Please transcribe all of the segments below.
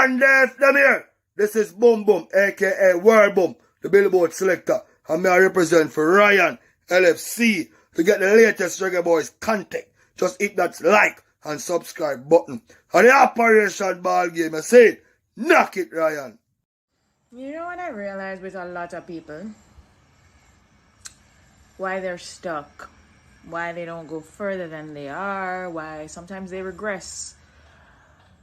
Candace, them here. This is Boom Boom, aka World Boom, the Billboard selector. And me I represent for Ryan, LFC. To get the latest Reggae Boyz content, just hit that like and subscribe button. And the Operation Ball Game, I say it, knock it, Ryan. You know what I realize with a lot of people? Why they're stuck. Why they don't go further than they are. Why sometimes they regress.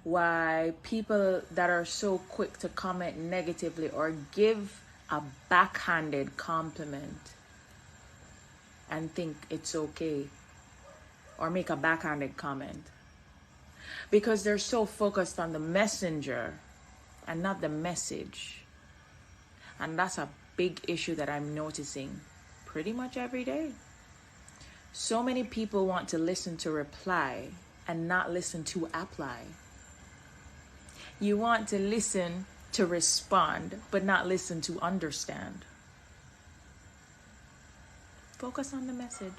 Why people that are so quick to comment negatively or give a backhanded compliment and think it's okay, or make a backhanded comment, because they're so focused on the messenger and not the message. And that's a big issue that I'm noticing pretty much every day. So many people want to listen to reply and not listen to apply. You want to listen to respond, but not listen to understand. Focus on the message.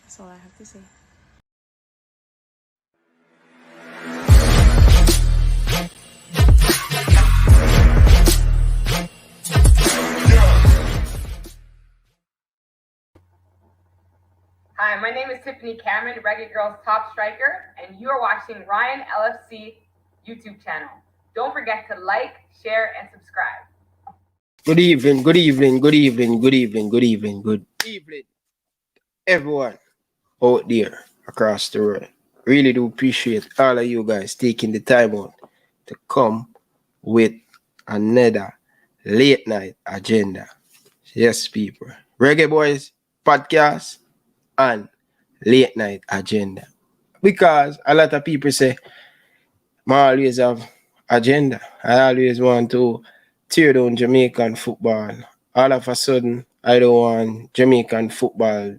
That's all I have to say. Hi, my name is Tiffany Cameron, Reggae Girl's top striker, and you are watching Ryan LFC YouTube channel. Don't forget to like, share, and subscribe. Good evening, good evening, good evening, good evening, good evening, good evening, everyone out there across the world. Really do appreciate all of you guys taking the time out to come with another late night agenda. Yes, people. Reggae Boyz podcast and late night agenda. Because a lot of people say, I always have agenda. I always want to tear down Jamaican football. All of a sudden, I don't want Jamaican football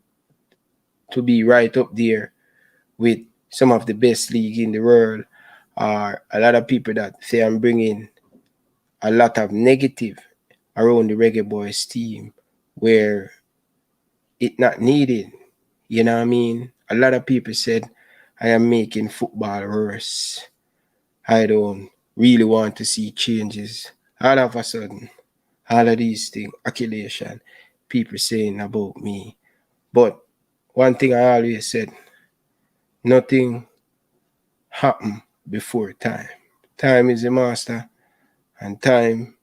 to be right up there with some of the best league in the world. A lot of people that say I'm bringing a lot of negative around the Reggae Boyz team where it's not needed. You know what I mean? A lot of people said I am making football worse. I don't really want to see changes. All of a sudden, all of these things, accusation, people saying about me. But one thing I always said, nothing happened before time. Time is the master, and time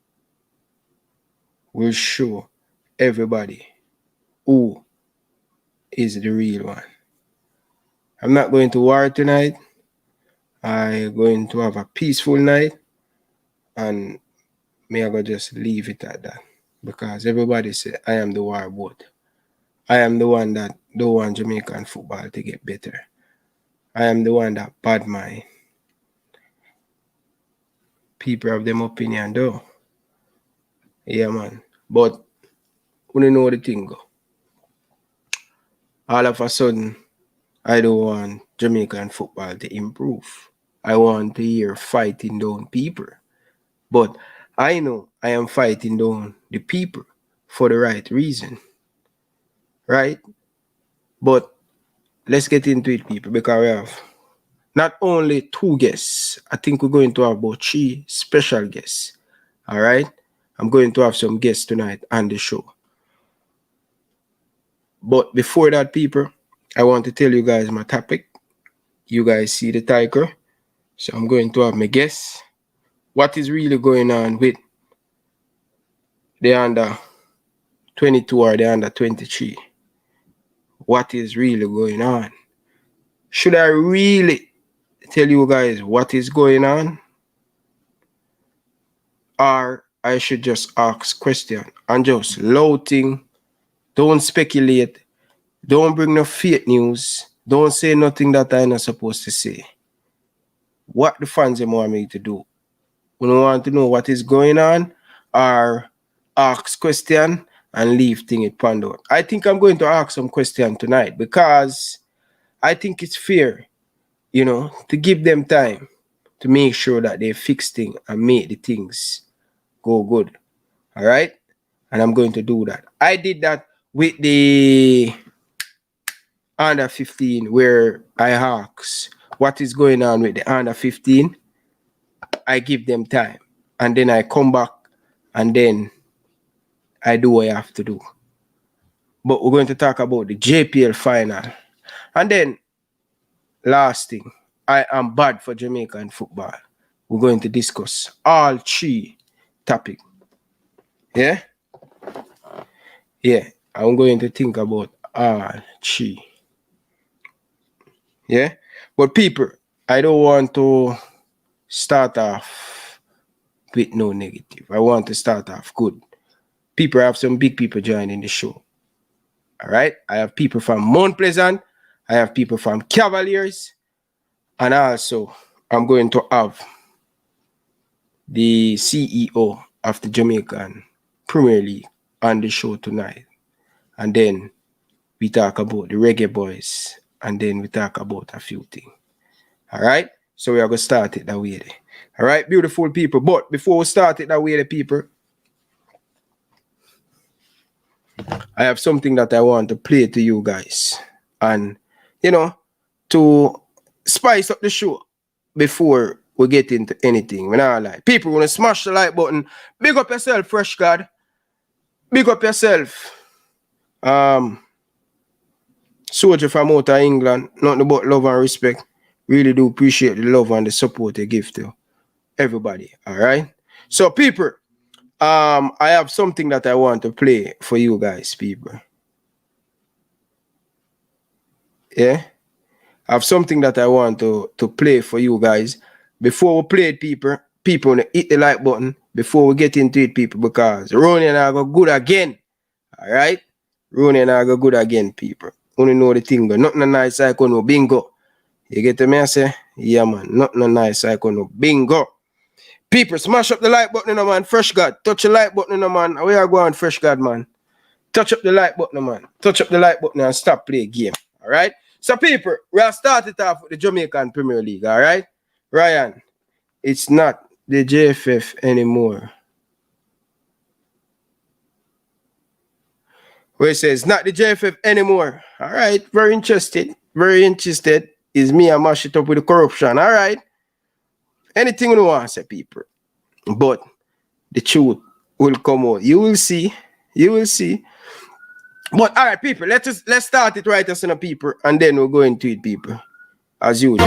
will show everybody who is the real one. I'm not going to war tonight. I'm going to have a peaceful night, and me I go just leave it at that. Because everybody say I am the war boat. I am the one that don't want Jamaican football to get better. I am the one that bad mind. People have them opinion though. Yeah, man. But we don't know the thing go. All of a sudden, I don't want Jamaican football to improve. I want to hear fighting down people. But I know I am fighting down the people for the right reason. Right? But let's get into it, people, because we have not only 2 guests. I think we're going to have about 3 special guests. All right? I'm going to have some guests tonight on the show. But before that, people, I want to tell you guys my topic. You guys see the title. So I'm going to have my guests. What is really going on with the under 22 or the under 23? What is really going on? Should I really tell you guys what is going on? Or I should just ask question and just loading. Don't speculate. Don't bring no fake news. Don't say nothing that I'm not supposed to say. What the fans want me to do? We don't want to know what is going on, or ask question and leave thing it panned out. I think I'm going to ask some question tonight because I think it's fair, to give them time to make sure that they fix things and make the things go good. All right? And I'm going to do that. I did that with the under 15 where I asked what is going on with the under 15. I give them time. And then I come back and then I do what I have to do. But we're going to talk about the JPL final. And then, last thing, I am bad for Jamaican football. We're going to discuss all 3 topics. Yeah? Yeah. I'm going to think about all 3. Yeah? But people, I don't want to start off with no negative. I want to start off good. People, I have some big people joining the show. All right? I have people from Mount Pleasant. I have people from Cavaliers. And also, I'm going to have the CEO of the Jamaican Premier League on the show tonight. And then we talk about the Reggae Boyz. And then we talk about a few things. All right? So we are going to start it that way. There. All right, beautiful people. But before we start it that way, the people, I have something that I want to play to you guys. And, you know, to spice up the show before we get into anything. When I like, people want to smash the like button. Big up yourself, Fresh God. Big up yourself. Soldier from out of England. Nothing but love and respect. Really do appreciate the love and the support they give to everybody. All right. So, people, I have something that I want to play for you guys, people. Yeah. I have something that I want to play for you guys. Before we play it, people hit the like button before we get into it, people, because Ronnie and I go good again. All right. Ronnie and I go good again, people. Only know the thing, but nothing nice like no bingo. You get the me I say? Yeah, man. Nothing nice like no bingo. People, smash up the like button, man. Fresh God. Touch the like button, man. Where you going, Fresh God, man? Touch up the like button, man. Touch up the like button and stop play game. All right? So, people, we have started off with the Jamaican Premier League. All right? Ryan, it's not the JFF anymore. Where it says, not the JFF anymore. All right? Very interested. Very interested. Is me and mash it up with the corruption. All right? Anything you want to say, people. But the truth will come out. You will see. You will see. But all right, people, let's start it right as in a people, and then we'll go into it, people. As usual.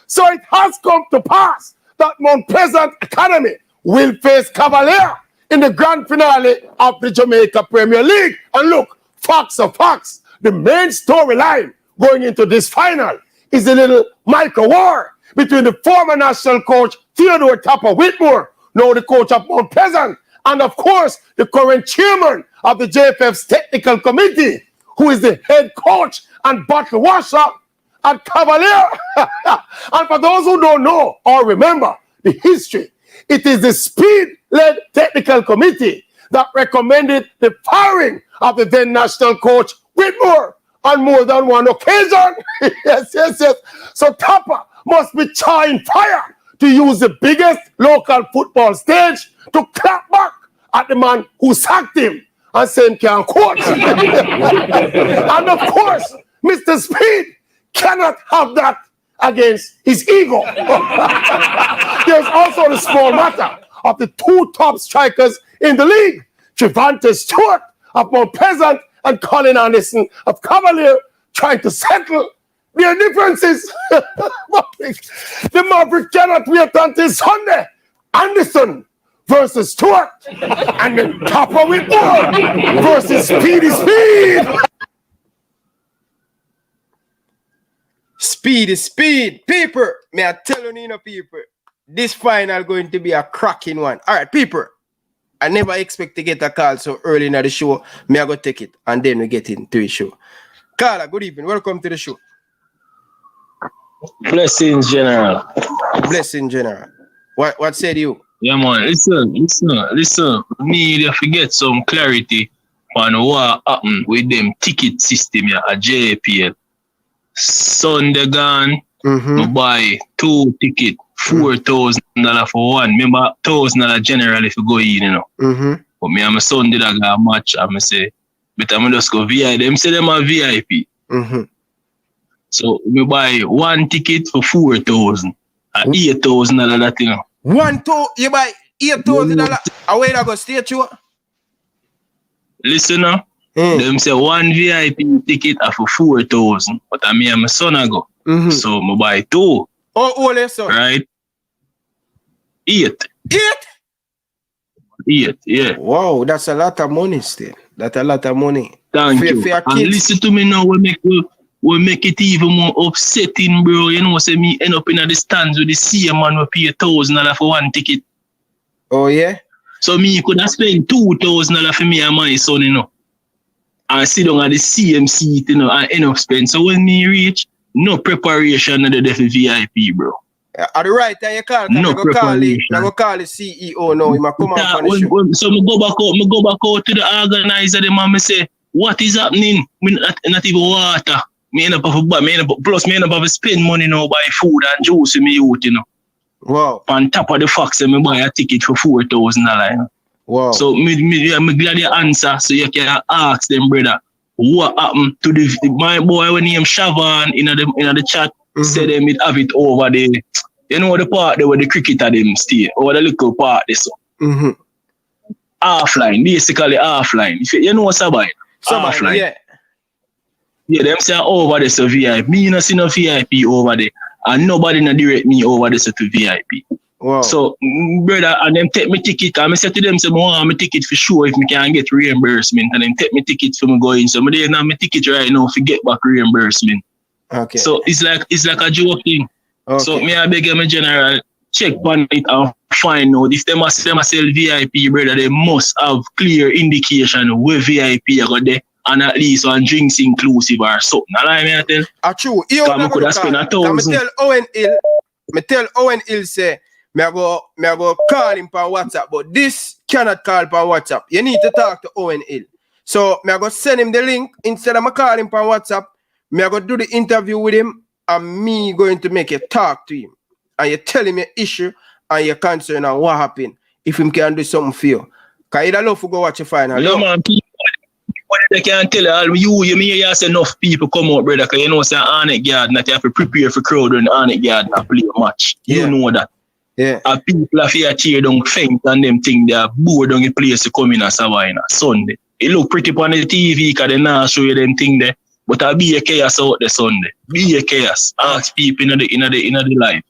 So it has come to pass that Mount Pleasant Academy will face Cavalier in the grand finale of the Jamaica Premier League. And look, facts are facts. The main storyline going into this final is a little micro war between the former national coach Theodore Tapper Whitmore, now the coach of Mount Pleasant, and of course the current chairman of the JFF's technical committee, who is the head coach and bottle washer at Cavalier. And for those who don't know or remember the history, it is the speed-led technical committee that recommended the firing of the then national coach Whitmore on more than one occasion. Yes. So Tapper must be trying fire to use the biggest local football stage to clap back at the man who sacked him and say him can't coach. And of course, Mr. Speed cannot have that against his ego. There's also the small matter of the 2 top strikers in the league, Trevante Stewart of Mount Pleasant and Colin Anderson of Cavalier, trying to settle their differences. The Maverick cannot wait until Sunday. Anderson versus Stewart, and then Tapper with more versus Speedy Speed. Speed. People, may I tell you, people, this final going to be a cracking one. All right, people, I never expect to get a call so early in the show. May I go take it, and then we get into the show. Carla, good evening. Welcome to the show. Blessings, General. Blessing, General. What said you? Yeah, man. Listen. We need to get some clarity on what happened with them ticket system here at JPL. Sunday gone, we buy 2 tickets, $4,000 for one. Remember, $1,000 general if you go in, you know. But me and my son did a match and I say, but I'm just go VIP. Them say them are VIP. So me buy one ticket for 4,000. And 8,000 that thing. You buy $8,000. Away I go stay to. Listen now. Them say one VIP ticket for 4,000. But I me and my son I go. So me buy 2. Oh, old your son? Right? 8. 8, yeah. Wow, that's a lot of money still. That's a lot of money. Thank you. And listen to me now, we make it even more upsetting, bro. You know, say me end up in the stands with the same man who pay $1,000 for one ticket. Oh, yeah? So me could have spent $2,000 for me and my son, you know. And sit down at the same seat, you know, and end up spend. So when me reach, no preparation of the VIP, bro. At the right time you call, no preparation. I go call the CEO now. He might come out on the show. So me go back out to the organizer, them and me say, what is happening? Me not even water. Me end up plus me end up have to spend money now buy food and juice in me youth, you know. Wow. On top of the fact that me buy a ticket for $4,000, you know. Wow. So me glad you answer so you can ask them, brother, what happened to my boy when he Shavan in the chat. Say them it have it over there. You know the part there where the cricketer them stay, over the little part there so. Offline, basically offline. You know what's about? Offline. Yeah. Yeah, them say over there so VIP. Me not see no VIP over there. And nobody not direct me over there so to VIP. Wow. So brother, and them take me ticket. And I say to them, say, I want my ticket for sure if me can get reimbursement. And them take me ticket for me going. So I don't have my ticket right now to get back reimbursement. Okay. So it's like a joke thing. Okay. So me I beg my general check on it and find out if they must sell VIP, brother, they must have clear indication where VIP are got there and at least one drinks inclusive or something. Allow me to tell. True. I could have spent $1,000. Me tell Owen Hill say me I go call him on WhatsApp, but this cannot call on WhatsApp. You need to talk to Owen Hill. So me I go send him the link instead of me call him on WhatsApp. Me I go do the interview with him and me going to make a talk to him. And you tell him your issue and your concern and what happened. If him can do something for you. Because he'd love to go watch the final. Yeah, man, people they can't tell you mean you see enough people come out, brother, because you know say Arnett Garden that you have to prepare for crowd when Arnett Garden play a match. Yeah. You know that. Yeah. And people have here cheer down faint and them think they are bored on the place to come in a Savannah Sunday. It look pretty on the TV because they not show you them thing there. But I'll be a chaos out the Sunday. Be a chaos. Ask people in the life.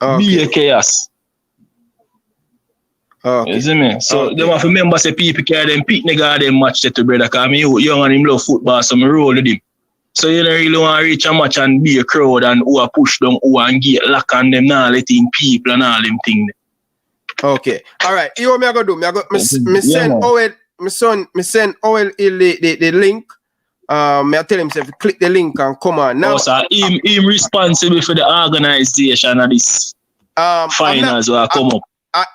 Okay. Be a chaos. Okay. You see me? So they want to remember say people carry them picnic garden match that to brother because I'm young and him love football, so I roll with him. So you don't really want to reach a match and be a crowd and who are push down, who and get lock on them now letting people and all them things. Okay. All right. You know what I'm going to do? Me send Owen the link. I tell him to click the link and come on now. So him responsible for the organization of this finals will come up.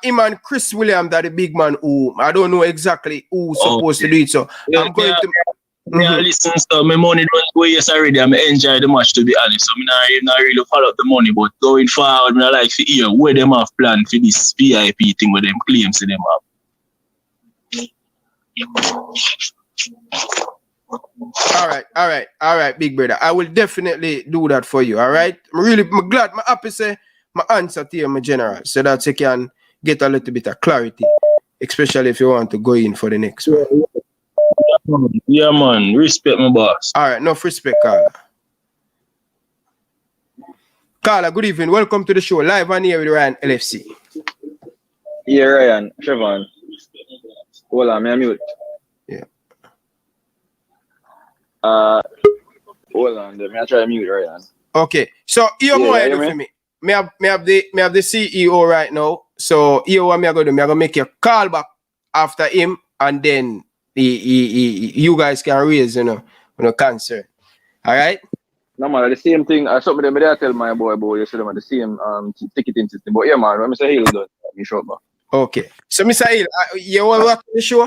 Him and Chris Williams are the big man who I don't know exactly who's supposed to do it. So I'm going to listen, so my money don't go yes already. I'm enjoy the match to be honest. So I'm not really follow up the money, but going forward, I like to hear where them have planned for this VIP thing where them claims to them have. All right, big brother. I will definitely do that for you. All right. I'm glad, I'm happy say my answer to you, my general, so that you can get a little bit of clarity, especially if you want to go in for the next one. Yeah, man. Respect my boss. All right, enough respect, Carla. Carla, good evening. Welcome to the show. Live on here with Ryan LFC. Yeah, Ryan. Trevon. Hold on, I'm mute. Yeah. Hold on, let me try to mute Ryan. Okay, so you more for me. Me have the CEO right now. So here what me I gonna do? Me I gonna make a call back after him, and then you guys can raise concern. All right. No man, the same thing. Something that I tell my boy you see them the same ticketing system. But yeah, man, when Mr. Hill done, me show back. Okay. So Mr. Hill, you want to watch the show?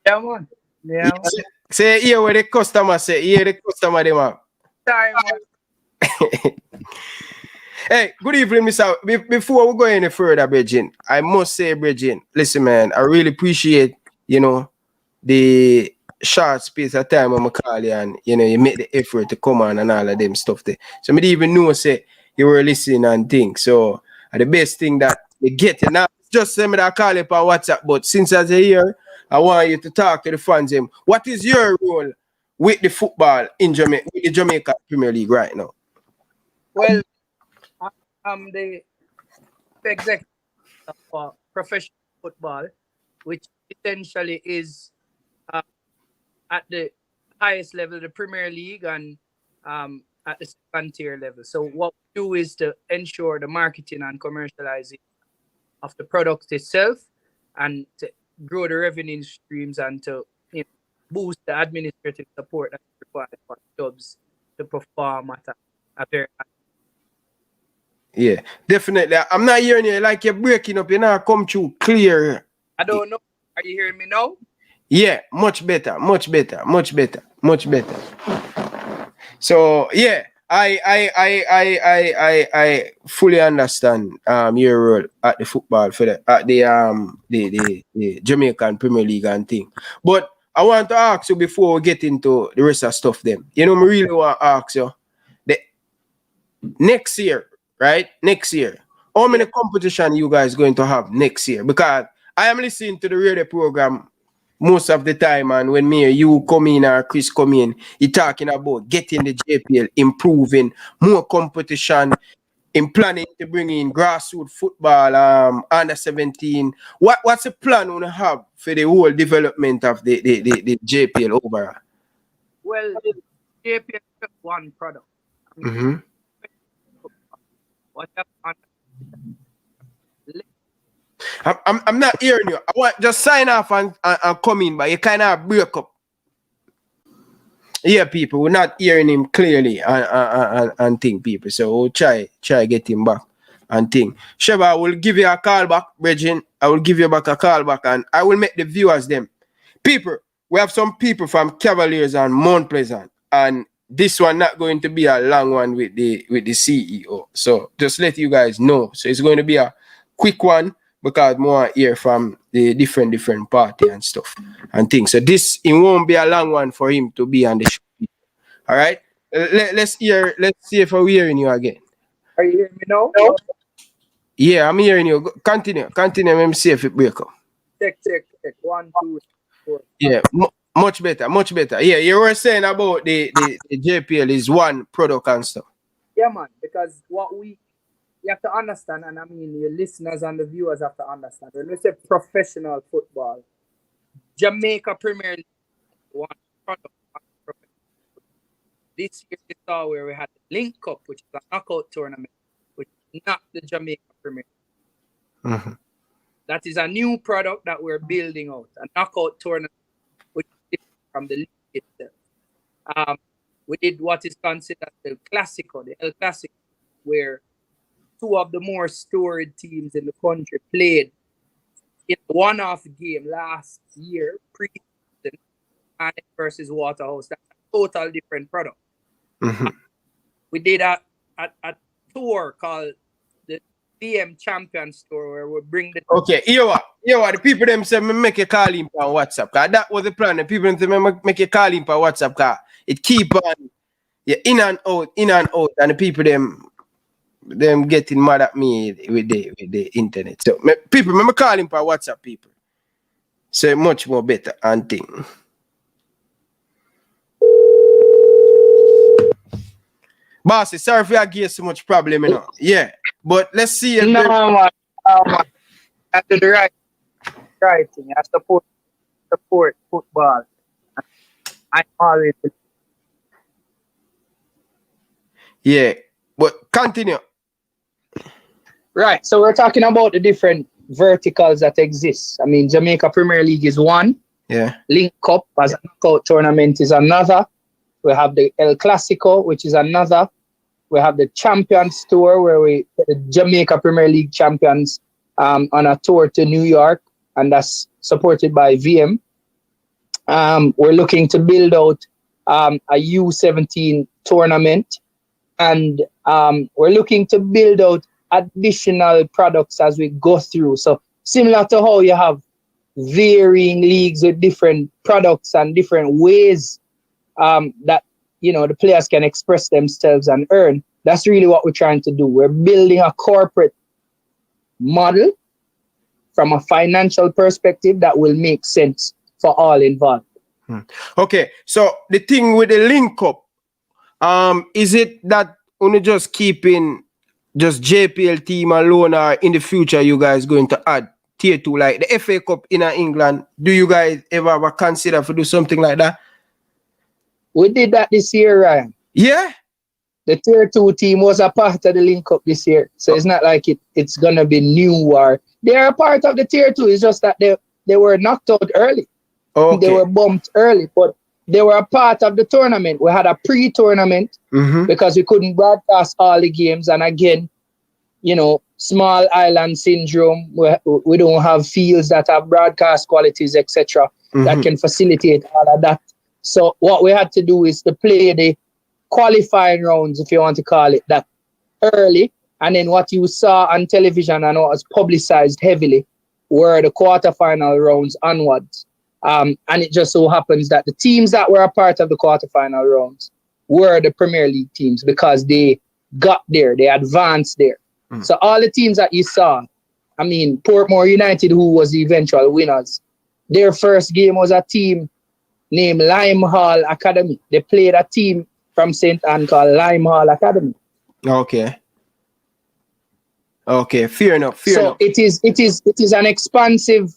Yeah, man. Yeah. Say here where the customer say. Here the customer them have. Sorry, man. Hey, good evening, Mr. Before we go any further, Bridging, I must say, Bridging, listen, man, I really appreciate, the short space of time when I call you and, you make the effort to come on and all of them stuff there. So I didn't even know, say, you were listening and things. So the best thing that you get, now, just send me that call you on WhatsApp, but since I'm here, I want you to talk to the fans. What is your role with the football in Jamaica, with the Jamaica Premier League right now? Well, I'm the executive for professional football, which essentially is at the highest level, the Premier League, and at the second tier level. So what we do is to ensure the marketing and commercializing of the product itself, and to grow the revenue streams, and to boost the administrative support that's required for clubs to perform at a very high. Yeah, definitely. I'm not hearing you like you're breaking up. You're not come through clear. I don't know. Are you hearing me now? Yeah, much better, much better, much better, much better. So yeah, I fully understand your role at the football for the Jamaican Premier League and thing. But I want to ask you before we get into the rest of stuff them. I really want to ask you the next year, right? Next year. How many competition you guys going to have next year? Because I am listening to the radio program most of the time, and when me or you come in or Chris come in, he talking about getting the JPL, improving, more competition, in planning to bring in grassroots football, under 17. What's the plan we have for the whole development of the JPL overall? Well, JPL is one product. Mm-hmm. I'm not hearing you. I want just sign off and come in, but you kind of break up. Yeah, people, we're not hearing him clearly and think, people. So we'll try get him back and think. Sheba, I will give you a call back, Bridging. I will give you back a call back, and I will make the viewers them. People, we have some people from Cavaliers and Mount Pleasant, and this one not going to be a long one with the CEO. So just let you guys know. So it's going to be a quick one, because more hear from the different party and stuff and things. So it won't be a long one for him to be on the show. All right. Let's see if we're hearing you again. Are you hearing me now? Yeah, I'm hearing you. Continue. Let me see if it break up. Check. 1, 2, 4. Yeah, much better. Yeah, you were saying about the JPL is one product and stuff. Yeah, man, because you have to understand, and I mean your listeners and the viewers have to understand, when we say professional football, Jamaica Premier League, one product. This year we saw where we had the Link Cup, which is a knockout tournament, which is not the Jamaica Premier League. Mm-hmm. That is a new product that we're building out, a knockout tournament, which is from the league itself. We did what is considered the Clásico, the El Clásico, where two of the more storied teams in the country played in a one-off game last year, pre-season, and versus Waterhouse. That's a total different product. Mm-hmm. We did a tour called the VM Champions Tour, where we bring the... Okay, you are the people them say me make a call in on WhatsApp, because that was the plan. The people them say me make a call in on WhatsApp, because it keep on in and out, and the people them getting mad at me with the internet. So people, remember calling for WhatsApp, people. So much more better and thing. Bossy, sorry if I give so much problem, Yeah, but let's see. No, man. I do the right thing. I support football. I always... Yeah, but continue. Right, so we're talking about the different verticals that exist. I mean, Jamaica Premier League is one. Yeah. Link Cup as a knockout tournament is another. We have the El Clásico, which is another. We have the Champions Tour, where the Jamaica Premier League champions on a tour to New York, and that's supported by VM. We're looking to build out a U17 tournament and we're looking to build out additional products as we go through. So similar to how you have varying leagues with different products and different ways that the players can express themselves and earn. That's really what we're trying to do. We're building a corporate model from a financial perspective that will make sense for all involved. Okay, so the thing with the link up, is it that only just keeping just JPL team alone, or in the future you guys going to add tier 2 like the FA Cup in England? Do you guys ever consider to do something like that? We did that this year, Ryan. Yeah? The tier 2 team was a part of the link up this year. So it's not like it's going to be new, or they're a part of the tier 2. It's just that they were knocked out early. Okay. They were bumped early, but they were a part of the tournament. We had a pre-tournament because we couldn't broadcast all the games. And again, small island syndrome. We don't have fields that have broadcast qualities, etc., that can facilitate all of that. So what we had to do is to play the qualifying rounds, if you want to call it that, early. And then what you saw on television and what was publicized heavily were the quarterfinal rounds onwards. And it just so happens that the teams that were a part of the quarterfinal rounds were the Premier League teams because they got there, they advanced there. So all the teams that you saw, Portmore United, who was the eventual winners, their first game was a team named Lime Hall Academy. They played a team from St. Anne called Lime Hall Academy. Okay. Okay, fair enough. So it is an expansive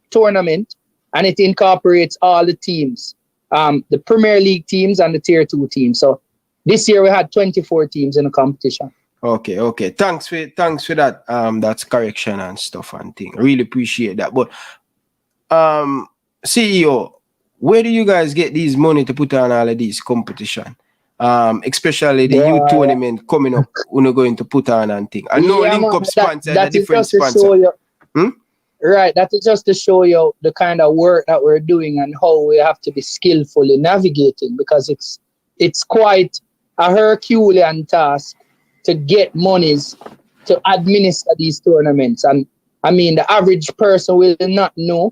tournament, and it incorporates all the teams, the Premier League teams and the Tier 2 teams. So this year we had 24 teams in the competition. Okay. Thanks for that. That's correction and stuff and thing. Really appreciate that. But CEO, where do you guys get these money to put on all of these competition? Especially the youth tournament coming up, we're not going to put on and thing. I know link up sponsor and a different sponsor. Right, that is just to show you the kind of work that we're doing and how we have to be skillfully navigating, because it's quite a Herculean task to get monies to administer these tournaments. And the average person will not know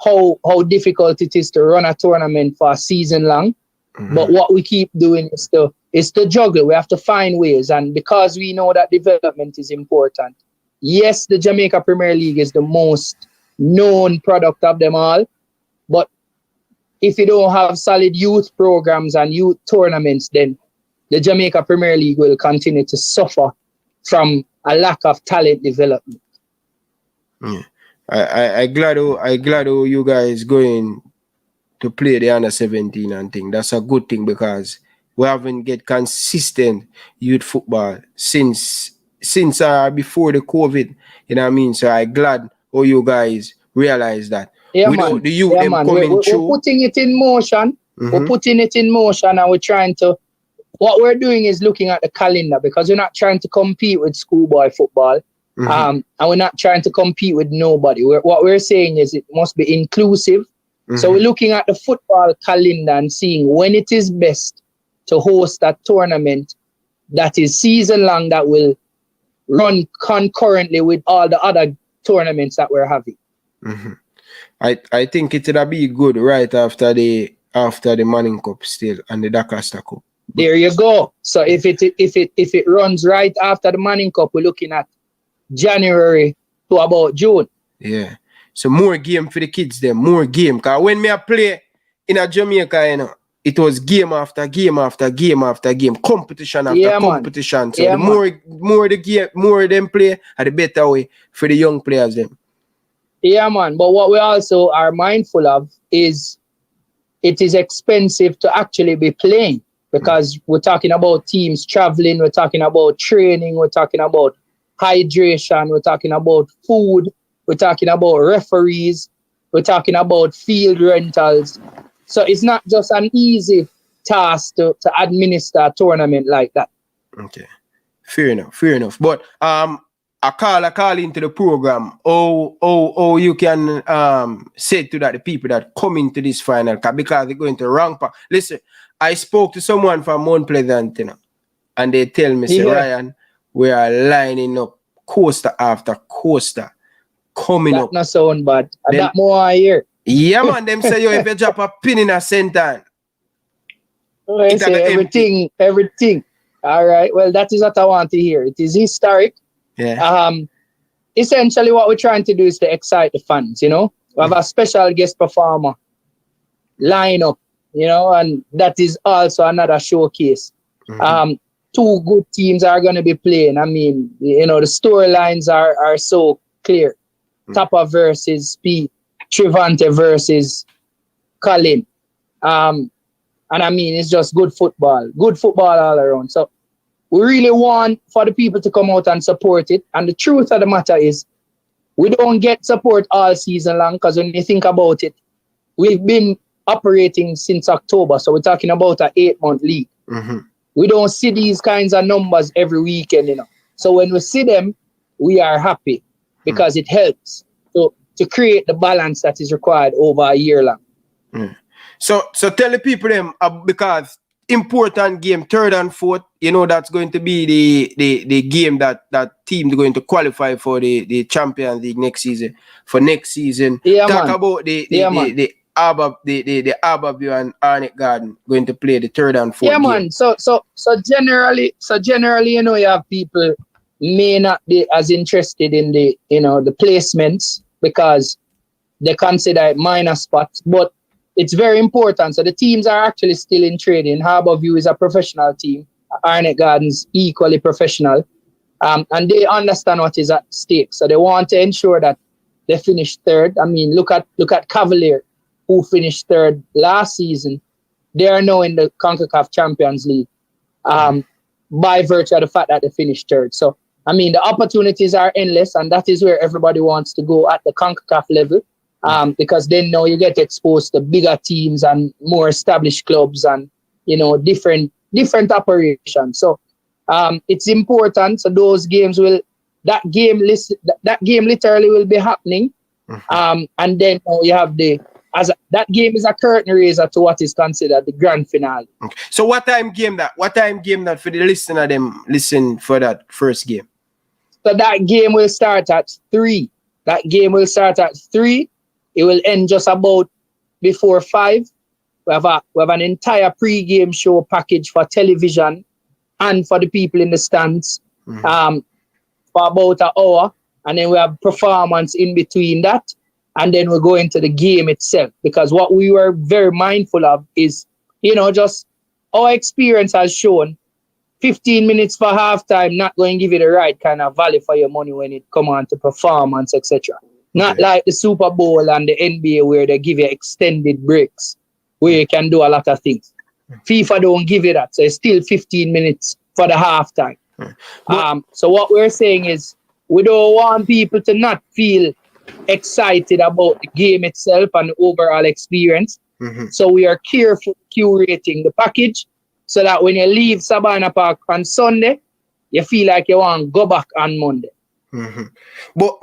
how difficult it is to run a tournament for a season long. But what we keep doing is to juggle. We have to find ways. And because we know that development is important, yes, the Jamaica Premier League is the most known product of them all. But if you don't have solid youth programs and youth tournaments, then the Jamaica Premier League will continue to suffer from a lack of talent development. Yeah. I glad you guys going to play the under 17 and thing. That's a good thing, because we haven't get consistent youth football since before the COVID. You know what I mean? So I'm glad all you guys realize that. Yeah, without the youth them coming through. We're putting it in motion. We're putting it in motion, and we're trying to. What we're doing is looking at the calendar, because we're not trying to compete with schoolboy football. And we're not trying to compete with nobody. What we're saying is it must be inclusive. So we're looking at the football calendar and seeing when it is best to host a tournament that is season long, that will run concurrently with all the other tournaments that we're having. I think it'll be good right after the Manning Cup still and the Dakasta Cup. There you go. So if it runs right after the Manning Cup, we're looking at January to about June. Yeah. So more game for the kids them, more game. Because when I play in a Jamaica, it was game after game after game after game, competition after competition. So the more the game, more them play, the better way for the young players them. Yeah, man. But what we also are mindful of is it is expensive to actually be playing, because we're talking about teams traveling, we're talking about training, we're talking about hydration, we're talking about food, we're talking about referees, we're talking about field rentals. So it's not just an easy task to administer a tournament like that. Okay. Fair enough. But I call into the program. Oh, you can say to that the people that come into this final, because they're going to rank. Listen, I spoke to someone from Mount Pleasant, you know, and they tell me, say, Yeah. Ryan, we are lining up coaster after coaster coming That up. not sound bad. Them- That more I hear. Yeah, man, them say, yo, if you drop a pin in a center, I It say a go everything. All right. Well, that is what I want to hear. It is historic. yeah. Essentially what we're trying to do is to excite the fans, you know. We have a special guest performer lineup, you know, and that is also another showcase. Two good teams are going to be playing. I mean, you know, the storylines are so clear. Tapa versus P, Trivante versus Colin. And I mean, it's just good football all around. So we really want for the people to come out and support it. And the truth of the matter is, we don't get support all season long, because when you think about it, we've been operating since October. So we're talking about an 8-month league. We don't see these kinds of numbers every weekend, you know. So when we see them, we are happy because it helps to create the balance that is required over a year long. So tell the people them because important game, 3rd and 4th, you know, that's going to be the game that team is going to qualify for the Champions League next season. For next season, talk about the Abbeville and Arnett Garden going to play the 3rd and 4th Yeah, game. man. So generally, you know, you have people may not be as interested in the, you know, the placements because they consider it minor spots, but it's very important. So the teams are actually still in training. Harbourview is a professional team. Arnett Gardens equally professional. And they understand what is at stake. So they want to ensure that they finish 3rd. I mean, look at Cavalier, who finished 3rd last season. They are now in the CONCACAF Champions League by virtue of the fact that they finished 3rd. So, I mean, the opportunities are endless, and that is where everybody wants to go at the CONCACAF level. Because then now you get exposed to bigger teams and more established clubs and, you know, different operations. So it's important. So those games that game literally will be happening. And then you have that game is a curtain raiser to what is considered the grand finale. Okay. So what time game that for the listener them listen for that first game? So that game will start at 3. It will end just about before 5. We have an entire pre-game show package for television and for the people in the stands for about an hour. And then we have performance in between that. And then we go into the game itself. Because what we were very mindful of is, you know, just our experience has shown 15 minutes for halftime not going to give you the right kind of value for your money when it come on to performance, etc. Not like the Super Bowl and the NBA where they give you extended breaks where you can do a lot of things. FIFA don't give you that. So it's still 15 minutes for the halftime. So what we're saying is we don't want people to not feel excited about the game itself and the overall experience. So we are careful curating the package so that when you leave Savannah Park on Sunday, you feel like you want to go back on Monday. But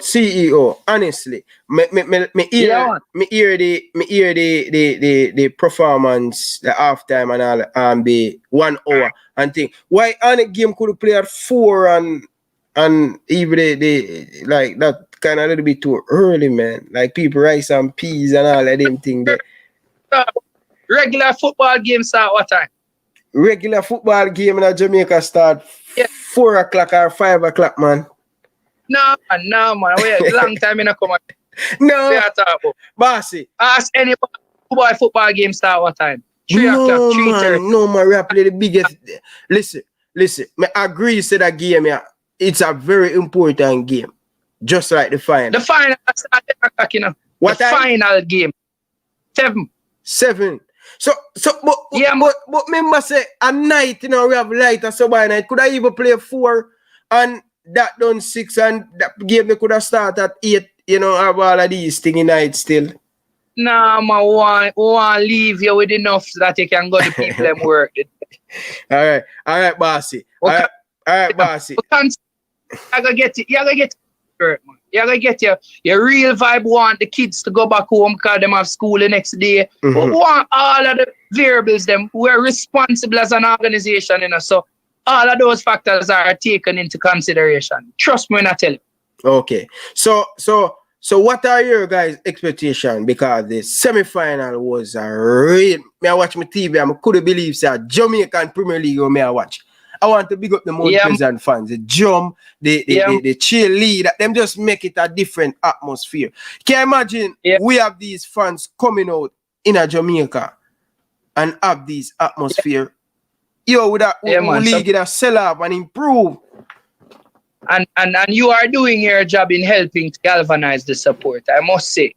CEO, honestly, me hear the performance, the halftime and all, and the 1 hour and thing. Why on a game could play at 4 and even the like that kind of a little bit too early, man. Like people rice and peas and all of them things there. Regular football game start what time? Regular football game in Jamaica start 4 o'clock or 5 o'clock, man. No, man. Wait, long time in a come. No, bossy. Ask anybody football game start what time? 3 o'clock, 3:30. No, man. We are play the biggest. Listen. I agree to that game. Yeah, it's a very important game, just like the final. The final start 10 o'clock, you know. What the time? Final game 7. So, but remember say at night, you know, we have light and so by night. Could I even play 4 and that done 6 and that game they could have started at 8, you know, have all of these things in night still? Nah, man, want leave you with enough so that you can go to people and work. All right, bossy. All right, bossy. You gotta get it. Right, man. You're gonna get your real vibe. Want the kids to go back home because them have school the next day. But we want all of the variables. Them we're responsible as an organization, you know. So all of those factors are taken into consideration. Trust me when I tell you. Okay. So what are your guys' expectations? Because the semi-final was a real. Me I watch my TV. I couldn't believe that Jamaican Premier League me I watch. I want to big up the Mount Pleasant fans. The jump, the cheerlead, them just make it a different atmosphere. Can you imagine we have these fans coming out in a Jamaica and have this atmosphere? Yo, with that league it sell up and improve. And you are doing your job in helping to galvanize the support, I must say.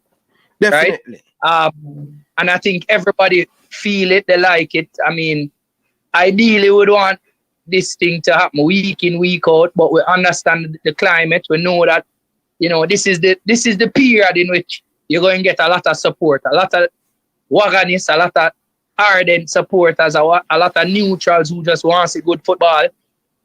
Definitely. Right? And I think everybody feel it, they like it. I mean, ideally we would want this thing to happen week in, week out, but we understand the climate. We know that, you know, this is the period in which you're going to get a lot of support, a lot of wagonists, a lot of ardent supporters, a lot of neutrals who just want to see good football.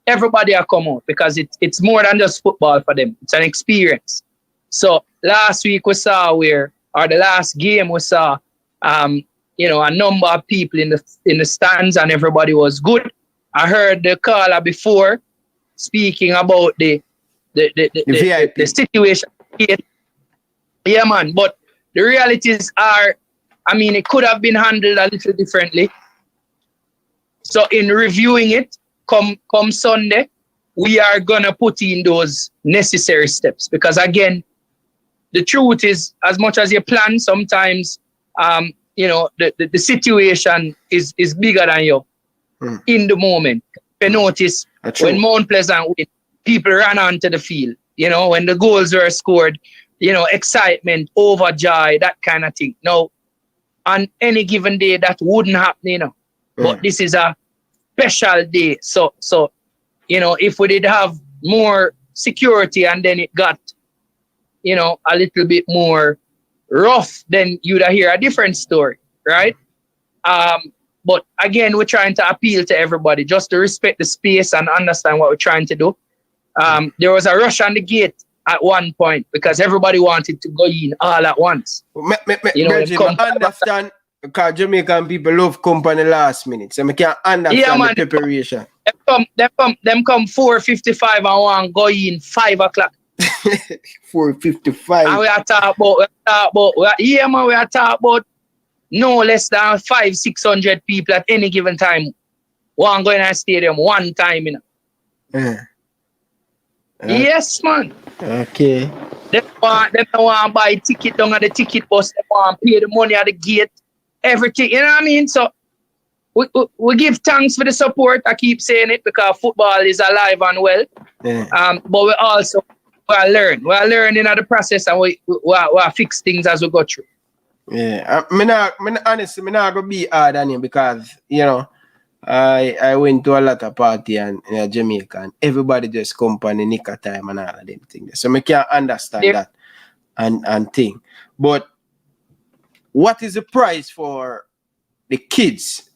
Everybody will come out because it's more than just football for them. It's an experience. So last week we saw the last game we saw, you know, a number of people in the stands and everybody was good. I heard the caller before speaking about the situation. Yeah, man. But the realities are, I mean, it could have been handled a little differently. So in reviewing it, come Sunday, we are gonna put in those necessary steps because again, the truth is, as much as you plan, sometimes you know the situation is bigger than you. In the moment. You notice when Mount Pleasant win, people ran onto the field. You know, when the goals were scored, you know, excitement, overjoy, that kind of thing. Now, on any given day, that wouldn't happen, you know. But this is a special day. So you know, if we did have more security and then it got, you know, a little bit more rough, then you'd hear a different story, right? But again, we're trying to appeal to everybody just to respect the space and understand what we're trying to do. There was a rush on the gate at one point because everybody wanted to go in all at once. You know, I understand because Jamaican people love company last minute, so I can't understand the preparation. Them come 4:55 and want to go in 5 o'clock. 4:55. And we are talking about no less than 500-600 people at any given time. One going to the stadium one time, you know. Yes, man. Okay. They want to buy ticket down at the ticket bus. They want to pay the money at the gate. Everything, you know what I mean? So we give thanks for the support. I keep saying it because football is alive and well. But we also learn. We're learning in the process and we fix things as we go through. Yeah, honestly, I'm not gonna be hard on him because you know I went to a lot of party in Jamaica and everybody just come on the nick of time and all of them things. So I can't understand that and thing. But what is the price for the kids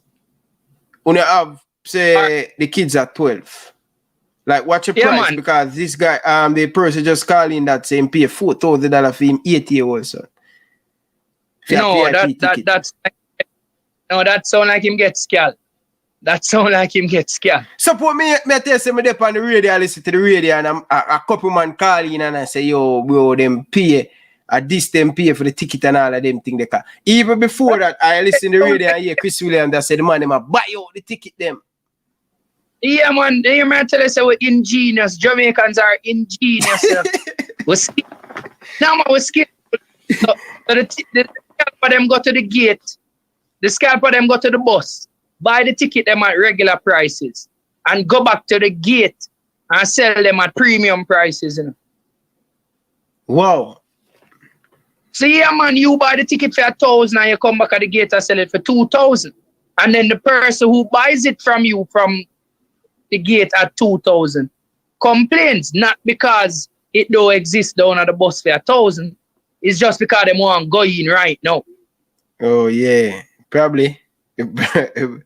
when you have say the kids are 12? Like what's your price? Man. Because this guy the person just calling that saying pay $4,000 for him 8 years old son. No, that sound like him get scared. That sound like him get scared. Suppose me tell say me dep on the radio, I listen to the radio and a couple man call in and I say, yo, bro, them pay them pay for the ticket and all of them thing they can. Even before that, I listen to the radio and hear Chris Williams that said the man them a buy out the ticket them. Yeah, man, they man tell us we're ingenious. Jamaicans are ingenious. We're skilled. Now man, we're skilled. So the scalper them go to the gate, the scalper them go to the bus, buy the ticket them at regular prices, and go back to the gate and sell them at premium prices. You know? Wow. So yeah, man, you buy the ticket for $1,000 and you come back at the gate and sell it for $2,000. And then the person who buys it from you from the gate at $2,000 complains, not because it don't exist down at the bus for $1,000. It's just because they want to go in right now. Oh yeah, probably. Boy,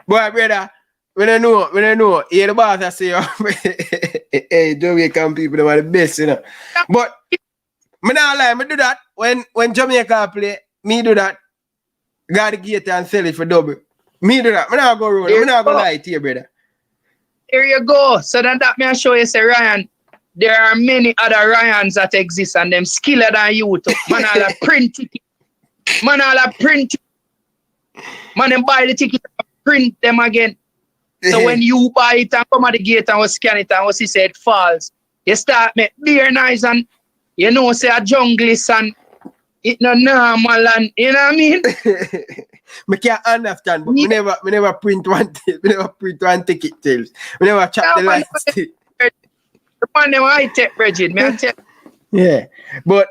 brother, when I know, yeah, the boss I say, hey, Jamaican people, they are the best, you know. But Me not lie, me do that. When Jamaica play, me do that. Got the gate and sell it for double. Me do that. Me not go roll. Me not go lie to you, brother. Here you go. So then that may show you, say, Ryan, there are many other Ryans that exist and them skiller than you too. Man, all a print ticket. Man, all a print. Man, them buy the ticket and print them again. So when you buy it and come at the gate and scan it and see say it falls, you start make beer nice and you know say a junglist and it no normal and you know what I mean? Me can't understand, but me never print one ticket tails. Me never chop the lights. The man them high tech, Bridget, me I tell. Yeah. But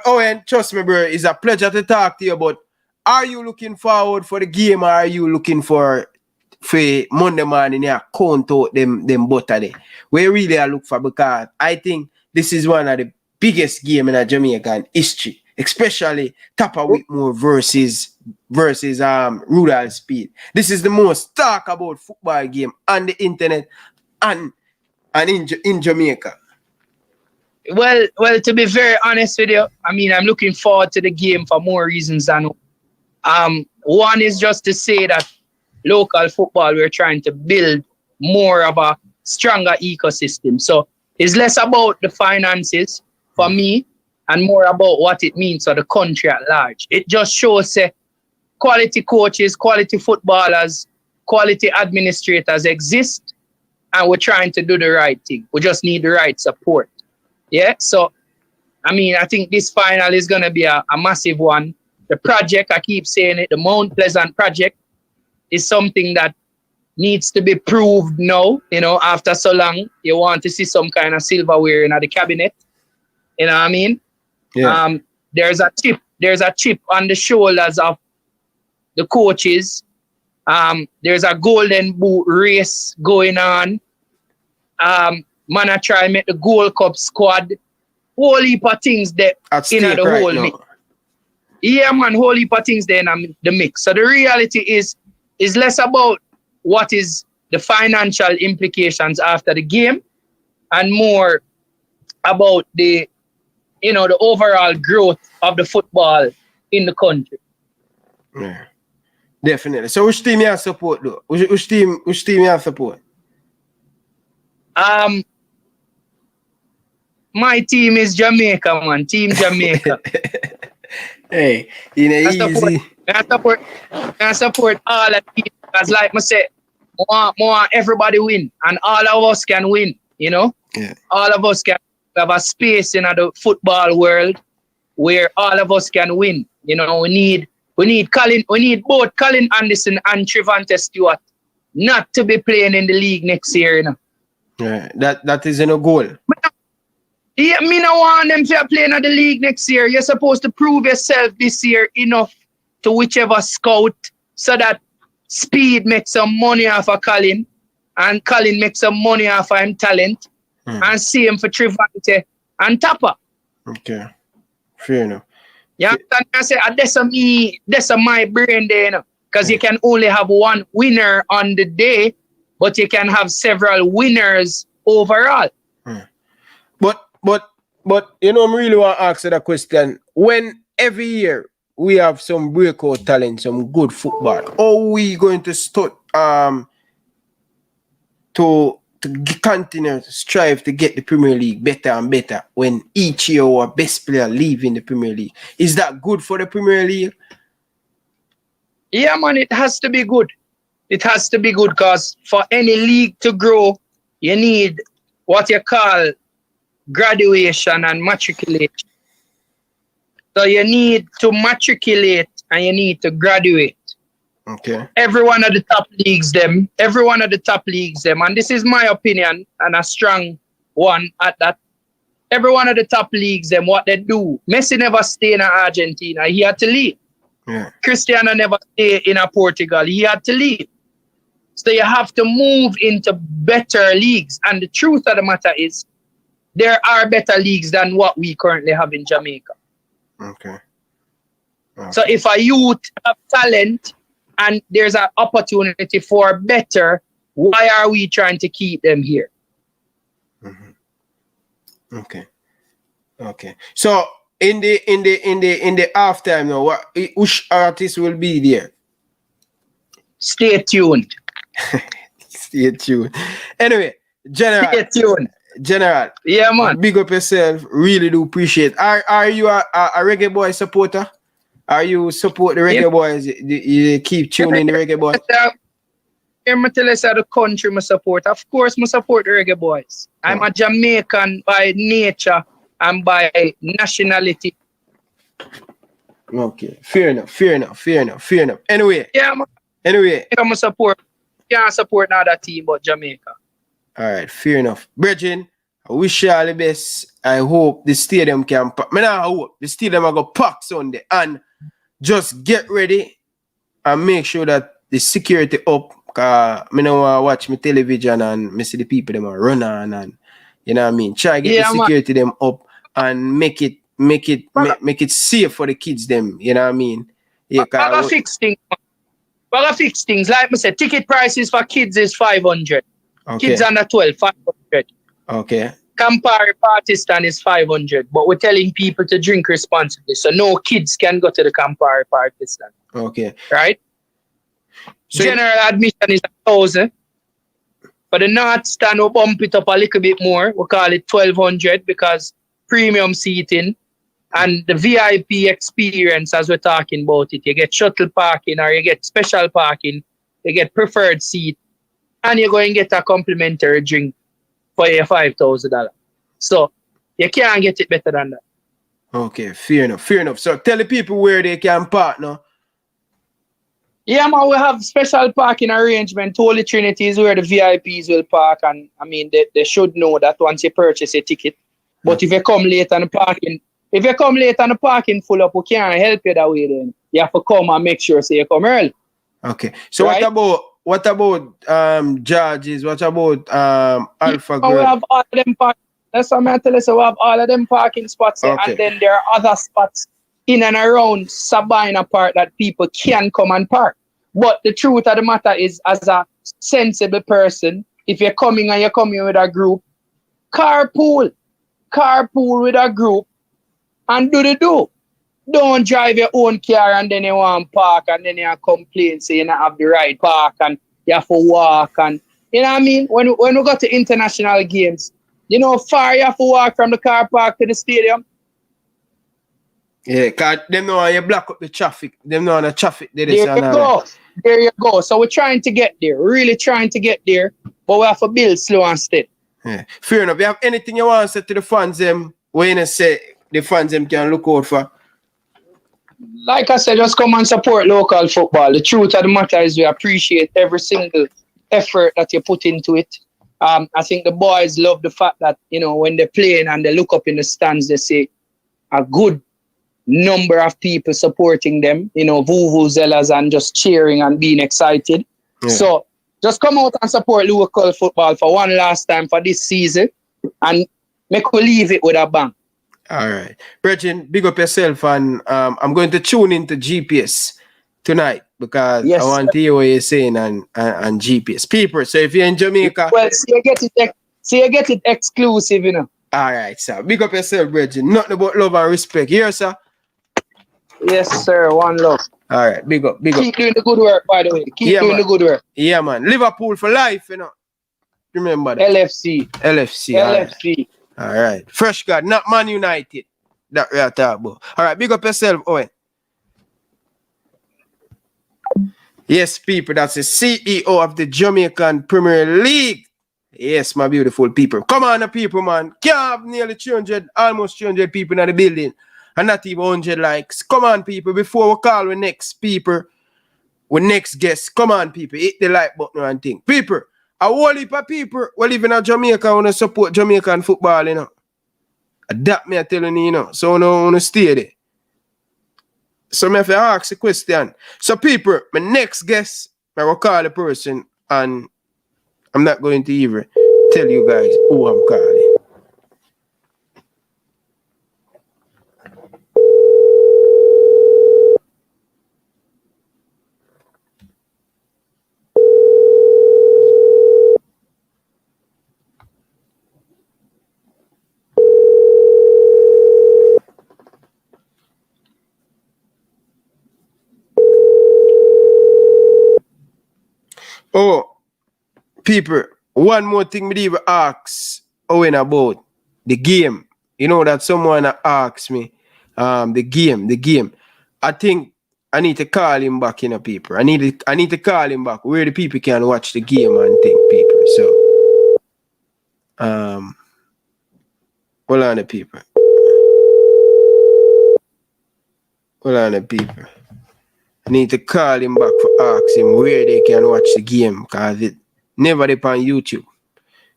Owen, trust me, bro, it's a pleasure to talk to you. But are you looking forward for the game or are you looking for Monday morning yeah, count out them butter there? We really are look for because I think this is one of the biggest game in a Jamaican history, especially Tapa Whitmore versus Rural Speed. This is the most talk about football game on the internet and in Jamaica. Well, to be very honest with you, I mean, I'm looking forward to the game for more reasons than one is just to say that local football, we're trying to build more of a stronger ecosystem. So it's less about the finances for me and more about what it means for the country at large. It just shows quality coaches, quality footballers, quality administrators exist and we're trying to do the right thing. We just need the right support. Yeah, so, I mean, I think this final is going to be a massive one. The project, I keep saying it, the Mount Pleasant project is something that needs to be proved now, you know, after so long. You want to see some kind of silverware in the cabinet. You know what I mean? Yeah. There's a chip on the shoulders of the coaches. There's a golden boot race going on. Man, I try to make the Gold Cup squad. Whole heap of things that in the right whole mix. Yeah, man, whole heap of things there in the mix. So the reality is less about what is the financial implications after the game and more about the overall growth of the football in the country. Yeah, definitely. So which team you support though? Which team you support? My team is Jamaica, man. Team Jamaica. Hey, easy. I support all the teams because, like I said, more everybody win, and all of us can win. You know, all of us can have a space in the football world where all of us can win. You know, we need both Colin Anderson and Trevante Stewart not to be playing in the league next year. You know, yeah, that is a goal. Yeah, me no want them to play in the league next year. You're supposed to prove yourself this year enough to whichever scout so that Speed makes some money off of Colin and Colin makes some money off of him talent and same for Trevante and Tapa. Okay, fair enough. Yeah, I say that's my brain there, you know, because you can only have one winner on the day, but you can have several winners overall. But you know, I really want to ask you that question. When every year we have some breakout talent, some good football, how are we going to start to continue to strive to get the Premier League better and better when each year our best player leaving the Premier League? Is that good for the Premier League? Yeah, man, it has to be good. It has to be good because for any league to grow, you need what you call graduation and matriculation. So you need to matriculate and you need to graduate. Okay. Every one of the top leagues, and this is my opinion and a strong one at that. Every one of the top leagues, what they do. Messi never stay in Argentina. He had to leave. Yeah. Cristiano never stay in Portugal. He had to leave. So you have to move into better leagues. And the truth of the matter is, there are better leagues than what we currently have in Jamaica. Okay. So if a youth have talent and there's an opportunity for better, why are we trying to keep them here? Mm-hmm. Okay. Okay. So in the halftime now, which artist will be there? Stay tuned. Stay tuned. Anyway, General. Stay tuned. General. Yeah, man. Big up yourself. Really do appreciate. Are you a Reggae Boy supporter? Are you support the Reggae Boys? You keep tuning the Reggae Boys? I'm tell us how the country I support. Of course, I support the Reggae Boys. I'm a Jamaican by nature and by nationality. Okay, fair enough. Anyway. Yeah, man. Anyway. I'm a support. Can't support another team but Jamaica. All right, fair enough. Brethren, I wish you all the best. I hope the stadium can pack. I hope the stadium will go pack Sunday. And just get ready and make sure that the security up. Cause I don't want to watch my television and I see the people them are run on and you know what I mean. Try get the security them up and make it safe for the kids them. You know what I mean? Yeah, I gotta fix things. I gotta fix things. Like I said, ticket prices for kids is 500. Okay. Kids under 12, 500. Okay. Campari Partistan is 500. But we're telling people to drink responsibly. So no kids can go to the Campari Partistan. Okay. Right? So general admission is 1,000. For the North stand, we bump it up a little bit more. We call it 1,200 because premium seating and the VIP experience, as we're talking about it. You get shuttle parking or you get special parking. You get preferred seat. And you're going to get a complimentary drink for your $5,000. So you can't get it better than that. Okay, fair enough. So tell the people where they can park now. Yeah, man, we have special parking arrangement. Holy Trinity is where the VIPs will park. And I mean, they should know that once you purchase a ticket. But if you come late and the parking full up, we can't help you that way then. You have to come and make sure so you come early. Okay. So right? What about Georges? What about Alpha Group? We have all of them parking. That's what I'm telling you. We have all of them parking spots there, and then there are other spots in and around Sabina Park that people can come and park. But the truth of the matter is, as a sensible person, if you're coming and you're coming with a group, carpool with a group and do. Don't drive your own car and then you want to park and then you complain say you don't have the right park and you have to walk and you know what I mean? When we go to international games, you know how far you have to walk from the car park to the stadium? Yeah, cause them know you block up the traffic. Them know the traffic. There you go. So we're trying to get there. We're really trying to get there, but we have to build slow and steady. Yeah. Fair enough. You have anything you want to say to the fans them? When you say the fans them can look out for? Like I said, just come and support local football. The truth of the matter is we appreciate every single effort that you put into it. I think the boys love the fact that, you know, when they're playing and they look up in the stands, they see a good number of people supporting them, you know, vuvuzelas and just cheering and being excited. Yeah. So just come out and support local football for one last time for this season and make we leave it with a bang. All right. Brethren, big up yourself and I'm going to tune into GPS tonight because I want to hear what you're saying and GPS. People, so if you're in Jamaica... Well, see you get it exclusive, you know. All right, sir. Big up yourself, brethren. Nothing about love and respect. Here, sir? Yes, sir. One love. All right. Big up. Keep doing the good work, by the way. Keep doing the good work. Yeah, man. Liverpool for life, you know. Remember that. LFC. All right. Fresh God, not Man United. That we are talking about. All right. Big up yourself, Owen. Yes, people. That's the CEO of the Jamaican Premier League. Yes, my beautiful people. Come on, people, man. Can't have nearly 300, almost 300 people in the building. And not even 100 likes. Come on, people. Before we call the next people, the next guest. Come on, people. Hit the like button and thing. People, a whole heap of people who live in Jamaica want to support Jamaican football, you know. That me I telling you, you know. So I want to stay there. So I have to ask a question. So people, my next guest, I will call the person and I'm not going to even tell you guys who I'm calling. Oh, people, one more thing me even ask Owen about the game. You know that someone asked me the game. I think I need to call him back, you know, people. I need to call him back where the people can watch the game and think, people. So hold on the people. Hold on the people. I need to call him back for ask him where they can watch the game because it never dip on YouTube.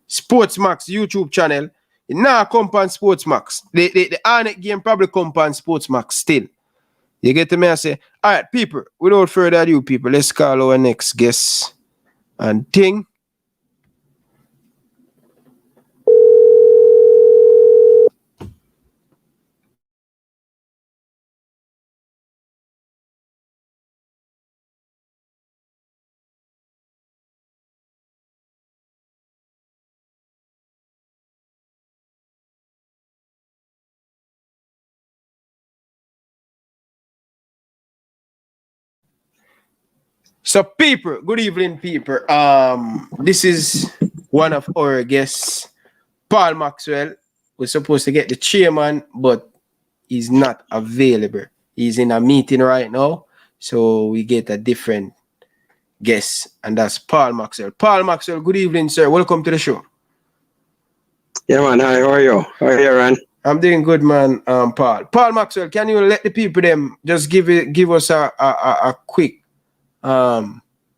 Sportsmax YouTube channel. It now come on Sportsmax. The Arnett game probably come on Sportsmax still. You get to me? I say, all right, people, without further ado, people, let's call our next guest and thing. So, people, good evening, people. This is one of our guests, Paul Maxwell. We're supposed to get the chairman, but he's not available. He's in a meeting right now, so we get a different guest, and that's Paul Maxwell. Paul Maxwell, good evening, sir. Welcome to the show. Yeah, man. Hi, how are you? How are you, Aaron? I'm doing good, man. Paul. Paul Maxwell, can you let the people them just give us a quick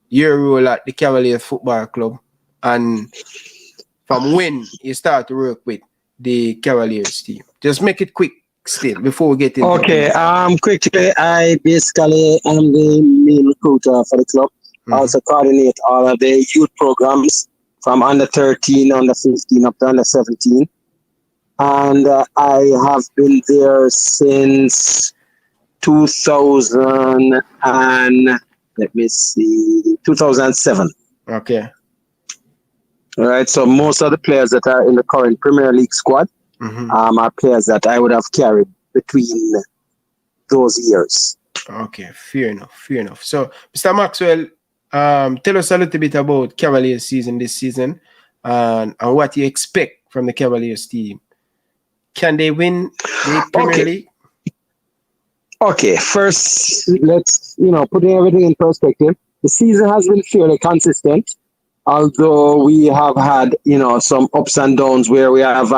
year role at the Cavalier Football Club and from when you start to work with the Cavaliers team? Just make it quick still before we get into Okay, quickly, I basically am the main recruiter for the club. I also coordinate all of the youth programs from under 13, under 15 up to under 17. And I have been there since 2000 and 2007. Okay. All right. So most of the players that are in the current Premier League squad are players that I would have carried between those years. Okay, fair enough. So, Mr. Maxwell, tell us a little bit about Cavaliers season this season and what you expect from the Cavaliers team. Can they win the Premier League? Okay, first, let's, putting everything in perspective, the season has been fairly consistent, although we have had, some ups and downs where we have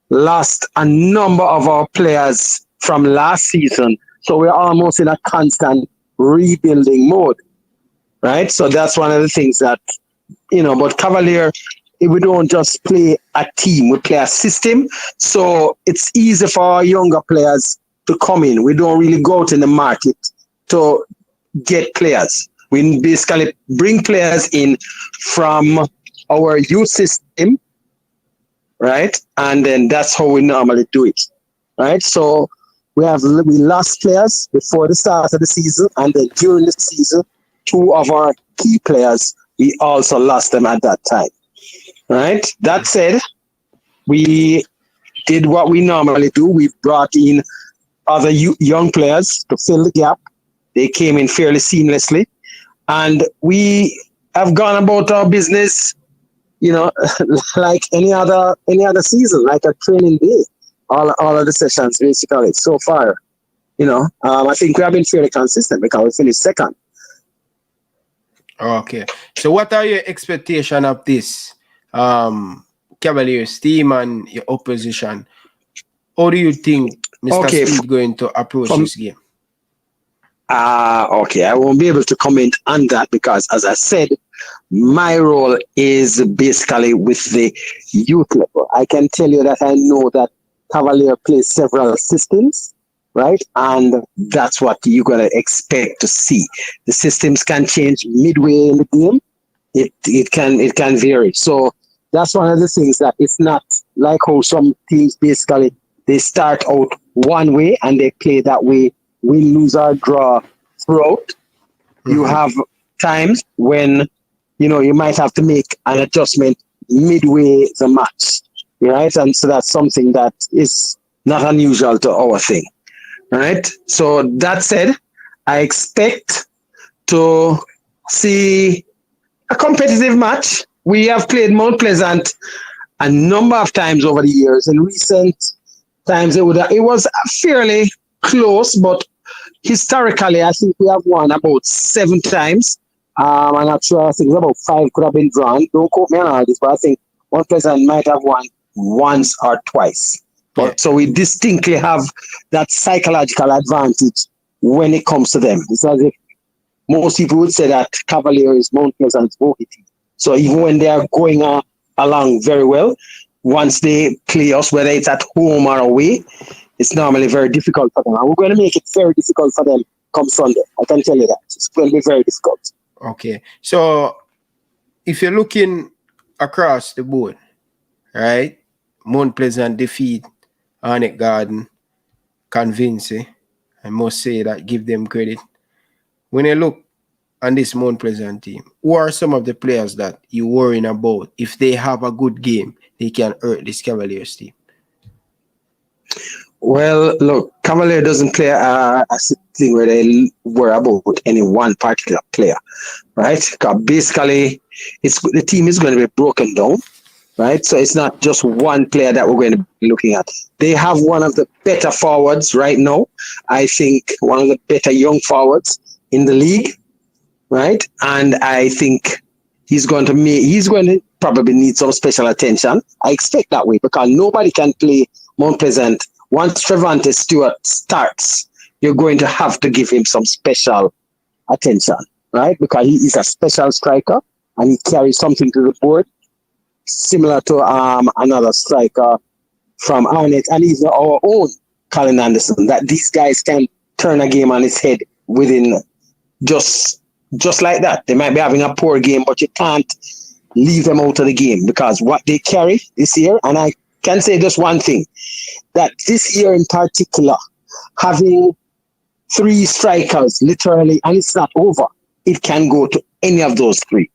lost a number of our players from last season. So we're almost in a constant rebuilding mode, right? So that's one of the things that, but Cavalier, we don't just play a team, we play a system. So it's easy for our younger players to come in. We don't really go out in the market to get players. We basically bring players in from our youth system, right? And then that's how we normally do it, right? So we lost players before the start of the season, and then during the season, two of our key players, we also lost them at that time, right? That said, we did what we normally do. We brought in other young players to fill the gap. They came in fairly seamlessly, and we have gone about our business, like any other season, like a training day. All of the sessions basically so far, I think we have been fairly consistent because we finished second. Okay, so what are your expectations of this Cavaliers team and your opposition? How do you think Mr. Speed going to approach this game? Okay, I won't be able to comment on that because, as I said, my role is basically with the youth level. I can tell you that I know that Cavalier plays several systems, right? And that's what you're going to expect to see. The systems can change midway in the game. It can vary. So that's one of the things that it's not like how some teams basically they start out one way and they play that way, win, lose, or draw throughout. You have times when, you might have to make an adjustment midway the match, right? And so that's something that is not unusual to our thing, right? So that said, I expect to see a competitive match. We have played Mount Pleasant a number of times over the years. In recent times, it was fairly close, but historically, I think we have won about 7 times. I'm not sure. I think about 5 could have been drawn. Don't quote me on all this, but I think Mount Pleasant might have won once or twice. But so we distinctly have that psychological advantage when it comes to them. It's as if most people would say that Cavalier is Mount Pleasant's bogey team. So even when they are going along very well, once they play us, whether it's at home or away, it's normally very difficult for them. And we're going to make it very difficult for them come Sunday. I can tell you that. It's going to be very difficult. Okay. So if you're looking across the board, right? Mount Pleasant defeat Arnett Garden, convincing. I must say that, give them credit. When you look on this Mount Pleasant team, who are some of the players that you're worrying about? If they have a good game, they can hurt this Cavaliers team. Well, look, Cavalier doesn't play a thing where they worry about any one particular player, right? Because basically, the team is going to be broken down, right? So it's not just one player that we're going to be looking at. They have one of the better forwards right now. I think one of the better young forwards in the league, right? And I think he's going to probably need some special attention. I expect that way because nobody can play Mount Pleasant. Once Trevante Stewart starts, you're going to have to give him some special attention, right? Because he is a special striker and he carries something to the board, similar to another striker from Arnett and even our own Colin Anderson, that these guys can turn a game on its head within just like that. They might be having a poor game, but you can't leave them out of the game because what they carry this year, and I can say just one thing, that this year in particular, having 3 strikers, literally, and it's not over, it can go to any of those 3.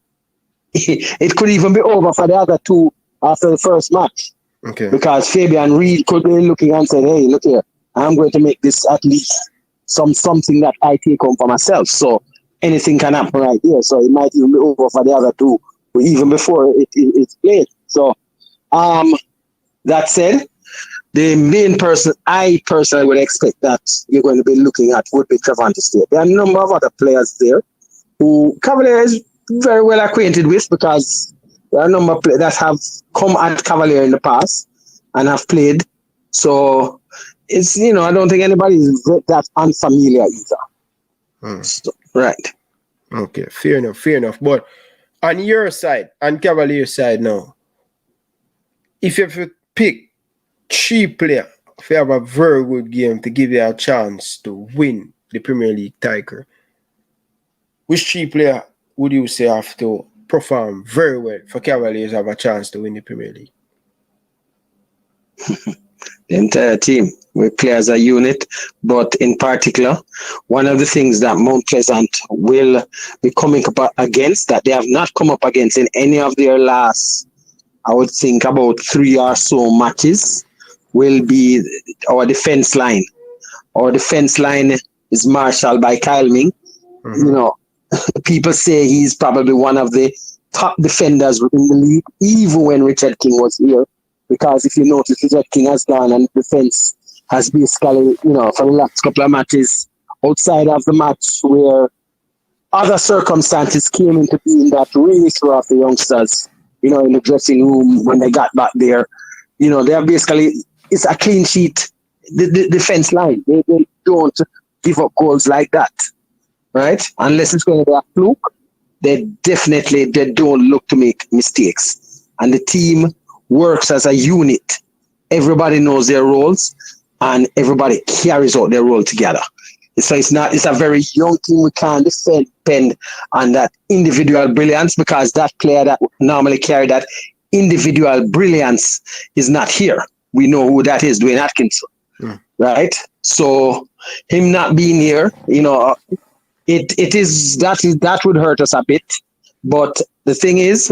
It could even be over for the other 2 after the first match. Okay. Because Fabian Reed could be looking and say, hey, look here, I'm going to make this at least something that I take home for myself. So anything can happen right here. So it might even be over for the other 2, even before it's played. So that said, the main person I personally would expect that you're going to be looking at would be Trevante Stewart. There are a number of other players there who Cavalier is very well acquainted with because there are a number of players that have come at Cavalier in the past and have played. So it's, I don't think anybody is that unfamiliar either. So, right. Okay, fair enough. But on your side, on Cavalier side now, if you have to pick 3 players if you have a very good game to give you a chance to win the Premier League title, which 3 players would you say have to perform very well for Cavaliers to have a chance to win the Premier League? The entire team. We play as a unit, but in particular, one of the things that Mount Pleasant will be coming up against that they have not come up against in any of their last, I would think, about 3 or so matches, will be our defense line. Our defense line is marshaled by Kyle Ming. People say he's probably one of the top defenders in the league, even when Richard King was here. Because if you notice, Richard King has gone and defense has basically, for the last couple of matches, outside of the match where other circumstances came into being that really threw off the youngsters, in the dressing room when they got back there. They're basically, it's a clean sheet, the defense line. They don't give up goals like that, right? Unless it's going to be a fluke, they don't look to make mistakes. And the team works as a unit. Everybody knows their roles and everybody carries out their role together. So it's a very young team. We can't depend on that individual brilliance because that player that normally carry that individual brilliance is not here. We know who that is, Dwayne Atkinson, right? So him not being here, that would hurt us a bit. But the thing is,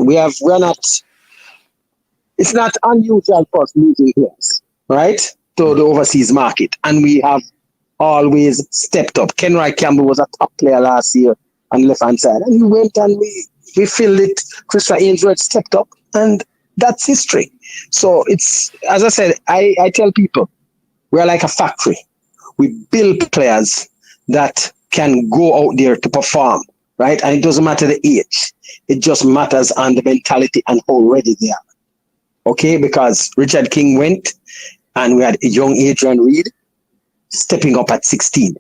it's not unusual for us losing players, right, to the overseas market. And we have always stepped up. Kenroy Campbell was a top player last year on the left-hand side. And he went and we feel it. Christopher Ainsworth stepped up, and that's history. So it's, as I said, I tell people, we're like a factory. We build players that can go out there to perform, right? And it doesn't matter the age. It just matters on the mentality and how ready they are. Okay? Because Richard King went, and we had a young Adrian Reed stepping up at 16,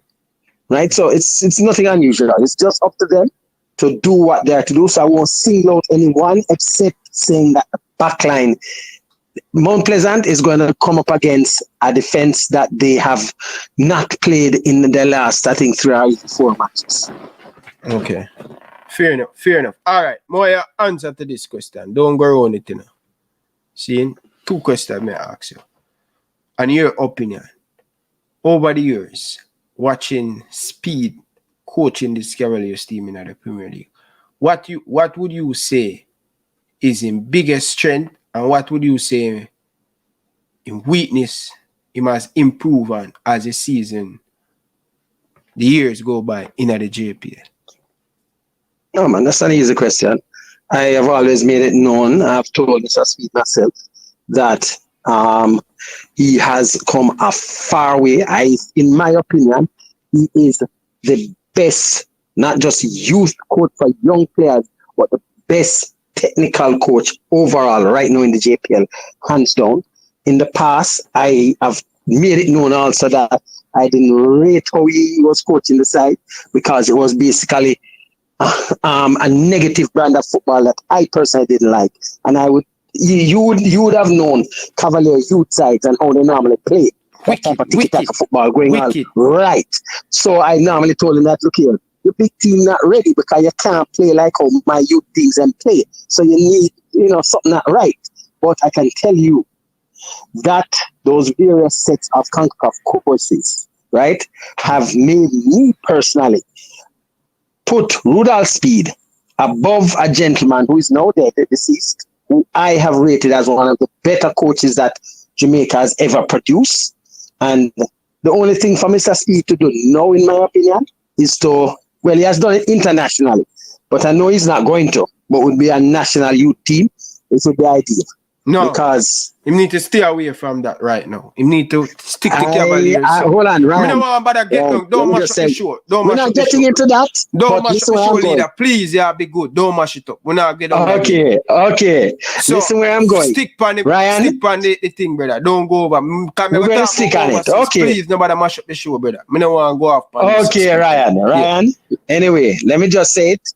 right? So it's nothing unusual. It's just up to them to do what they are to do. So I won't single out anyone except saying that the backline, Mount Pleasant is going to come up against a defense that they have not played in their last, I think, 3 or 4 matches. Okay. Fair enough. All right. Moya, answer to this question. Don't go around it, you know. See, 2 questions may I ask you. And your opinion, over the years, watching Speed coaching this Cavaliers team in the Premier League, what would you say is his biggest strength, and what would you say in weakness he must improve on as the years go by in the JPL? No, man, that's an easy question. I have always made it known, I've told Mr. Speed myself, that he has come a far way. In my opinion, he is the best, not just youth coach for young players, but the best technical coach overall right now in the JPL, hands down. In the past, I have made it known also that I didn't rate how he was coaching the side, because it was basically a negative brand of football that I personally didn't like. And you would have known Cavalier youth sides and how they normally play that type of tiki-taka football going on. Right. So I normally told him that, look here, your big team not ready because you can't play like how my youth teams and play. So you need, something not right. But I can tell you that those various sets of CONCACAF courses, right, have made me personally put Rudolph Speed above a gentleman who is now dead, deceased, who I have rated as one of the better coaches that Jamaica has ever produced. And the only thing for Mr. Speed to do now, in my opinion, is he has done it internationally, but I know he's not going to, but would be a national youth team. It would be ideal. No, because you need to stay away from that right now. You need to stick to Cavaliers. Hold on, Ryan. We don't want to get don't mash up the show. We're not getting into that. Don't mash up the show, leader. Please, be good. Don't mash it up. We're not getting Okay. So listen where I'm going. Stick on the thing, brother. Don't go over. We're going to stick on it. Okay. Please, nobody mash up the show, brother. We don't want to go off. Okay, Ryan. Yeah. Anyway, let me just say it.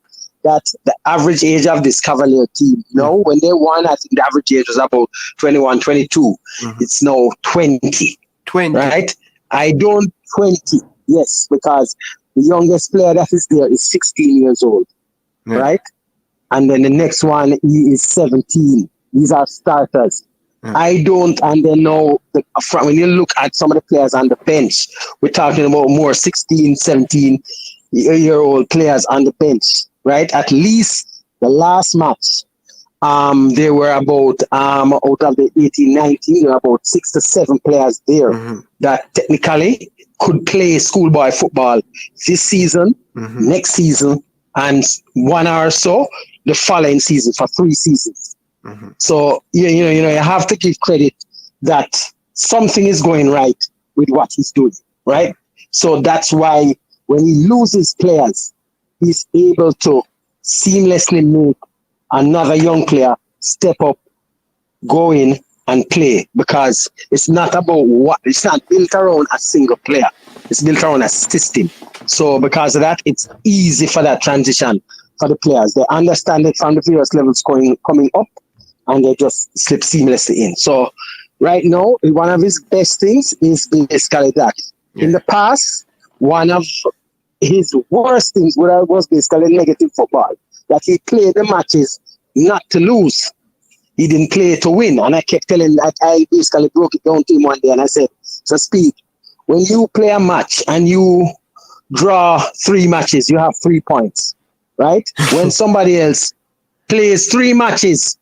That the average age of this Cavalier team, when they won, I think the average age was about 21, 22. Mm-hmm. It's now 20. Right? I don't 20, yes, because the youngest player that is there is 16 years old, right? And then the next one, he is 17. These are starters. I don't, and then now, when you look at some of the players on the bench, we're talking about more 16, 17-year-old players on the bench. Right, at least the last match, there were about out of the 18, 19, there were about 6 to 7 players there that technically could play schoolboy football this season, next season, and 1 or so the following season for 3 seasons. So you have to give credit that something is going right with what he's doing, right? So that's why when he loses players, he's able to seamlessly make another young player step up, go in and play, because it's not built around a single player. It's built around a system. So because of that, it's easy for that transition for the players. They understand it from the various levels coming up, and they just slip seamlessly in. So right now, one of his best things is basically that. In the past, one of his worst things was basically negative football, that he played the matches not to lose. He didn't play to win. And I kept telling him that. I basically broke it down to him one day and I said, so Speed, when you play a match and you draw 3 matches, you have 3 points, right? When somebody else plays 3 matches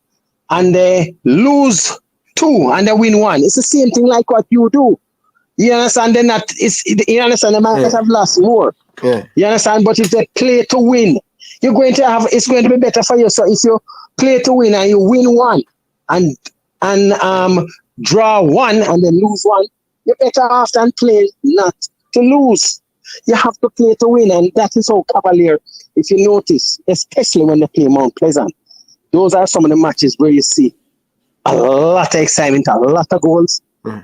and they lose 2 and they win 1, it's the same thing like what you do. You understand? You understand? They might have lost more. Yeah. You understand? But if they play to win, It's going to be better for you. So if you play to win and you win one and draw one and then lose one, you're better off than playing not to lose. You have to play to win, and that is how Cavalier, if you notice, especially when they play Mount Pleasant, those are some of the matches where you see a lot of excitement, a lot of goals,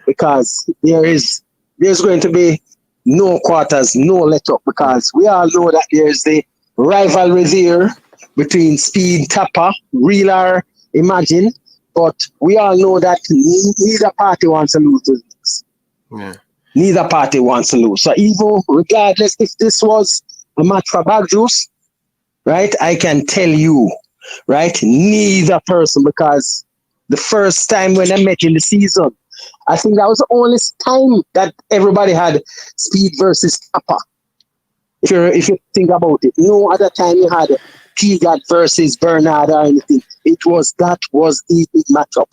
because there's going to be no quarters, no let up, because we all know that there's the rivalry there between Speed, Tapper, Real or Imagine, but we all know that neither party wants to lose this next. Yeah. Neither party wants to lose. So even regardless if this was a match for bag juice, right, I can tell you, right, neither person, because the first time when I met in the season, I think that was the only time that everybody had Speed versus Tapper. If you think about it, no other time you had Pigat versus Bernard or anything. That was the big matchup.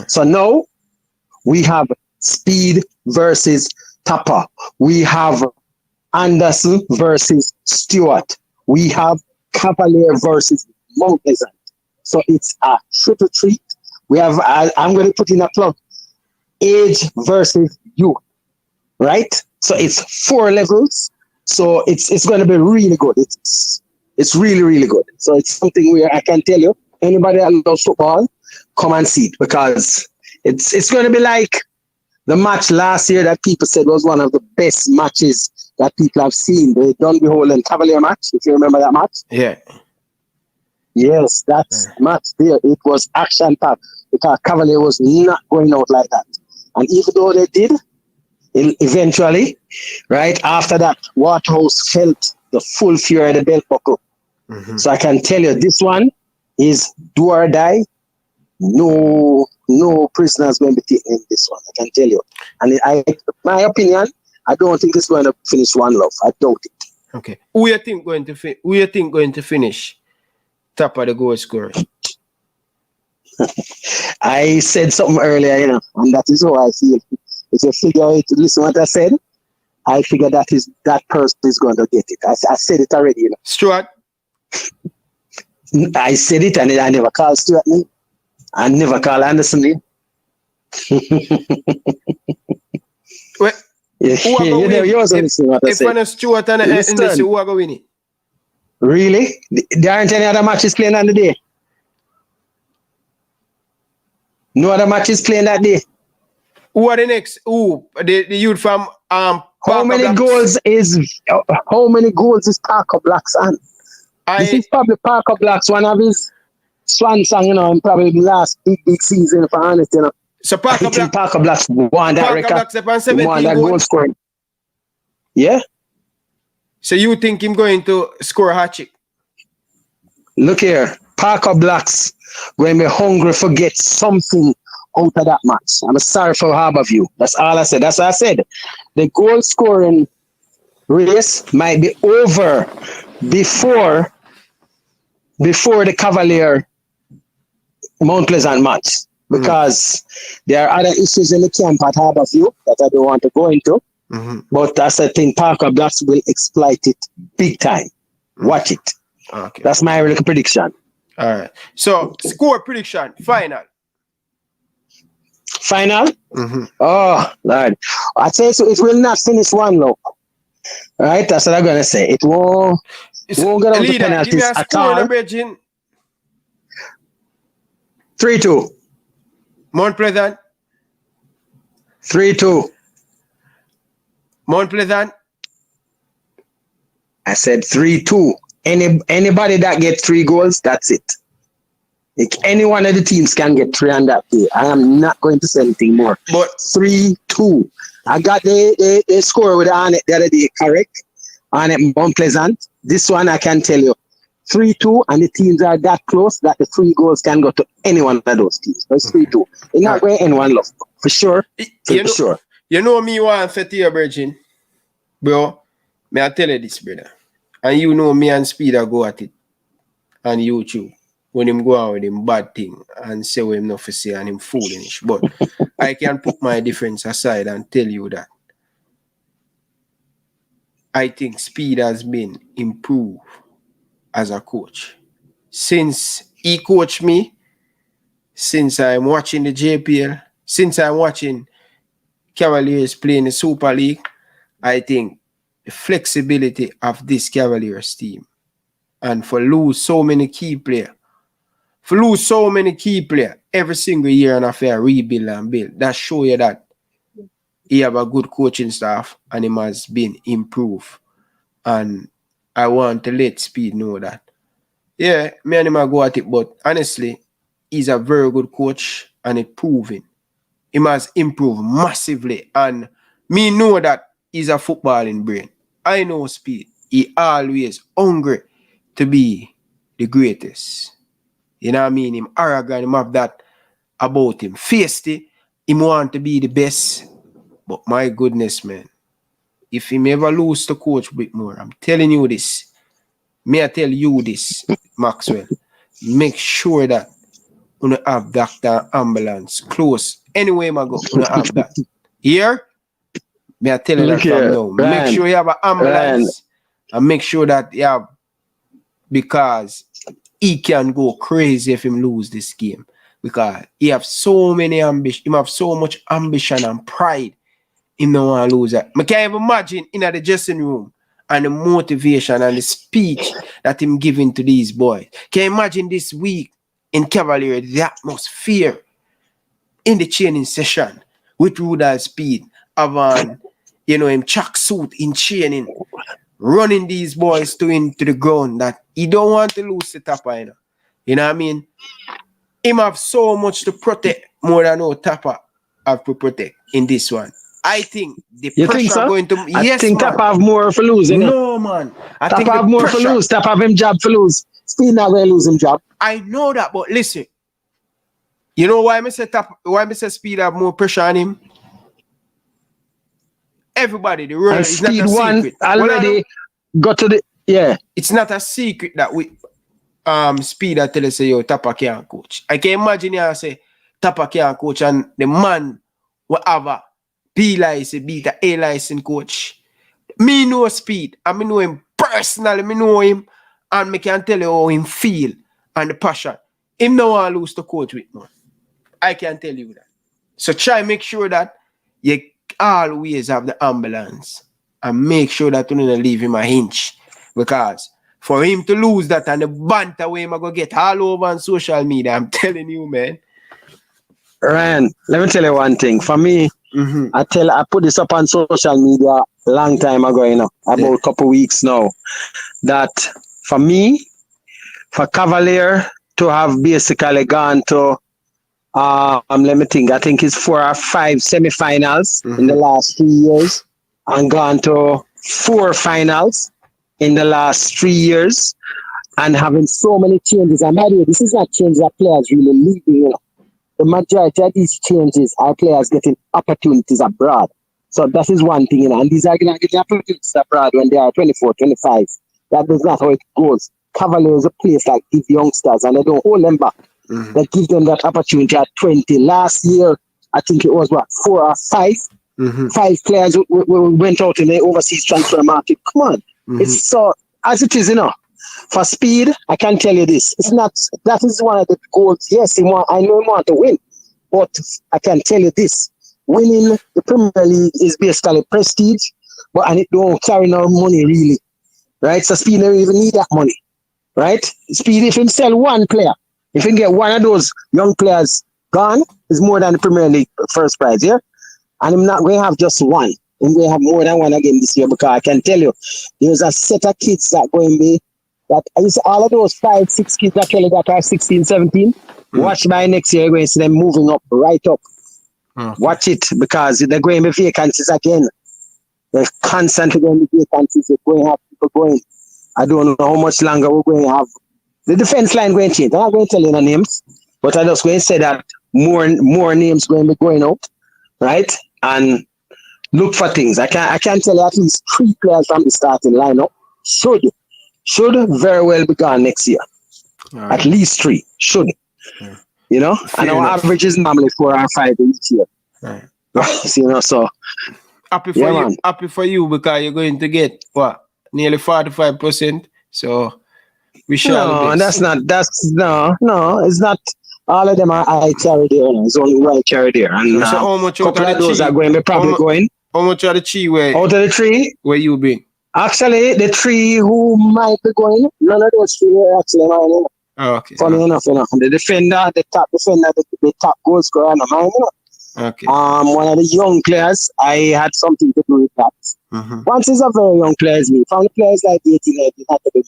So now we have Speed versus Tapper. We have Anderson versus Stewart. We have Cavalier versus Mount Pleasant. So it's a triple treat. We have, I'm going to put in a plug, age versus youth, right? So it's 4 levels. So it's going to be really good. It's really, really good. So it's something where I can tell you, anybody that loves football, come and see it, because it's going to be like the match last year that people said was one of the best matches that people have seen. The Dunbehold and Cavalier match, if you remember that match. Yeah. Yes, that's match there. It was action-packed because Cavalier was not going out like that. And even though they did, eventually, right, after that, Waterhouse felt the full fury of the belt buckle. So I can tell you, this one is do or die. No prisoners going to be taken in this one, I can tell you. And my opinion, I don't think it's going to finish 1-1. I doubt it. Okay. Who you think going to finish top of the goal scorer? I said something earlier, and that is how I feel. If you figure it, listen what I said, I figure that person is going to get it. I said it already, Stuart? I said it, and I never called Stuart name. I never call Anderson name. Well, if I'm a Stuart and Anderson, who are going to win it? Really? There aren't any other matches playing on the day? No other matches playing that day? Who are the next? The youth from How many goals is Parker Black's on? This is probably Parker Black's one of his swan song, in probably the last big season, for honest, So Parker Black's won that record. Black's upon 17 won that goal scoring. Yeah? So you think him going to score a hat-trick? Look here, Parker Black's going to be hungry for get something out of that match. I'm sorry for Harborview. That's all I said. That's what I said. The goal scoring race might be over before the Cavalier Mount Pleasant match, because there are other issues in the camp at Harborview that I don't want to go into. But that's a thing. Parker Blacks will exploit it big time. Watch it. Okay. That's my little prediction. All right. So score prediction, final. Final? Oh, Lord. I say so. It will not finish 1-0. Right? That's what I'm going to say. It won't get out to penalties at all. 3-2. Mount Pleasant. 3-2. Mount Pleasant. I said 3-2. Anybody that gets 3 goals, that's it. Any one of the teams can get 3 on that day. I am not going to say anything more. But 3-2. I got the score with Arnett the other day, correct? Arnett Mount Pleasant. This one I can tell you. 3-2, and the teams are that close that the 3 goals can go to any one of those teams. So it's 3-2. It's not going anyone love. For sure. For sure. You know me want to say to you, Virgin. Bro, may I tell you this, brother? And you know me and Speeder go at it on YouTube when him go out with him bad thing and say what him not for say and him foolish. But I can put my difference aside and tell you that I think Speed has been improved as a coach. Since he coached me, since I'm watching the JPL, since I'm watching Cavaliers playing the Super League, I think the flexibility of this Cavaliers team and for lose so many key players, every single year and after rebuild and build, that show you that he have a good coaching staff and him has been improved. And I want to let Speed know that. Yeah, me and him a go at it, but honestly, he's a very good coach and it's proven. He has improved massively. And me know that he's a footballing brain. I know Speed. He always hungry to be the greatest. You know what I mean? Him arrogant, him have that about him. Feisty, him want to be the best. But my goodness, man, if he ever lose to Coach Whitmore, I'm telling you this. May I tell you this, Maxwell? Make sure that you have doctor ambulance close. Anyway, my go, you have that. Here, may I tell you that from now. Make sure you have an ambulance and make sure that you have, because he can go crazy if him lose this game. Because he have so many ambition, he have so much ambition and pride. He don't want to lose that. I can't even imagine in the dressing room and the motivation and the speech that him giving to these boys. Can you imagine this week in Cavalier, the atmosphere in the training session with Rudolph Speed, Avan, him track suit in training, running these boys into the ground that he don't want to lose the tapper, You know what I mean? Him have so much to protect more than no tapper have to protect in this one. I think the pressure going to... I think Tap have more for losing. No, man. I think have more for lose. Tap have him job for lose. Speed not going to lose him job. I know that, but listen. You know why I say Speed have more pressure on him? Everybody, the runner, is not a secret. Already got to the... Yeah. It's not a secret that we... Speed I tell you say, yo, Tapa can't coach. I can imagine you say, Tapa can't coach and the man, whatever, B license, beat the A license coach. Me know Speed, and me know him personally, me know him, and me can tell you how him feel and the passion. Him no want to lose to Coach Whitmore. I can tell you that. So try make sure that you always have the ambulance and make sure that you don't leave him a hinge. Because for him to lose that and the banter way him go get all over on social media, I'm telling you, man. Ryan, let me tell you one thing. For me, I put this up on social media a long time ago, about a couple weeks now. That for me, for Cavalier to have basically gone to let me think, I think it's 4 or 5 semifinals in the last 3 years and gone to 4 finals in the last 3 years and having so many changes. And by the way, this is not changes that players really leaving, The majority of these changes are players getting opportunities abroad. So that is one thing, and these are going to get opportunities abroad when they are 24, 25. That is not how it goes. Cavalier is a place that give youngsters and they don't hold them back. They give them that opportunity at 20. Last year, I think it was 4 or 5. 5 players went out in the overseas transfer market. Come on. It's so, as it is, For Speed, I can tell you this. It's not, that is one of the goals. Yes, I know he want to win. But I can tell you this. Winning the Premier League is basically prestige, and it don't carry no money really. Right? So Speed don't even need that money. Right? Speed, if you sell one player, if you get one of those young players gone, is more than the Premier League first prize, yeah? And I'm not going to have just one. I'm going to have more than one again this year, because I can tell you, there's a set of kids that going to be, that I used all of those 5, 6 kids that are 16, 17, watch by next year, you're going to see them moving up, right up. Watch it, because they're going to be vacancies again. There's constantly going to be vacancies. They're going to have people going. I don't know how much longer we're going to have. The defense line going to change. I'm not going to tell you the names, but I'm just going to say that more names going to be going out, right? And look for things. I can tell you at least 3 players from the starting lineup should very well be gone next year. Right. At least 3 should. And our average is normally 4 or 5 each year. Right. So happy for you. Happy for you, because you're going to get nearly 45%. So We shall No, best. that's not. No. It's not. All of them are I carry there. No. It's only one I carry there, and So how much out couple of of the those are tree? going. They're probably going How much are the tree where out of the tree. you bring? Actually, the three who might be going, none of those three are actually mine. Oh, okay. Funny enough, the defender, the top defender, the top goal scorer, no mine. Okay. One of the young players, I had something to do with that. Mm-hmm. Once he's a very young player, me. From the players like 18, 19, not the big.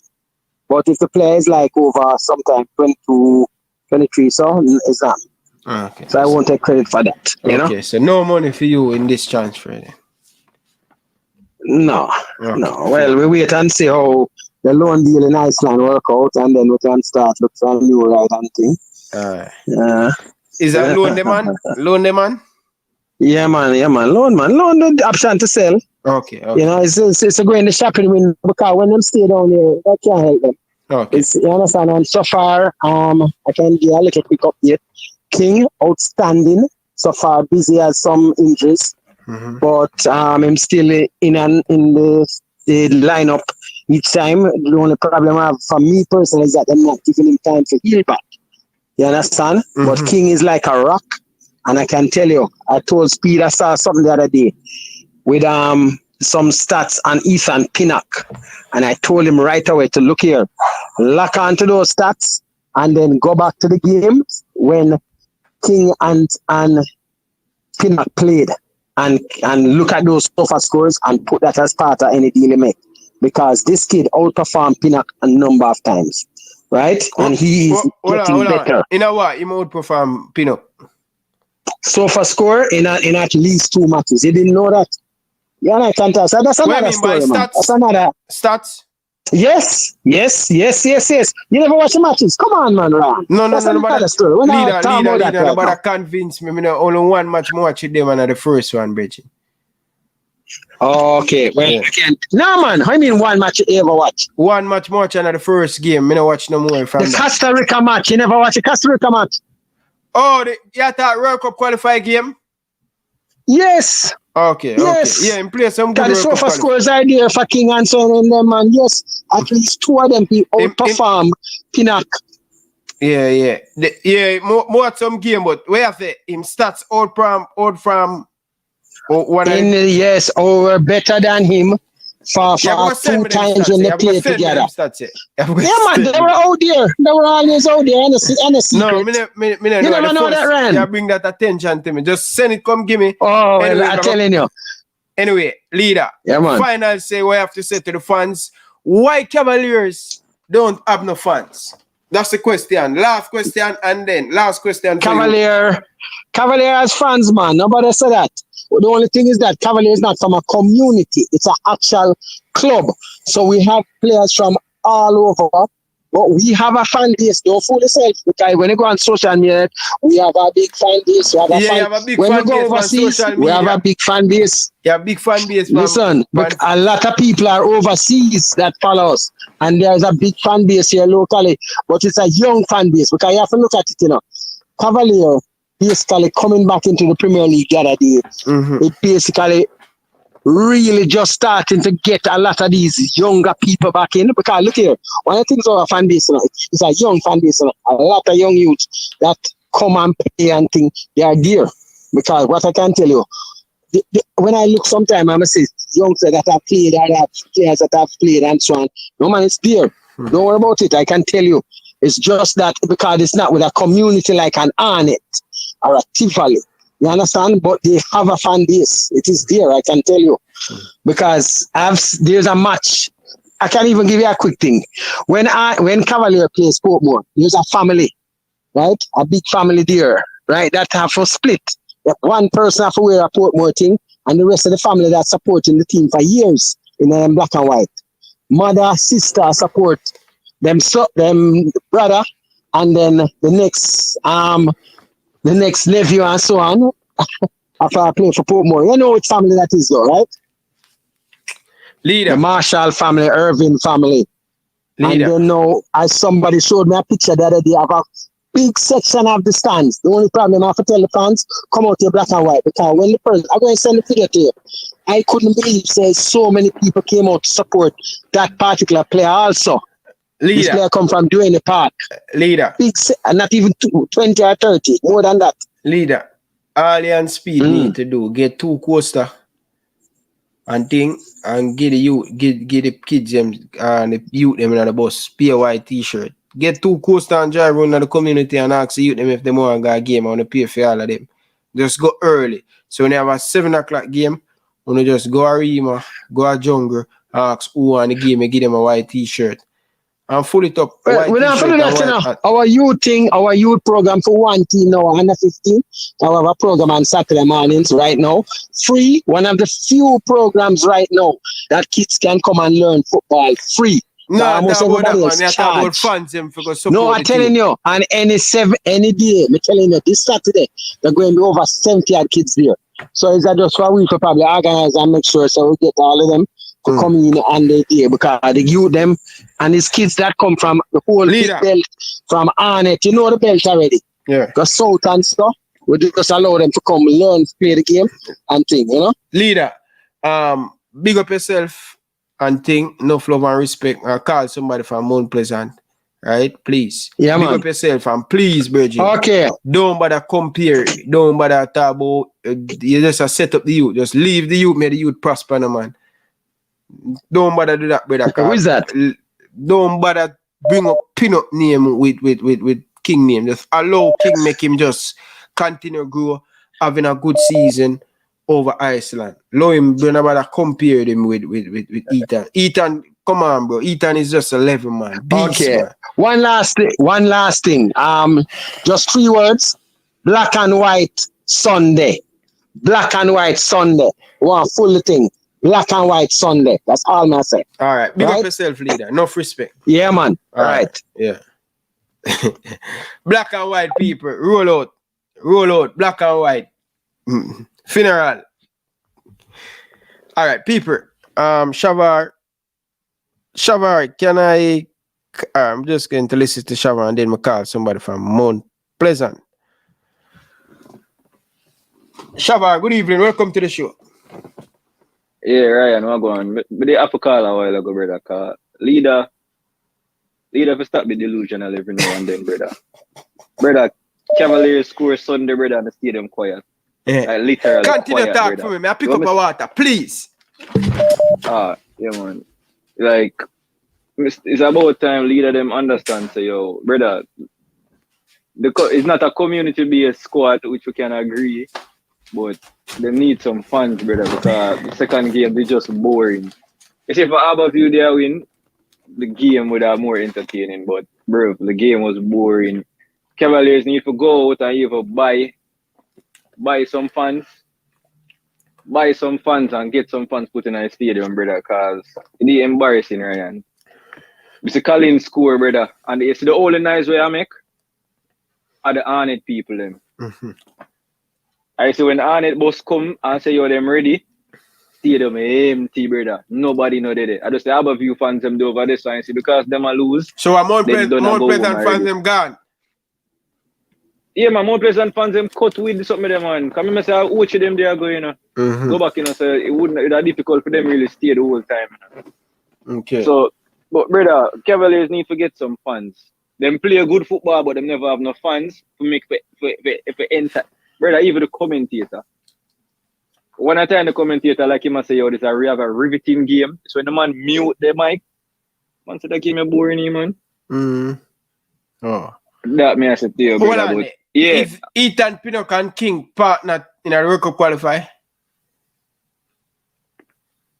But if the player is like over sometime 22, 23, so it's not. Okay. So I won't take credit for that. You know? Okay, so no money for you in this transfer then. No, Okay. no. Well, we wait and see how the loan deal in Iceland work out, and then we can start look for a new ride and thing. Is that loan demand? Loan demand? Yeah, man. Loan the option to sell. Okay. You know, it's a go in the shopping window because when them stay down there, that can't help them. Okay. You understand? And so far, I can give a little quick update. King, outstanding. So far, busy has some injuries. Mm-hmm. But I'm still in the lineup each time. The only problem I have for me personally is that I'm not giving him time to heal back. You understand? Mm-hmm. But King is like a rock, and I can tell you, I told Speed I saw something the other day with some stats on Ethan Pinnock, and I told him right away to look here, lock onto those stats, and then go back to the game when King and Pinnock played. And look at those sofa scores and put that as part of any deal you make. Because this kid outperformed Pinnock a number of times. Right? And he is getting better. In a what? He outperform Pinnock? Sofa score in at least 2 matches. You didn't know that? Yeah, I can't tell. So that's another story, man. That's another. Stats? Yes. You never watch the matches? Come on, man. No. Another story. Leader, nobody convince me. Only one match more watch them than the first one, Bridget. Okay, well, I can't. No, man. I mean, one match you ever watch? One match more watch than the first game. I don't watch no more from the Costa Rica match. You never watch the Costa Rica match? Oh, you thought World Cup qualified game? Yes. Okay. Yeah, in play some good. The sofa scores idea for King and Son and them, man. Yes, at least 2 of them he outperform Pinnock. Yeah. More at some game, but where have him stats old from yes, over better than him for 2 times when they played together. Yeah, man, they were out there. They were always out there on the secret. No, me you never know that, Rand. Yeah, bring that attention to me. Just send it, come give me. Oh, anyway, I'm telling you. Anyway, leader. Yeah, man. Final say what I have to say to the fans. Why Cavaliers don't have no fans? That's the question. Last question and then last question. Cavalier has fans, man. Nobody said that. The only thing is that Cavalier is not from a community. It's an actual club. So we have players from all over. But we have a fan base. Don't fool yourself. Because when you go on social media, we have a big fan base. When we go overseas, we have a big fan base. Yeah, big fan base. Listen, but a lot of people are overseas that follow us. And there's a big fan base here locally. But it's a young fan base. Because you have to look at it, you know. Cavalier basically coming back into the Premier League the other day. Mm-hmm. It basically really just starting to get a lot of these younger people back in. Because look here, one of the things about a fan base, it's a young fan base, a lot of young youth that come and play and think they are there. Because what I can tell you, when I look sometime, I must say, youngsters that have played, or have players that have played and so on, no man, it's there. Mm-hmm. Don't worry about it, I can tell you. It's just that because it's not with a community like an Arnett or a Tivoli. You understand? But they have a fan base. It is there, I can tell you. Because there's a match. I can even give you a quick thing. When Cavalier plays Portmore, there's a family, right? A big family there, right? That have to split. One person have to wear a Portmore thing, and the rest of the family that's supporting the team for years in black and white. Mother, sister support them brother, and then the next nephew and so on. After I play for Portmore, you know which family that is, though, right? Leader. The Marshall family, Irving family. Leader. And then now, as somebody showed me a picture the other day of a big section of the stands. The only problem I have to tell the fans, come out here black and white, because when the person, I'm going to send the video to you. I couldn't believe so many people came out to support that particular player also. This Leader. player come from Duane Park. Leader. Big, not even 20 or 30, more than that. Leader. Alien Speed need to do. Get 2 coaster and thing and get the youth, get the kids them and the youth them in the bus. Pay a white t-shirt. Get 2 coaster and drive around the community and ask the youth them if they want to go a game. I want to pay for all of them. Just go early. So when you have a 7 o'clock game, when you just go a Rima, go a Jungle, ask who want the game, and give them a white t-shirt. And full it up. Well, we're not for that, you know. Our youth program for one team now, 115. I have a program on Saturday mornings right now. Free, one of the few programs right now that kids can come and learn football free. No, almost everybody else charge. Fans them for no, I'm telling you, and any day, I'm telling you, this Saturday, they're going to be over 70 odd kids there. So is that just for we to probably organize and make sure so we get all of them to come in and they there because the youth them and these kids that come from the whole big belt from Arnett, you know the belt already. Yeah. The South and stuff. We just allow them to come learn, play the game and thing, you know? Leader, big up yourself and thing, enough love and respect. Call somebody from Mount Pleasant. Right? Please. Yeah, big man. up yourself and please, Virgin. Okay. Don't bother compare. Don't bother talk about you just set up the youth. Just leave the youth, make the youth prosper, no man. Don't bother do that, brother. Who is that? Don't bother bring up pin-up name with King name. Just allow King make him just continue grow, having a good season over Iceland. Allow him, don't bother compare him with Ethan. Ethan, come on, bro. Ethan is just 11, man. Beast, okay. Man. One last thing. Just 3 words. Black and white Sunday. Black and white Sunday. One full thing. Black and white Sunday. That's all I say. All right. Big up yourself, leader. Enough respect. Yeah, man. All right. Yeah. Black and white people. Roll out. Roll out. Black and white. Funeral. All right, people. Shavar, can I'm just going to listen to Shavar and then I call somebody from Mount Pleasant. Shavar, good evening. Welcome to the show. Yeah, Ryan, what going? But they have to call a while ago, brother. Call leader for stop be delusional every now and then, brother. Brother, Cavalier score Sunday, brother, and the stadium quiet. Yeah. Like, literally continue quiet, talk brother. for me. May I pick up my water, please? Yeah, man. Like, it's about time leader them understand. So, yo, brother, it's not a community-based squad, which we can agree. But they need some fans, brother, because the second game they just boring. You see, if Aberview they win, the game would have more entertaining. But bro, the game was boring. Cavaliers need to go out and either buy some fans and get some fans put in a stadium, brother, because it's embarrassing, Ryan. Mr. Collins score, brother, and it's the only nice way I make are the Arnett people them. Mm-hmm. I say when Arnett bus come and say yo them ready, stadium empty, brother. Nobody know that. I just say Aberview fans them do over this and see because them a lose. So Mount Pleasant fans them gone. Yeah, man, Mount Pleasant fans them cut with something them man. Come me say I watch them they are going, Go back, so it wouldn't it's difficult for them really stay the whole time. Okay. So but brother, Cavaliers need to get some fans. Them play good football, but them never have no fans to make for enter. Brother, even the commentator. One time the commentator like him and say, yo, we have a riveting game. So when the man mute the mic, man said that game is boring, man. Oh. That may I say to you, brother. But, yeah. If Ethan Pinnock and King partner in a World Cup qualify? I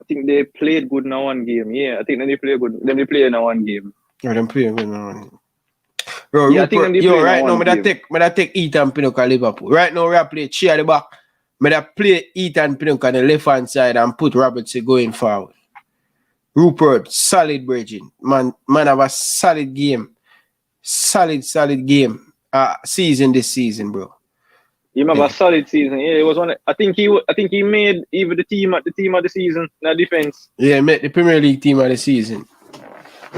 think they played good in one game. Yeah, I think they play good. They play in one game. Yeah, they play good in one game. Bro, yeah, I think right now, I take Ethan Pinnock and Liverpool. Right now, we are playing Chia at the back. I play Ethan Pinnock on the left hand side and put Robertson going forward. Rupert, solid bridging. Man have a solid game. Solid game. Season this season, bro. He have a solid season. Yeah, it was one. I think he made even the team of the season in the defense. Yeah, made the Premier League team of the season.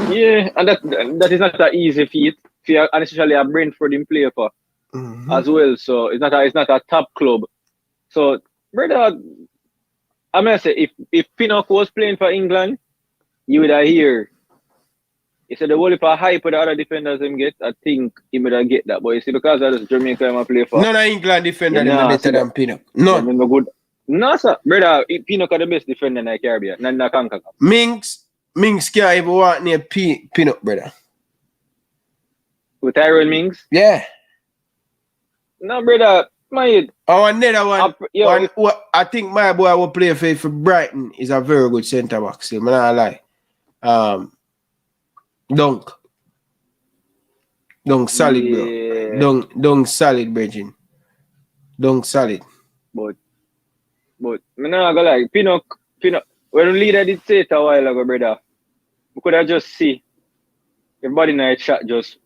Yeah, and that is not an easy feat. And especially a Brentford in play for as well. So it's not a top club. So brother, I must say if Pinnock was playing for England, you would have hear He said the whole heap of hype with the other defenders him get, I think he would get that. But you see, because of this Jamaica him a play for, None of England defender you them know, better see that. than Pinnock. Yeah, None. them no good. No, sir. Brother, Pinnock are the best defender in the Caribbean. None that can come. Minks can't even want near Pinnock, brother. With Tyrone Mings? Yeah. No, brother. My Oh, another one. yo, I think my boy will play for Brighton is a very good centre back. Still, man, I lie. Dunk solid, yeah. bro. Dunk solid, Bridging. Dunk solid. But me not gonna lie, Pinnock, when the leader did say it a while ago, brother, we could have just see everybody in the chat just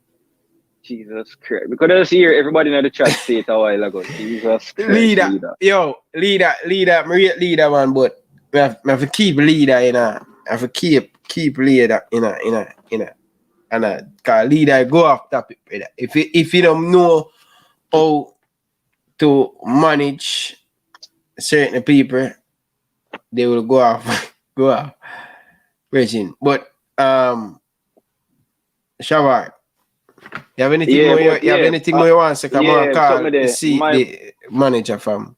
Jesus Christ. We could have hear everybody in the chat say it a while ago. Jesus Christ. Leader. Me rate leader, man, but we have to keep leader in a. I have to keep leader in a. And cause leader go off topic, brother. If you don't know how to manage certain people, they will go off Regine. But Shavar, you have anything more you want to say? Come on, call the manager from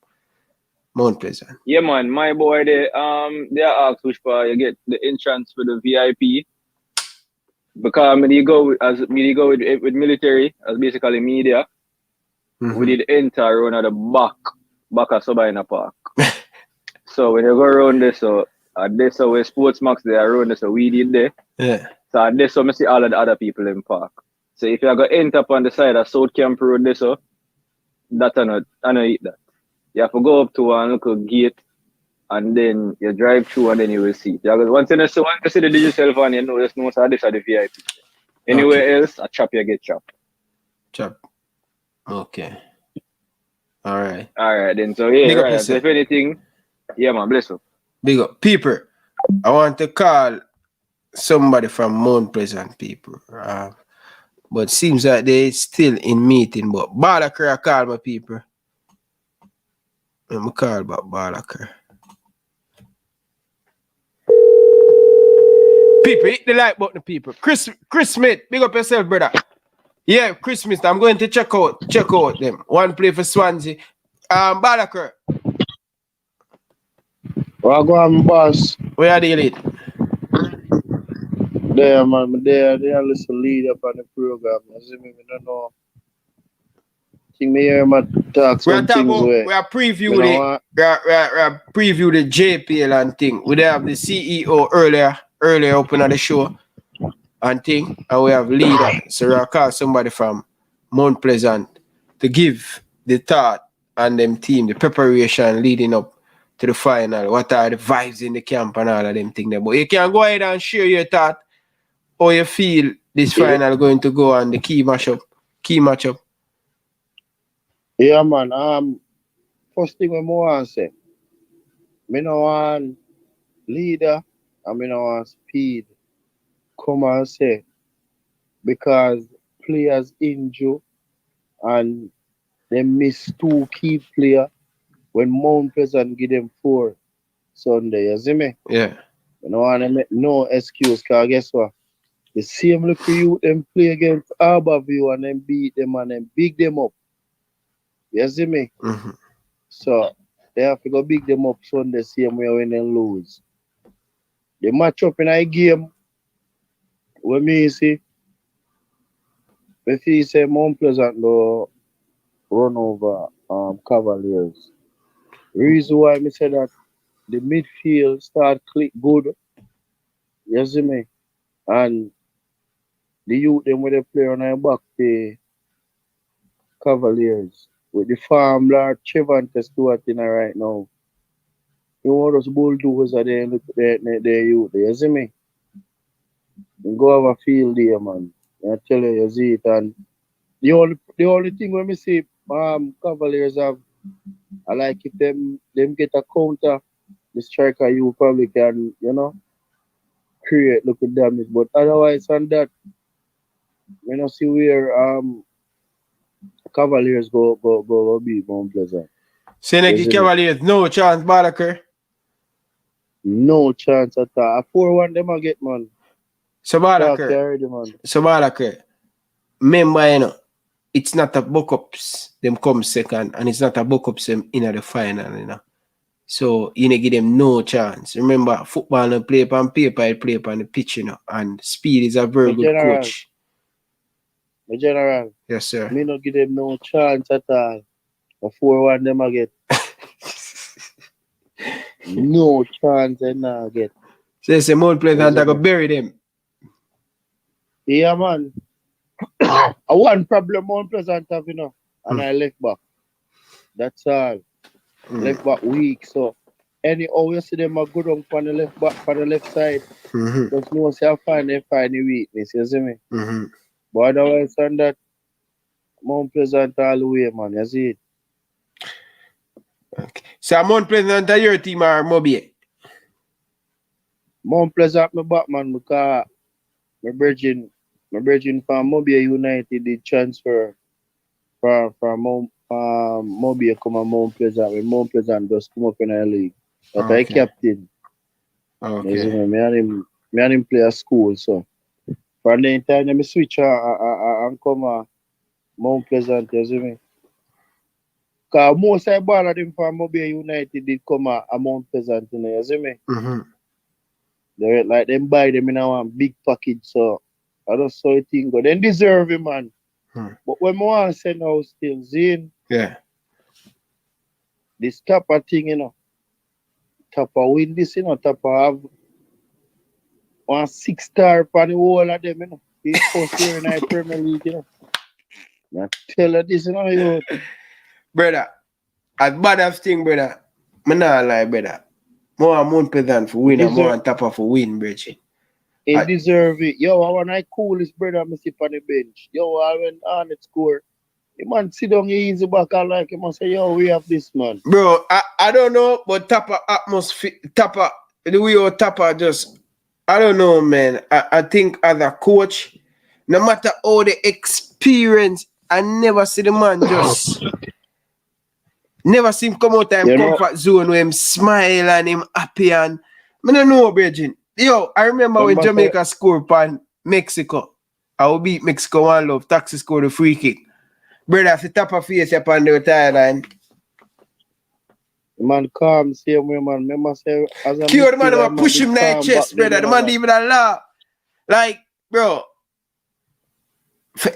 Mount Pleasant. Yeah, man, my boy they asked which part you get the entrance for the VIP. Because me go with military as basically media. We did enter around at the back of Sabina Park. So when you go around there, so at this where Sports Max there around there, so we did there. Yeah. So at this I see all of the other people in park. So if you go enter up on the side of South Camp Road there, so that I not eat that. You have to go up to one little gate and then you drive through and then you will see it. Once you see the digital van, you know there's no so this are the VIP. Anywhere else, a chop you get chopped. Chop. Okay. Alright then. So yeah, right. So yourself. if anything, yeah man, bless you. Big up. People, I want to call somebody from Mount Pleasant, people. But seems like they still in meeting. But Balakar call my people. I'm call about Balakar. People, hit the like button, people. Chris Smith, big up yourself, brother. Yeah, Chris Smith, I'm going to check out them. One play for Swansea. Balakar. Well, go on, boss. Where are they lead? There, man. There, listen lead up on the program. I don't know. I think me hear my talk some things where. We are preview the JPL and thing. We have the CEO earlier open at the show and thing. And we have leader. So I call somebody from Mount Pleasant to give the thought and them team, the preparation leading up to the final. What are the vibes in the camp and all of them things there. But you can go ahead and share your thought how you feel this final going to go and the key matchup. Yeah, man. First thing I want to say, me no want leader and me no want speed come and say because players injure and they miss 2 key players when Mount Pleasant give them 4 Sunday. You see me? Yeah. You don't want to make no excuse because guess what? The same look for you them play against Harborview and then beat them and then big them up. You see me? Mm-hmm. So they have to go big them up Sunday same way when they lose. They match up in a game. When me see, if you say Mount Pleasant go run over Cavaliers. Reason why I say that the midfield start click good. You see me? And the youth them when they play on their back the Cavaliers with the farm Lord Chevante Stewart in right now. You want those bulldozers are there look their youth, you see me? You go have a field there, man. I tell you see it. And the only thing when me see Cavaliers have, I like if them get a counter, the striker you probably can, create look at damage. But otherwise on that, we don't see where Cavaliers go beat Mount Pleasant. Senegi Cavaliers, no chance, Balakar. No chance at all. A 4-1 them I get, man. So Balakre, remember, you know, it's not a buck-ups, them come second, and it's not a buck-ups them in the final, you know. So, you know, give them no chance. Remember, football no play upon paper, it play upon the pitch, you know, and Speed is a very good coach. My general. Yes, sir. Me not give them no chance at all. A 4-1 them I get. No chance they not get. So you say Mount Pleasant I go bury them. Yeah, man. I one problem Mount Pleasant have, you know, and I left back. That's all. Left back weak. So anyhow you see them a good on the left back, on the left side. Just know say I find the weakness, you see me? But otherwise than that, Mount Pleasant all the way, man. You see it? Okay. So Mount Pleasant your team or Moby? Mount Pleasant my back, man, because my brethren from Moby United did transfer from Moby come on Mount Pleasant. When Mount Pleasant just come up in the league. But I captain. Okay. You see me and him play at school, so from the time I switch and come Mount Pleasant, you see me? Because most of the ball of them from Moby United did come a Mount Pleasant, you see me? They like them buy them in a big package, so I just saw it thing go. They deserve it, man. But when I want to send out still, Zine, this type of thing, you know, type of win this, you know, type of have 1 6-star for the whole of them, you know. This first year in the Premier League, you know. I tell you this, you know, you. Brother, as bad as thing, brother, I not lie, brother. More Mount Pleasant for win and more on top of for win, Bridget. He deserve it. Yo, I want to cool this brother, I sit on the bench. Yo, I went on it score. The man sit down easy back, I like him and say, yo, we have this man. Bro, I don't know, but Tapper atmosphere, Tapper, the way your Tapper just, I don't know, man. I think as a coach, no matter all the experience, I never see the man just, never see him come out of his comfort zone where him smile and him happy and, I don't know, Bridget. Yo, I remember when Jamaica scored upon Mexico. I will beat Mexico 1-0. Taxi scored a free kick. Brother, if you tap a face upon the timeline. Man, calm, same way, man. Remember, say, as a Cure the man, I'm push him in the chest, brother. The man didn't even laugh. Like, bro. I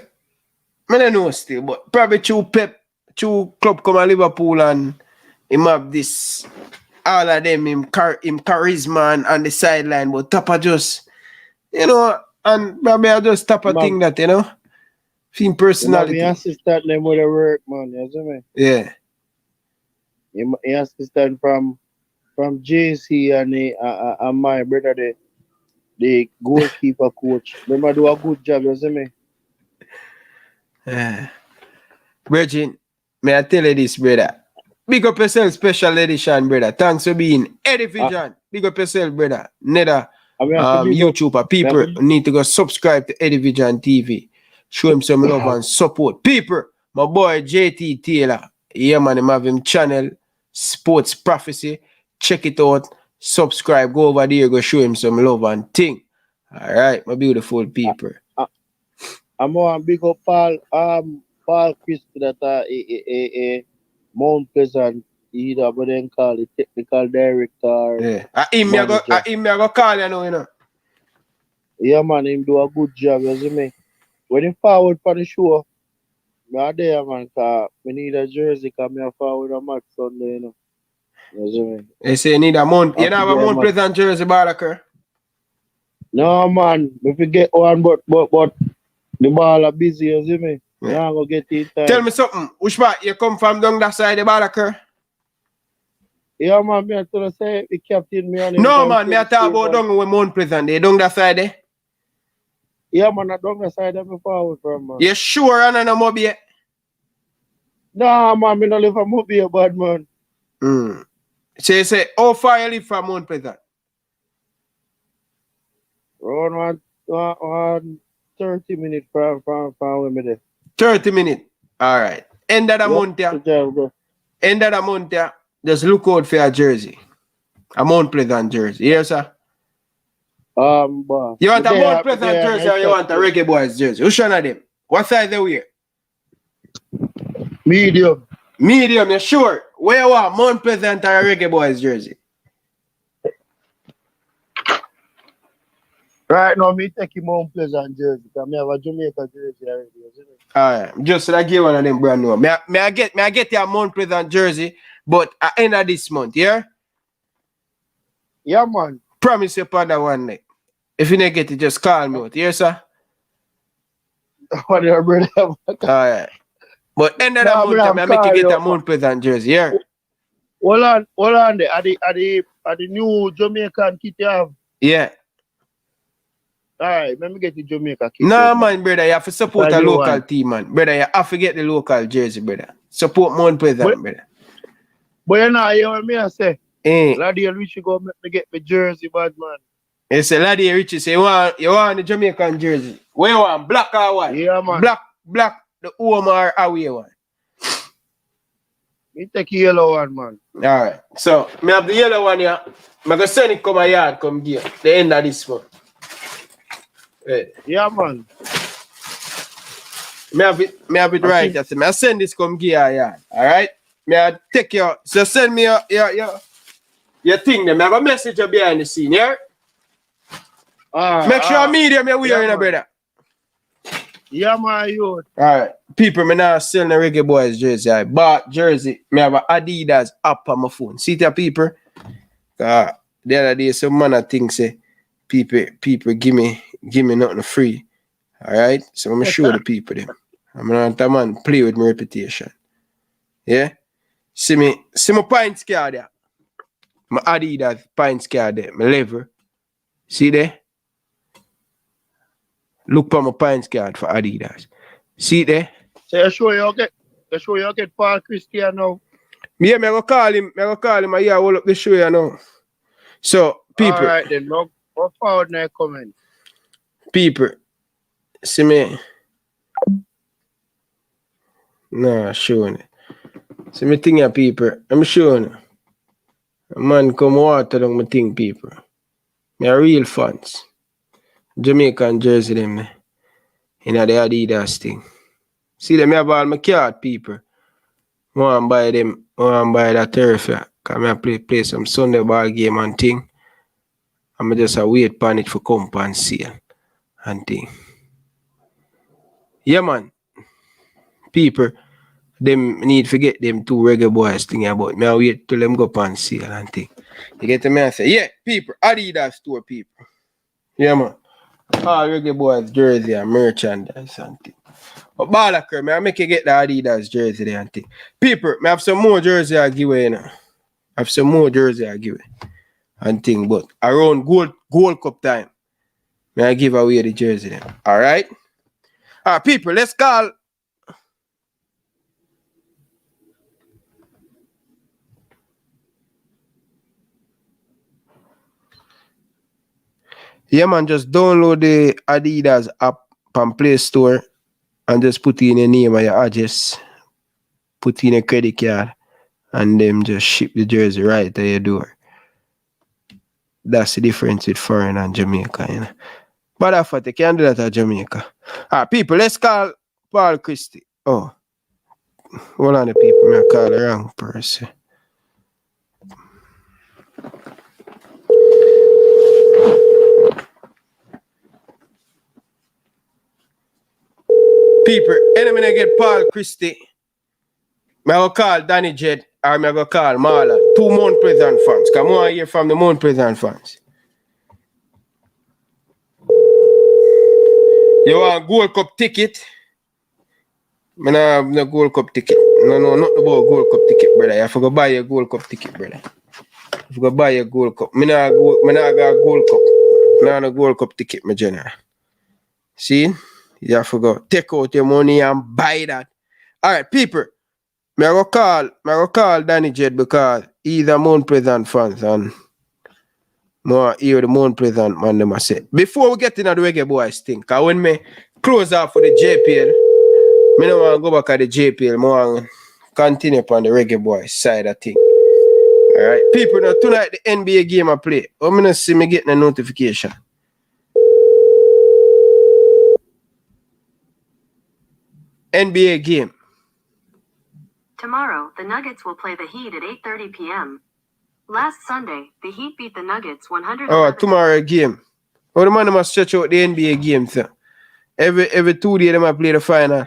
don't know still, but probably through club come to Liverpool and him have this. All of them, him charisma and the sideline, but Tapper just, you know, and maybe I just Tapper thing that, you know, him personality. He assistant them with the work, man, you see me? Yeah. He assistant from JC and my brother, the goalkeeper coach. They do a good job, you see me? Virgin, may I tell you this, brother? Big up yourself, special edition, brother. Thanks for being Eddie Vision. Big up yourself, brother. Nether YouTuber. People need to go subscribe to Eddie Vision TV. Show him some love and support. People, my boy JT Taylor. Yeah, man, him have him channel, Sports Prophecy. Check it out. Subscribe. Go over there, go show him some love and thing. All right, my beautiful people. I'm going to big up Paul Christie that Mount Pleasant, either, but then call the technical director. Yeah. Him go call you know. Yeah, man, him do a good job, you see me? When he forward for the show, I there, man, because we need a jersey, because I forward a match Sunday, you know. You see me? They say you need a Mount, you know have a Mount Pleasant jersey, Balakre? No, man, if you get one, but the ball are busy, you see me? Yeah. Go get it. Tell me something. Which part you come from down that side of Balakre? Yeah, man, me to say the captain me on. No, man, me I talk about down with Mount Pleasant. They down that side there. Yeah, man, I down that side of me forward from, man. You sure I don't know Moby? Nah, man, me not live from Moby, bad man. So you say, how far you live from Mount Pleasant? Around 30 minutes from where me there. 30 minutes. All right. End of the month, yeah. End of the month, yeah. Just look out for a jersey. A Mount Pleasant jersey. Yes, sir? But You want a they Mount are Pleasant jersey or you want a Reggae Boyz jersey? Which one of them? What size they wear? medium. Medium, you sure? Where you want? Mount Pleasant or a Reggae Boyz jersey? Right now, me take him Mount Pleasant jersey because I have a Jamaica jersey already. Isn't it? Alright, just so I give one of them brand new. May I get your Mount Pleasant jersey, but at end of this month, yeah? Yeah, man. Promise you upon that one day. If you don't get it, just call me out. Yes, sir? Whatever, brother. Alright. But end of the Nah, month, brother, I make you get a call you. Mount Pleasant jersey, yeah? Hold on there. Are the new Jamaican kit you have? Yeah. Alright, let me get the Jamaica kit. No, then, man, brother, you have to support a Tell you local one. team, man. Brother, you have to get the local jersey, brother. Support Mount Pleasant, brother. But you know, you hear me I say, Eh. Laddie, we should go make me get my jersey, bad man. It's a laddie Richie say you want the Jamaican jersey. Where you want? Black or white? Yeah, man. Black, the home or away one. Me take the yellow one, man. Alright. So me have the yellow one here. I'm gonna send it come a yard, come here. The end of this month. Right. Yeah, man. Me have it right. That's it. I send this come here a yard. Alright? Me I take your so send me your thing there. Me have a message behind the scene, yeah? Make sure medium you're wearing, yeah, brother. Yeah, man, you. Alright. People, me now selling the Reggae Boyz jersey. I bought jersey. Me have a Adidas app on my phone. See that, people? The other day, some man I think say, people give me nothing free. Alright? So I'm going to show the people them. I'm going to man play with my reputation. Yeah? See my points card there. My Adidas points card there. My level. See there? Look for my points card for Adidas. See it there? So you sure you get Paul Christian now? Yeah, me go call him. Yeah, hold up the show you know. So, people. Alright then, look forward now comment. People. See me. Nah, showing it. See me thing here, people. I'm showing it. A man come water down my thing, people. Me are real fans. Jamaican jersey them me. In the Adidas thing. See them, I have all my card, people. I want to buy them. I want to buy that turf. Because I play some Sunday ball game and thing. I'm just a wait on it for come and sale and thing. Yeah, man. People, them need to get them two Reggae Boyz thing about me. I wait till them go up and sale and thing. You get me? I say, yeah, people, Adidas store, people. Yeah, man. All Reggae Boyz jersey and merchandise and thing. But Balaker, I make you get the Adidas jersey there and thing. People, I have some more jersey I give away now. And thing, but around Gold Cup time, I give away the jersey then. Alright? Alright, people, let's call. Yeah, man, just download the Adidas app from Play Store and just put in your name and your address, put in a credit card, and them just ship the jersey right to your door. That's the difference with foreign and Jamaica, you know. But I thought they can't do that at Jamaica. People, let's call Paul Christie. Oh. Hold on the people, I call the wrong person. People, any minute I get Paul Christie, I will call Danny Jed or I will call Marlon. 2 Mount Pleasant fans. Come on here from the Mount Pleasant fans. You want Gold Cup ticket? I don't have no Gold Cup ticket. No, not about Gold Cup ticket, brother. You have to go buy your Gold Cup ticket, brother. You have to go buy your Gold Cup. I not got Gold Cup. I have no Gold Cup ticket, my general. See? You have to go take out your money and buy that. Alright, people. I go call Danny Jed because he's a Mount Pleasant fans and more hear the Mount Pleasant man them say. Before we get into the Reggae Boyz thing, because when me close off for the JPL, I don't want to go back at the JPL, I want to continue upon the Reggae Boyz side of thing. Alright, people, now tonight the NBA game I play. I'm going to see me getting a notification. NBA game. Tomorrow, the Nuggets will play the Heat at 8:30 p.m. Last Sunday, the Heat beat the Nuggets 100. Oh, tomorrow game. Oh, the man must stretch out the NBA game, sir. Every 2 days, they might play the final.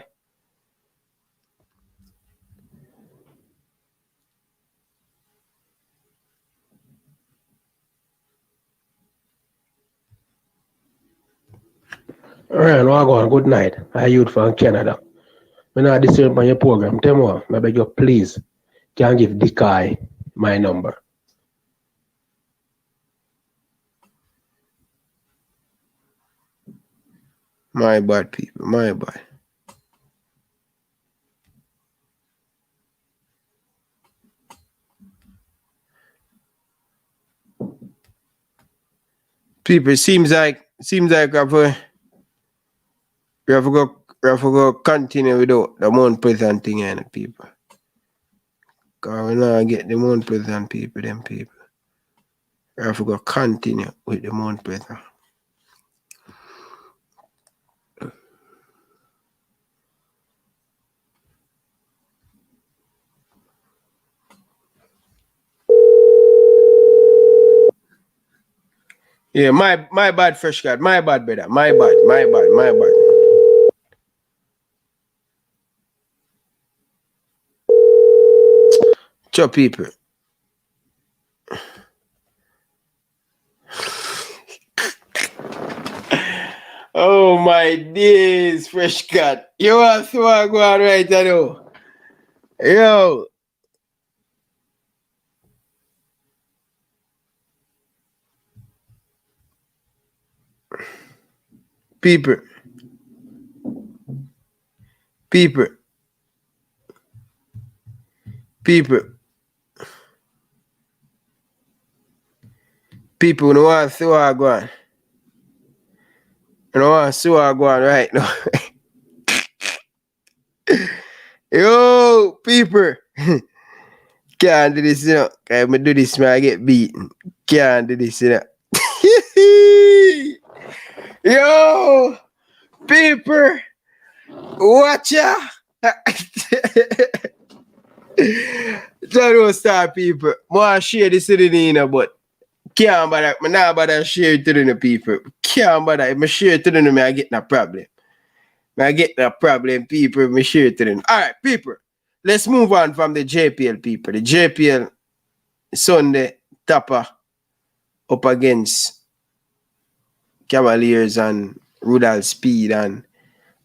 Ryan, Wagwan, good night. I youth from Canada. When I disturb on your program, tell me, I beg you, please, can give Dikai my number. My bad, people. My bad. People, seems like we have to go continue without the Mount Pleasant thing, and people. Because we now get the Mount Pleasant people, them people. We have to go continue with the Mount Pleasant. Yeah, my bad, Fresh God. My bad, brother. My bad. Chop people. Oh my days, Fresh God. You want to go on right now? Yo. People. People don't want to see what I go on. I don't want to see what I go on right now. Yo, people. Can't do this, you know. If I do this, man, I get beaten. Can't do this, you know. Yo, people. Watch out. Don't start, people. More share this to the Nina, but can't bother. I'm not bother share it to the people. Can't bother. If I share it to them, I get no problem. I get no problem, people, if I share it to them. All right, people. Let's move on from the JPL, people. The JPL Sunday topper up against Cavaliers and Rudal Speed and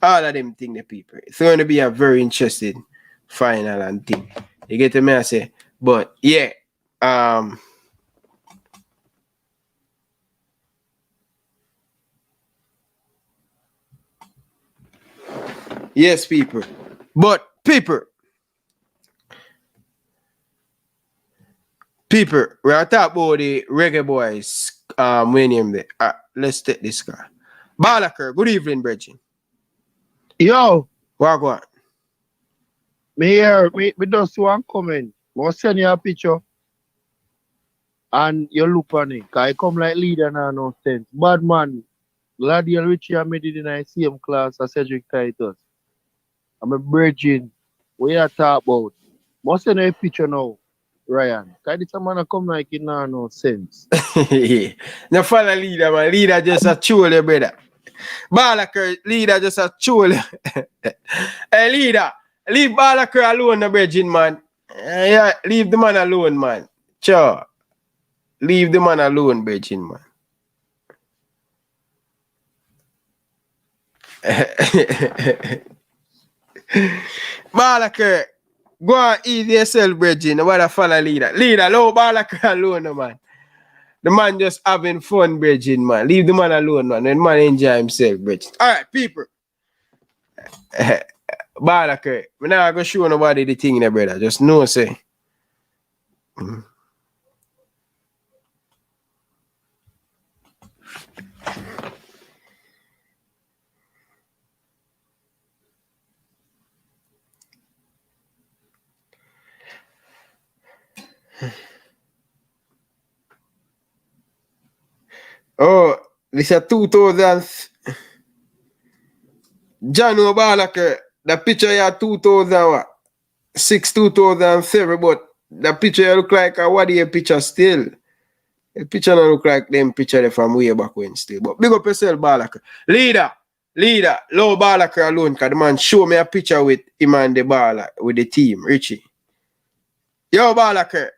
all of them things, the people. It's going to be a very interesting final and thing. You get me, I say? But yeah, yes, people. But people, we are talking about the Reggae Boyz. When name there. Let's take this guy. Balaker, good evening, Bridget. Yo, Wagwan. me here, me just want comment. I'll send you a picture and you look on it. Cause I come like leader now, no sense. Bad man, Gladiel Richie I made it in the same class as Cedric Titus. I'm a virgin. What you talk about? I'll send you a picture now, Ryan. Cause this man come like it now, no sense. No follow leader, man. Leader just a chole, brother. Balaker, leader just a chole. Hey, leader, leave Balaker alone, the virgin, man. Yeah, leave the man alone, man. Sure. Leave the man alone, virgin, man. Balaker, go and eat yourself, virgin. What a follow leader. Leader, low Balaker alone, man. The man just having fun, virgin, man. Leave the man alone, man. The man enjoy himself, virgin. All right, people. Balaker, I'm not going to show nobody the thing, brother. Just know, say. Oh, this is 2000. John Balaker the picture here 2006, 2007, but the picture here look like a what year picture still. The picture don't look like them picture there from way back when still. But big up yourself, Balaka. Leader, low Balaka alone, cause the man show me a picture with him and the ball with the team, Richie. Yo, Balaka.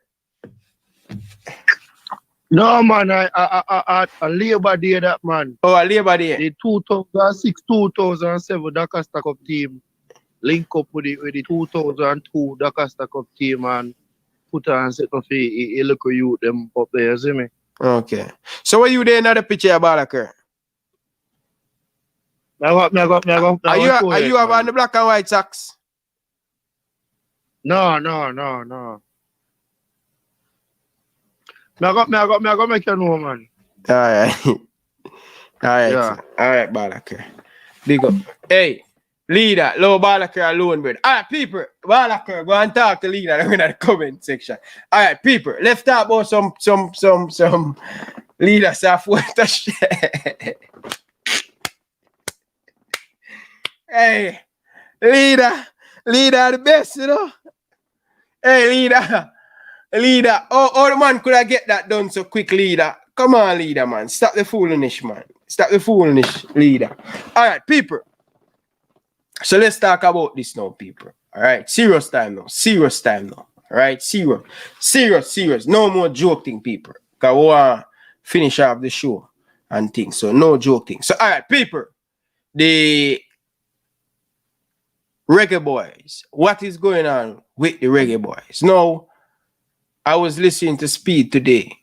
No, man, I Labor Day that, man. Oh, a Labor Day. The 2006, 2007 Dakar Cup team link up with the 2002 Dakar Cup team and put on set of a local youth them up there, see me? Okay. So were you there in the picture, Balaka? Are you have on the black and white socks? No. I got make you know, man. Alright. Yeah. Alright, Balaka. Big up. Hey, leader, low Balaka alone, bro. Alright, people. Balaka, go and talk to leader in the comment section. Alright, people. Let's talk about some leader stuff. Hey, leader the best, you know. Hey, leader. Oh, the man could I get that done so quick, leader? Come on, leader, man. Stop the foolishness, man. Stop the foolishness, leader. All right, people. So let's talk about this now, people. All right, serious time now. All right, serious. No more joking, people. Because we want to finish off the show and things. So no joking. So, all right, people. The Reggae Boyz. What is going on with the Reggae Boyz? Now, I was listening to Speed today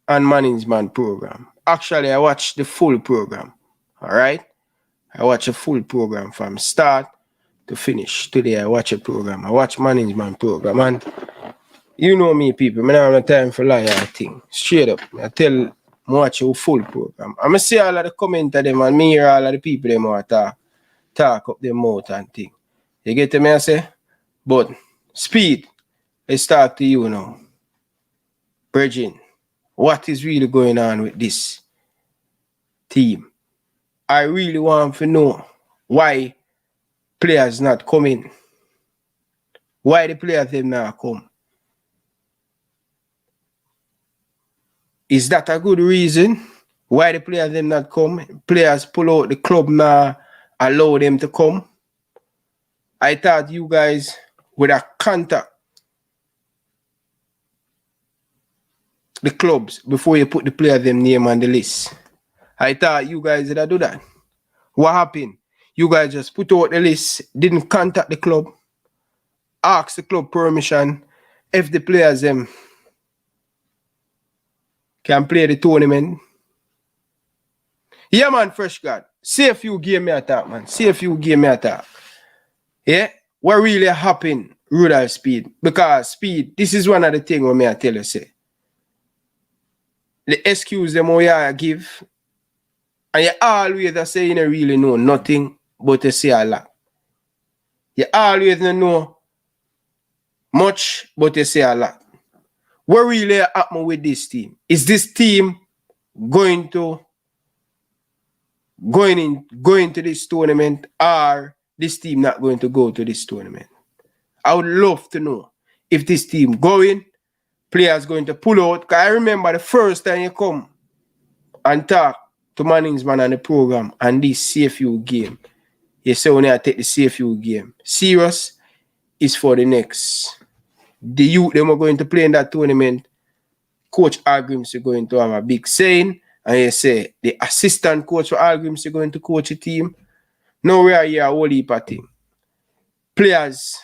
on Management program. Actually, I watched the full program. All right? I watched a full program from start to finish. Today, I watch a program. I watch Management program. And you know me, people. I don't have no time for lie or thing. Straight up. I tell watch a full program. I'm going to see all of the comments of them and me hear all of the people them want to talk up their mouth and thing. You get to me, I say? But Speed, let's talk to you now. Virgin, what is really going on with this team? I really want to know why players not coming. Why the players them not come? Is that a good reason why the players them not come? Players pull out the club now, allow them to come. I thought you guys would have contact the clubs before you put the player them name on the list. I thought you guys would have do that. What happened? You guys just put out the list, didn't contact the club, ask the club permission if the players them can play the tournament. Yeah, man, Fresh God. See if you give me a talk, man. Yeah? What really happened, Rudolph Speed? Because Speed, this is one of the things I tell you, say. The excuse them all you give, and you always say you don't really know nothing, but you say a lot. You always don't know much, but you say a lot. What really happened with this team? Is this team going to this tournament, or this team not going to go to this tournament? I would love to know if this team going, players going to pull out. Because I remember the first time you come and talk to Manningsman on the program and this CFU game, you say when I take the CFU game serious, is for the next. The youth them are going to play in that tournament. Coach Algrims is going to have a big saying. And you say the assistant coach for Algrims is going to coach a team. Now we are here a whole heap of thing. Players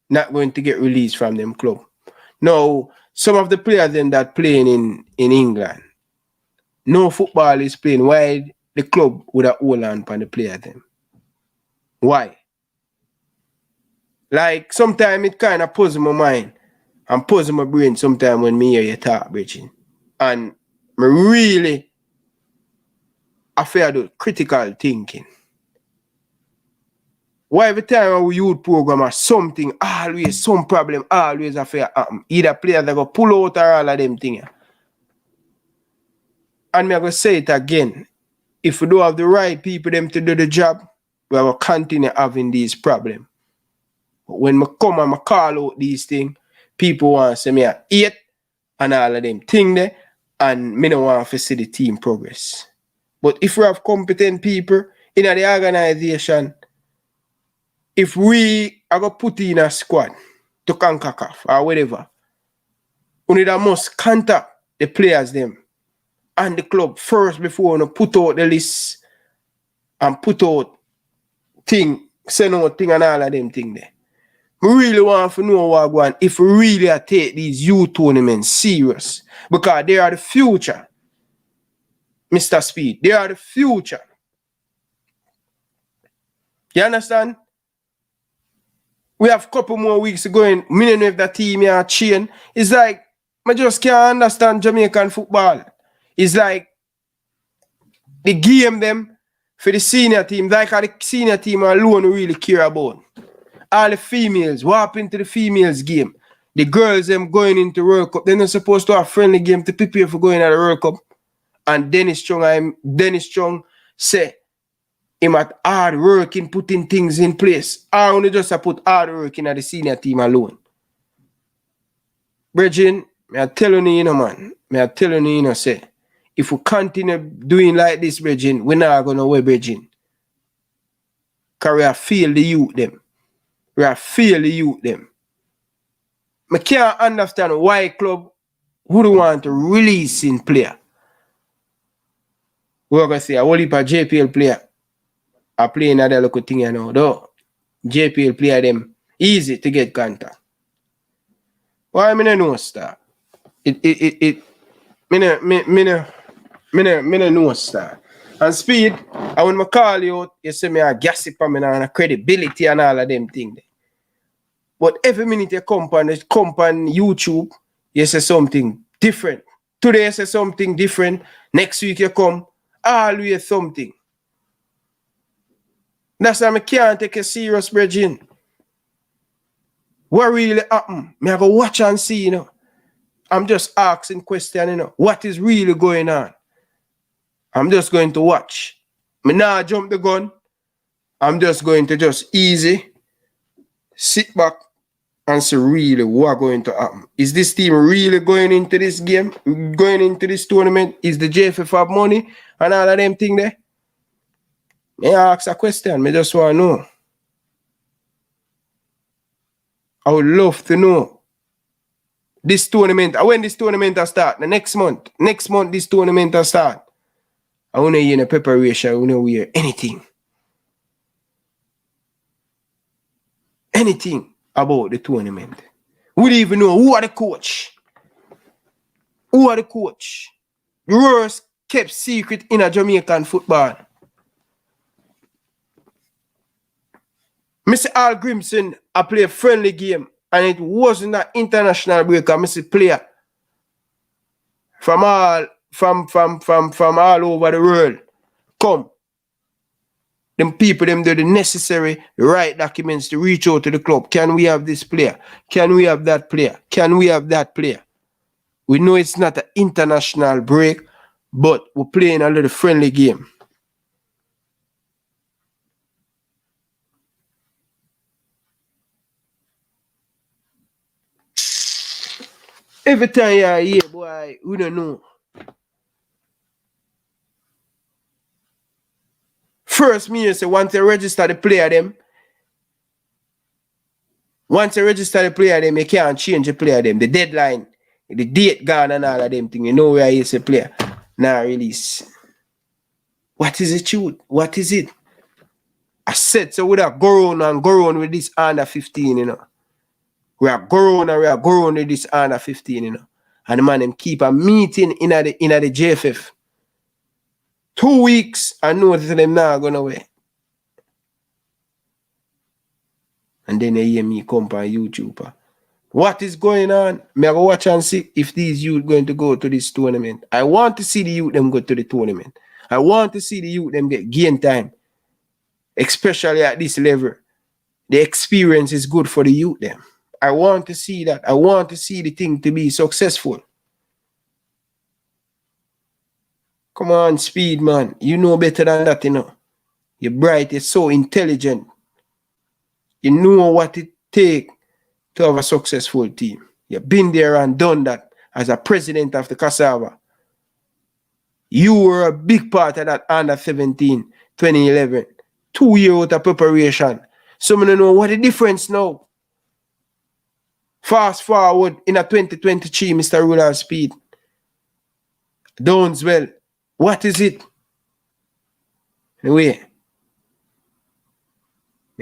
not going to get released from them club. Now, some of the players then that playing in England, no football is playing. Why the club would have hold on the player them? Why? Like, sometimes it kind of puzzle my mind and puzzle my brain sometimes when me hear you talk, Bridget. And me really afraid of critical thinking. Why every time our youth program or something, always some problem, always affair happen. Either players that go pull out or all of them things. And me going to say it again. If we don't have the right people them to do the job, we will continue having these problems. But when I come and I call out these things, people want to say me a hate and all of them things there, and me don't want to see the team progress. But if we have competent people in the organization, if we are going to put in a squad to conquer CAF or whatever, we need to must contact the players them and the club first before we put out the list and put out thing, send out thing and all of them thing there. We really want to know what going on if we really take these youth tournaments serious, because they are the future, Mr. Speed. They are the future. You understand? We have a couple more weeks to go in. Me don't know if that team here change. It's like, I just can't understand Jamaican football. It's like the game them for the senior team, like how the senior team alone really care about. All the females, what happened to the females game? The girls them going into World Cup, they're not supposed to have a friendly game to prepare for going to the World Cup. And Dennis Strong say him at hard work in putting things in place. I only just put hard work in at the senior team alone. Bridging, I'm telling you, man. I'm telling you, say, if we continue doing like this, Bridging, we're not going to win, Bridging. Because we have failed the youth them. We have failed the youth them. I can't understand why club would want to release in player. We're going to say, a whole heap of JPL player are playing another local thing, you know, though. JPL player them easy to get contact. Why I mean no star? Me no know star. And Speed, and when I call you out, you say me a gossip and a credibility and all of them things. But every minute you come on YouTube, you say something different. Today you say something different. Next week you come, always something. That's why I can't take a serious, Bridging. What really happened? I go watch and see, you know. I'm just asking questions, you know. What is really going on? I'm just going to watch. Me now jump the gun. I'm just going to just easy sit back and see really what going to happen. Is this team really going into this game? Going into this tournament? Is the JFF have money and all of them things there? Me ask a question. Me just want to know. I would love to know this tournament. When this tournament will start? The next month. Next month this tournament will start. I want to hear the preparation. I want to hear anything. Anything about the tournament. We don't even know who are the coach. Who are the coach? The worst kept secret in a Jamaican football. Mr. Al Grimson, I play a friendly game and it wasn't an international break. I miss a player from all over the world. Come. Them people, them do the necessary right documents to reach out to the club. Can we have this player? Can we have that player? Can we have that player? We know it's not an international break, but we're playing a little friendly game. Every time you're here, boy, we don't know. First, me say, once you register the player them, you can't change the player them. The deadline, the date gone and all of them things. You know where you say player. Now release. What is it, truth? What is it? I said, so we have go on with this under 15, you know. We are going with this under 15, you know. And the man them keep a meeting in the JFF. 2 weeks, I know that them now going away. And then they hear me come on YouTube. What is going on? Me I go watch and see if these youth going to go to this tournament. I want to see the youth them go to the tournament. I want to see the youth them get game time. Especially at this level. The experience is good for the youth them. I want to see that. I want to see the thing to be successful. Come on, Speed, man. You know better than that, you know. You're bright, you're so intelligent. You know what it takes to have a successful team. You've been there and done that as a president of the Cassava. You were a big part of that under 17, 2011. 2 years out of preparation. So I don't know what the difference now. Fast forward in a 2023, Mr. Ruler Speed. Downswell. What is it? Anyway.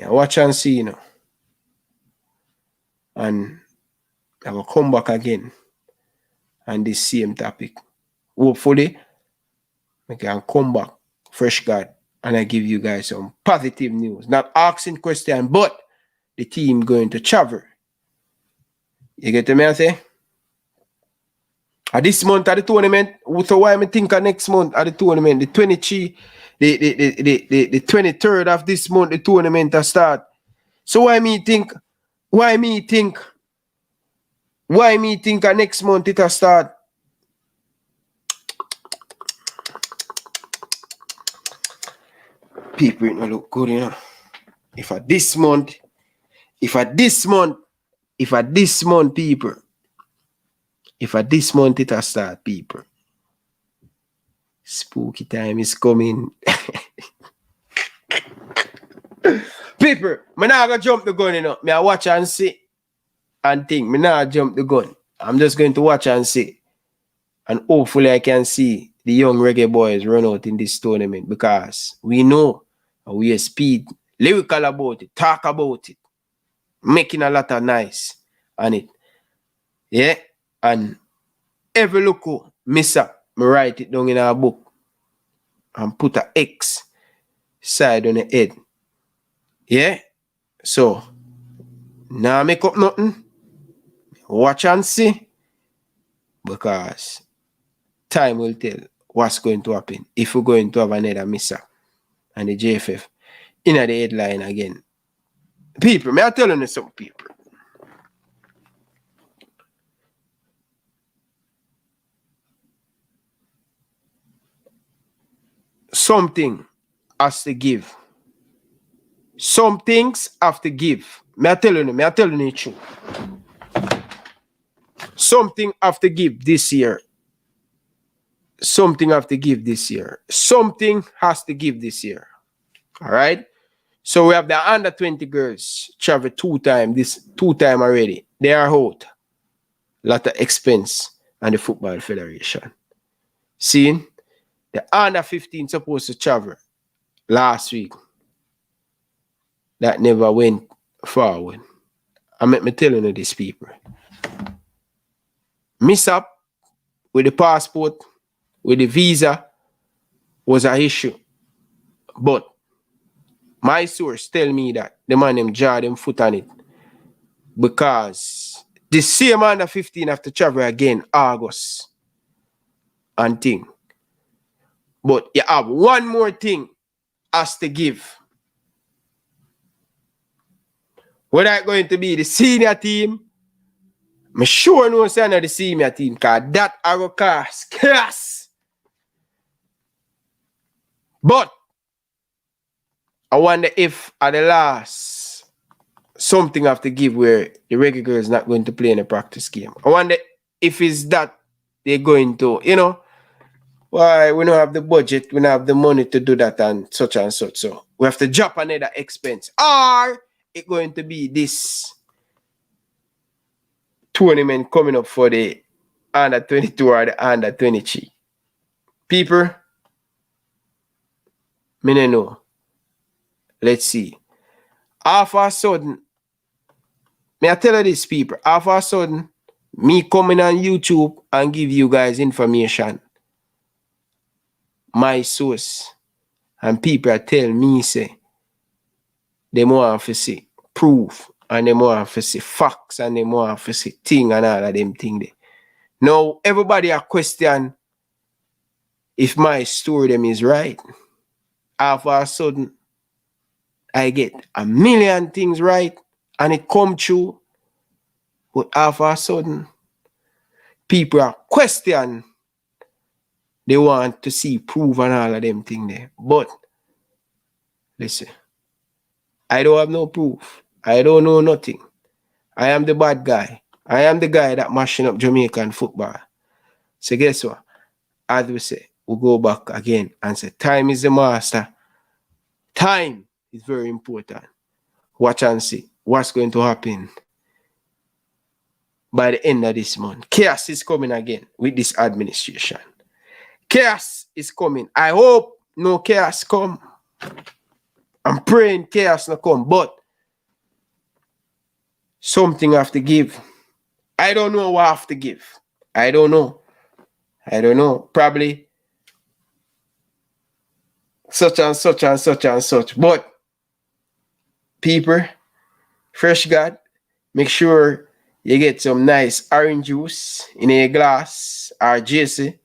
I watch and see, you know. And I will come back again on this same topic. Hopefully, I can come back, fresh God, and I give you guys some positive news. Not asking question, but the team going to travel. You get me, I say? This month at the tournament, so why I think next month at the tournament, the 23, the 23rd of this month, the tournament will start. So why me think next month it will start? People it no look good, you know. If at this month, people. If at this month it will start, people. Spooky time is coming. People, I not gonna jump the gun, you know. I watch and see and think. I not jump the gun. I'm just going to watch and see. And hopefully I can see the young Reggae Boyz run out in this tournament because we know we are speed, lyrical about it, talk about it, making a lot of nice on it. Yeah? And every look miss up, I write it down in our book and put a X side on the head. Yeah? So, now make up nothing. Watch and see. Because time will tell what's going to happen if we're going to have another miss-up and the JFF in the headline again. People, may I tell you some people? Something has to give. Some things have to give. May I tell you the truth. Something have to give this year. Something have to give this year. Something has to give this year. All right? So we have the under 20 girls travel 2 times already. They are out. Lot of expense on the Football Federation. See? The under 15 supposed to travel last week. That never went forward. I'm telling you these people. Miss up with the passport, with the visa was an issue. But my source tell me that the man them draw them foot on it. Because the same under 15 have to travel again August and thing. But you have one more thing has to give. Whether it's going to be the senior team, I'm sure no say not the senior team, because that I will cost. But I wonder if at the last something have to give where the Reggae Girls not going to play in a practice game. I wonder if it's that they're going to, you know, why we don't have the budget, we don't have the money to do that and such and such. So we have to drop another expense. Or it's going to be this tournament coming up for the under 22 or the under 23. People, me don't know. Let's see. All of a sudden, may I tell you this, people, all of a sudden, me coming on YouTube and give you guys information, my source, and people tell me, say, they want to see proof, and they want to see facts, and they want to see thing and all of them thing there. Now, everybody a question if my story them is right. All of a sudden, I get a million things right, and it come true. But all of a sudden, people are question. They want to see proof and all of them things there. But listen. I don't have no proof. I don't know nothing. I am the bad guy. I am the guy that mashing up Jamaican football. So guess what? As we say, we go back again and say, time is the master. Time is very important. Watch and see what's going to happen by the end of this month. Chaos is coming again with this administration. Chaos is coming. I hope no chaos come. I'm praying chaos not come, but something have to give. I don't know what I have to give. I don't know. Probably such and such and such and such. But people, fresh God, make sure you get some nice orange juice in a glass or JC.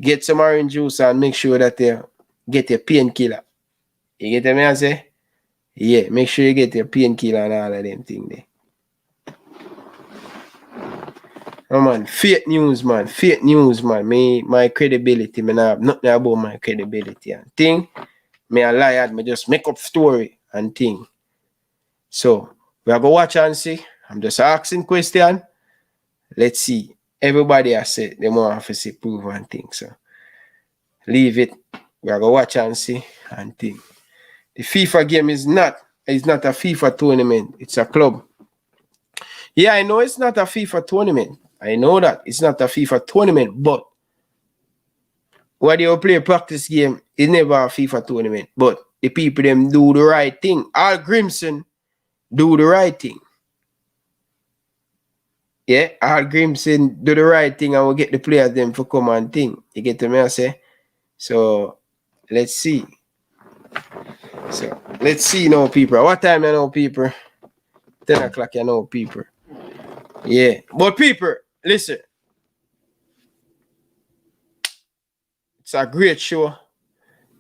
Get some orange juice and make sure that you get your painkiller. You get me I say? Yeah, make sure you get your painkiller and all of them things there. Oh man, fake news, man. Fake news, man. My credibility, man. I have nothing about my credibility and thing. Me a lie, me just make up story and thing. So, we are going to watch and see. I'm just asking question. Let's see. Everybody has said they want to see proof and things. So, leave it. We are going to watch and see and thing. The FIFA game is not a FIFA tournament. It's a club. Yeah, I know it's not a FIFA tournament. I know that it's not a FIFA tournament, but when you play a practice game, it's never a FIFA tournament. But the people them do the right thing. Al Grimson do the right thing. Yeah, Al Grimson do the right thing and we'll get the players them for come and thing. You get me I say? So let's see. So let's see now, people. What time you know, people? 10 o'clock you know, people. Yeah. But people, listen. It's a great show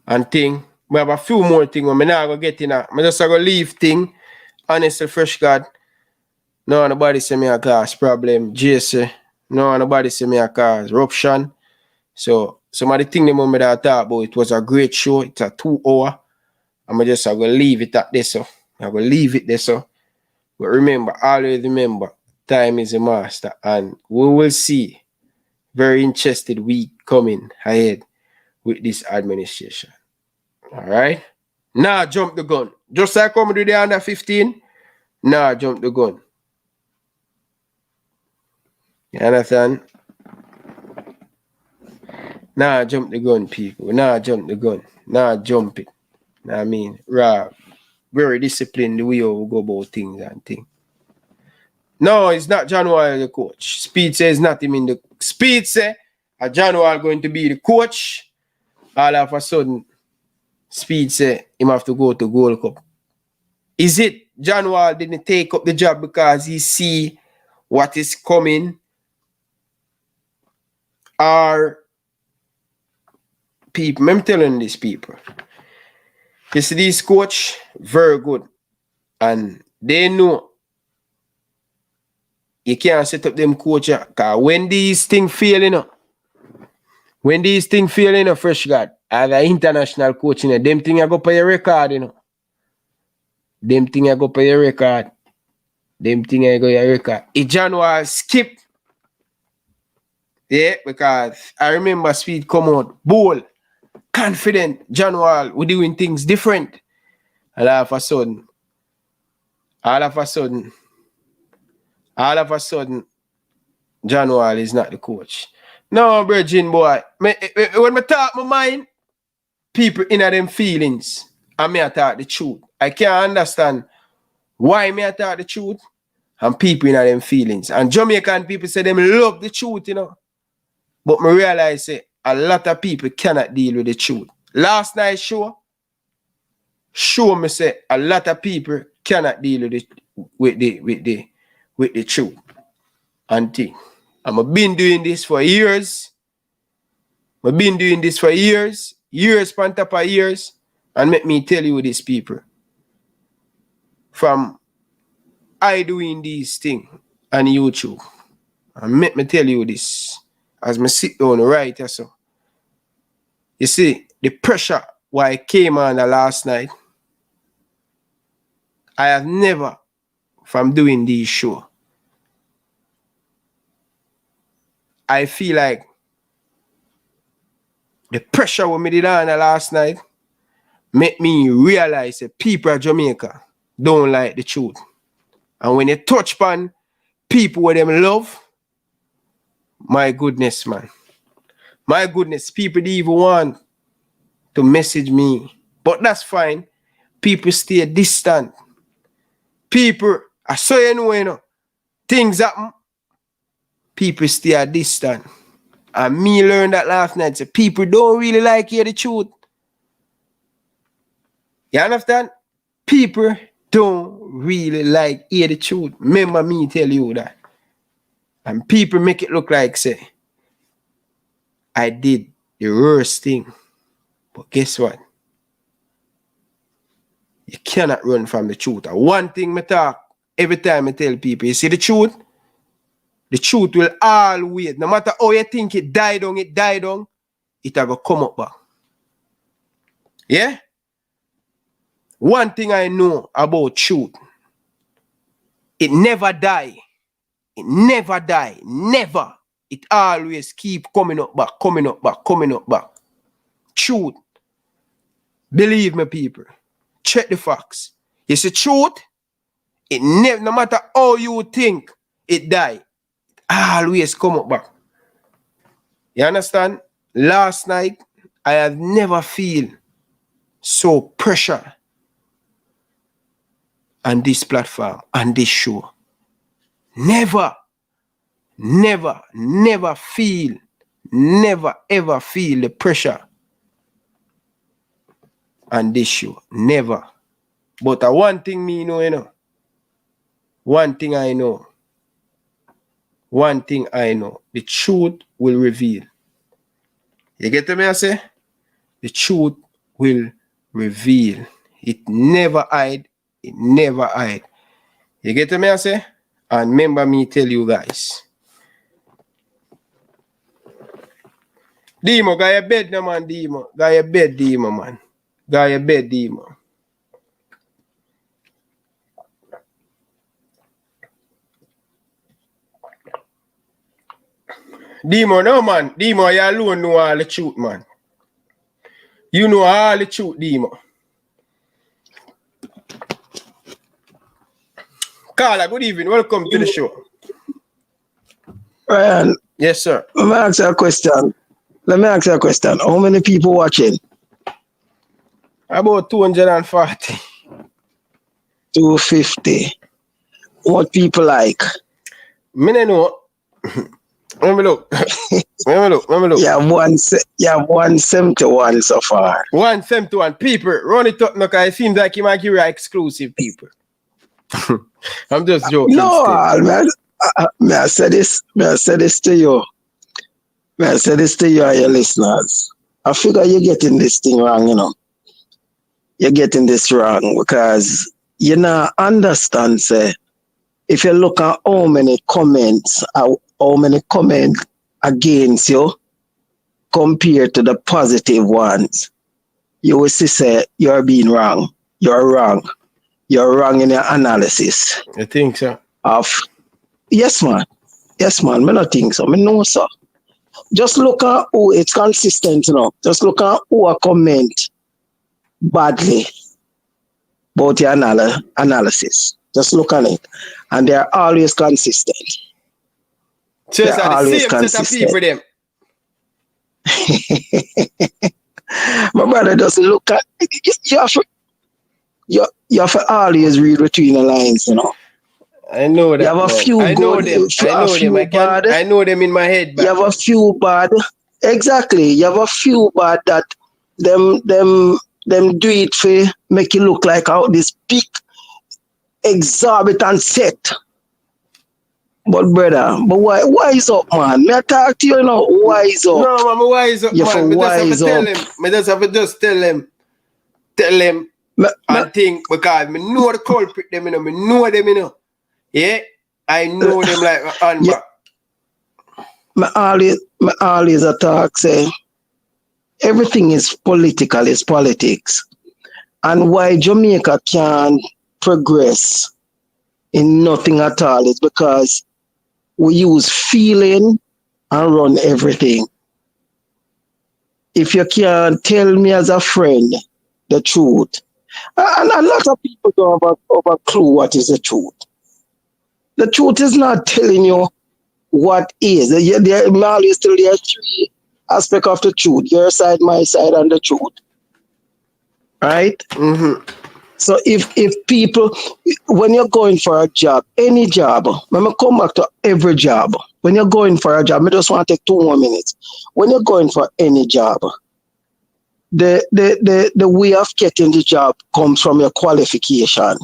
and thing. We have a few more things. I'm not going to get in. I'm just going to leave thing. Honestly, fresh God. No, nobody say me a cause problem. JC. No, nobody say me a cause eruption. So, some of the things that I talk about, it was a great show. It's a 2 hour. I'm just going to leave it at this. So. I'm going to leave it there. So. But remember, always remember, time is a master. And we will see very interested week coming ahead with this administration. All right? Now jump the gun. Just like come to the under 15, now jump the gun. You understand? Now jump the gun, people. Now jump the gun. Now jump it. I mean, very disciplined the way we go about things and things. No, it's not John Wall the coach. Speed says not him in the Speed say John Wall going to be the coach. All of a sudden, Speed say him have to go to Gold Cup. Is it John Wall didn't take up the job because he see what is coming? Or people, I'm telling these people. You see this coach, very good. And they know you can't set up them coach because when these things fail, fresh God, as an international coach, them things I go for your record, Them things I go for your record. If John Wall skip, yeah, because I remember Speed come out, bold, confident, John Wall, we're doing things different. All of a sudden, John Wall is not the coach. No, Virgin boy. When I talk my mind, people in them feelings, and me I talk the truth. I can't understand why me I talk the truth, and people in them feelings. And Jamaican people say them love the truth, But me realize a lot of people cannot deal with the truth. Last night show me say a lot of people cannot deal with the truth. And thing. I've been doing this for years. Years on top of years. And let me tell you this, people. From I doing these things on YouTube. And let me tell you this. As me sit down right here, so. You see, the pressure why I came on the last night. I have never, from doing these shows, I feel like the pressure when me did on the last night make me realize that people of Jamaica don't like the truth. And when you touch upon people where them love, my goodness, man. My goodness, people didn't even want to message me. But that's fine. People stay distant. People, I saw you know, things happen. People stay distant. And me learned that last night. So people don't really like hear the truth. You understand? People don't really like hear the truth. Remember me tell you that. And people make it look like, say, I did the worst thing. But guess what? You cannot run from the truth. And one thing I talk every time I tell people, you see the truth will always, no matter how you think it died on, it will come up back. Yeah? One thing I know about truth, it never die. It never die. Never. It always keep coming up back, coming up back, coming up back. Truth. Believe me, people. Check the facts. You see, truth, it never, no matter how you think it die, it always come up back. You understand? Last night, I have never feel so pressure on this platform, on this show. Never feel, never ever feel the pressure on this show. Never. But one thing me know, you know. One thing I know. One thing I know. The truth will reveal. You get me I say? The truth will reveal. It never hide. It never hide. You get me I say? And remember me tell you guys. Demo, got your bed now, man, Demo. Got your bed, Demo, man. Got your bed, Demo. Demo, no, man. Demo, you alone know all the truth, man. You know all the truth, Demo. Carla, good evening. Welcome to the show. Ryan. Yes, sir. Let me ask you a question. How many people watching? About 240. 250. What people like? Me no know. Let me look. Let me look. You have 171 so far. 171 people. Run it up now, because it seems like you might give you exclusive people. I'm just joking. No, man. May I say this to you. May I say this to you and your listeners. I figure you're getting this thing wrong, you know. You're getting this wrong because you not understand, say, if you look at how many comments against you compared to the positive ones, you will see, say, you're being wrong. You're wrong. You're wrong in your analysis. You think so? Yes, man. Yes, man. I don't think so. I know so. Just look at who it's consistent, you know. Just look at who a comment badly about your analysis. Just look at it. And they're always consistent. So it's the same set of people, them. My brother, just look at you have to always read between the lines, you know. I know that. You have a few I know good, them. I know them in my head. You have a few bad. Exactly. You have a few bad that them do it for make you look like out this big exorbitant set. But brother, wise up, man. May I talk to you, you know? Wise up. No, man, wise up, man. I just have to tell him. And think, because I know the culprit them, you know. I know them, you know. Yeah? I know them like a handbag. I always talk, say, everything is political, it's politics. And why Jamaica can't progress in nothing at all is because we use feeling and run everything. If you can't tell me as a friend the truth, and a lot of people don't have a clue what is the truth. The truth is not telling you what is. There always still there are three aspects of the truth: your side, my side, and the truth. Right? Mm-hmm. So if people, when you're going for a job, any job, when I come back to every job, when you're going for a job, I just want to take 2 more minutes. When you're going for any job, the way of getting the job comes from your qualification.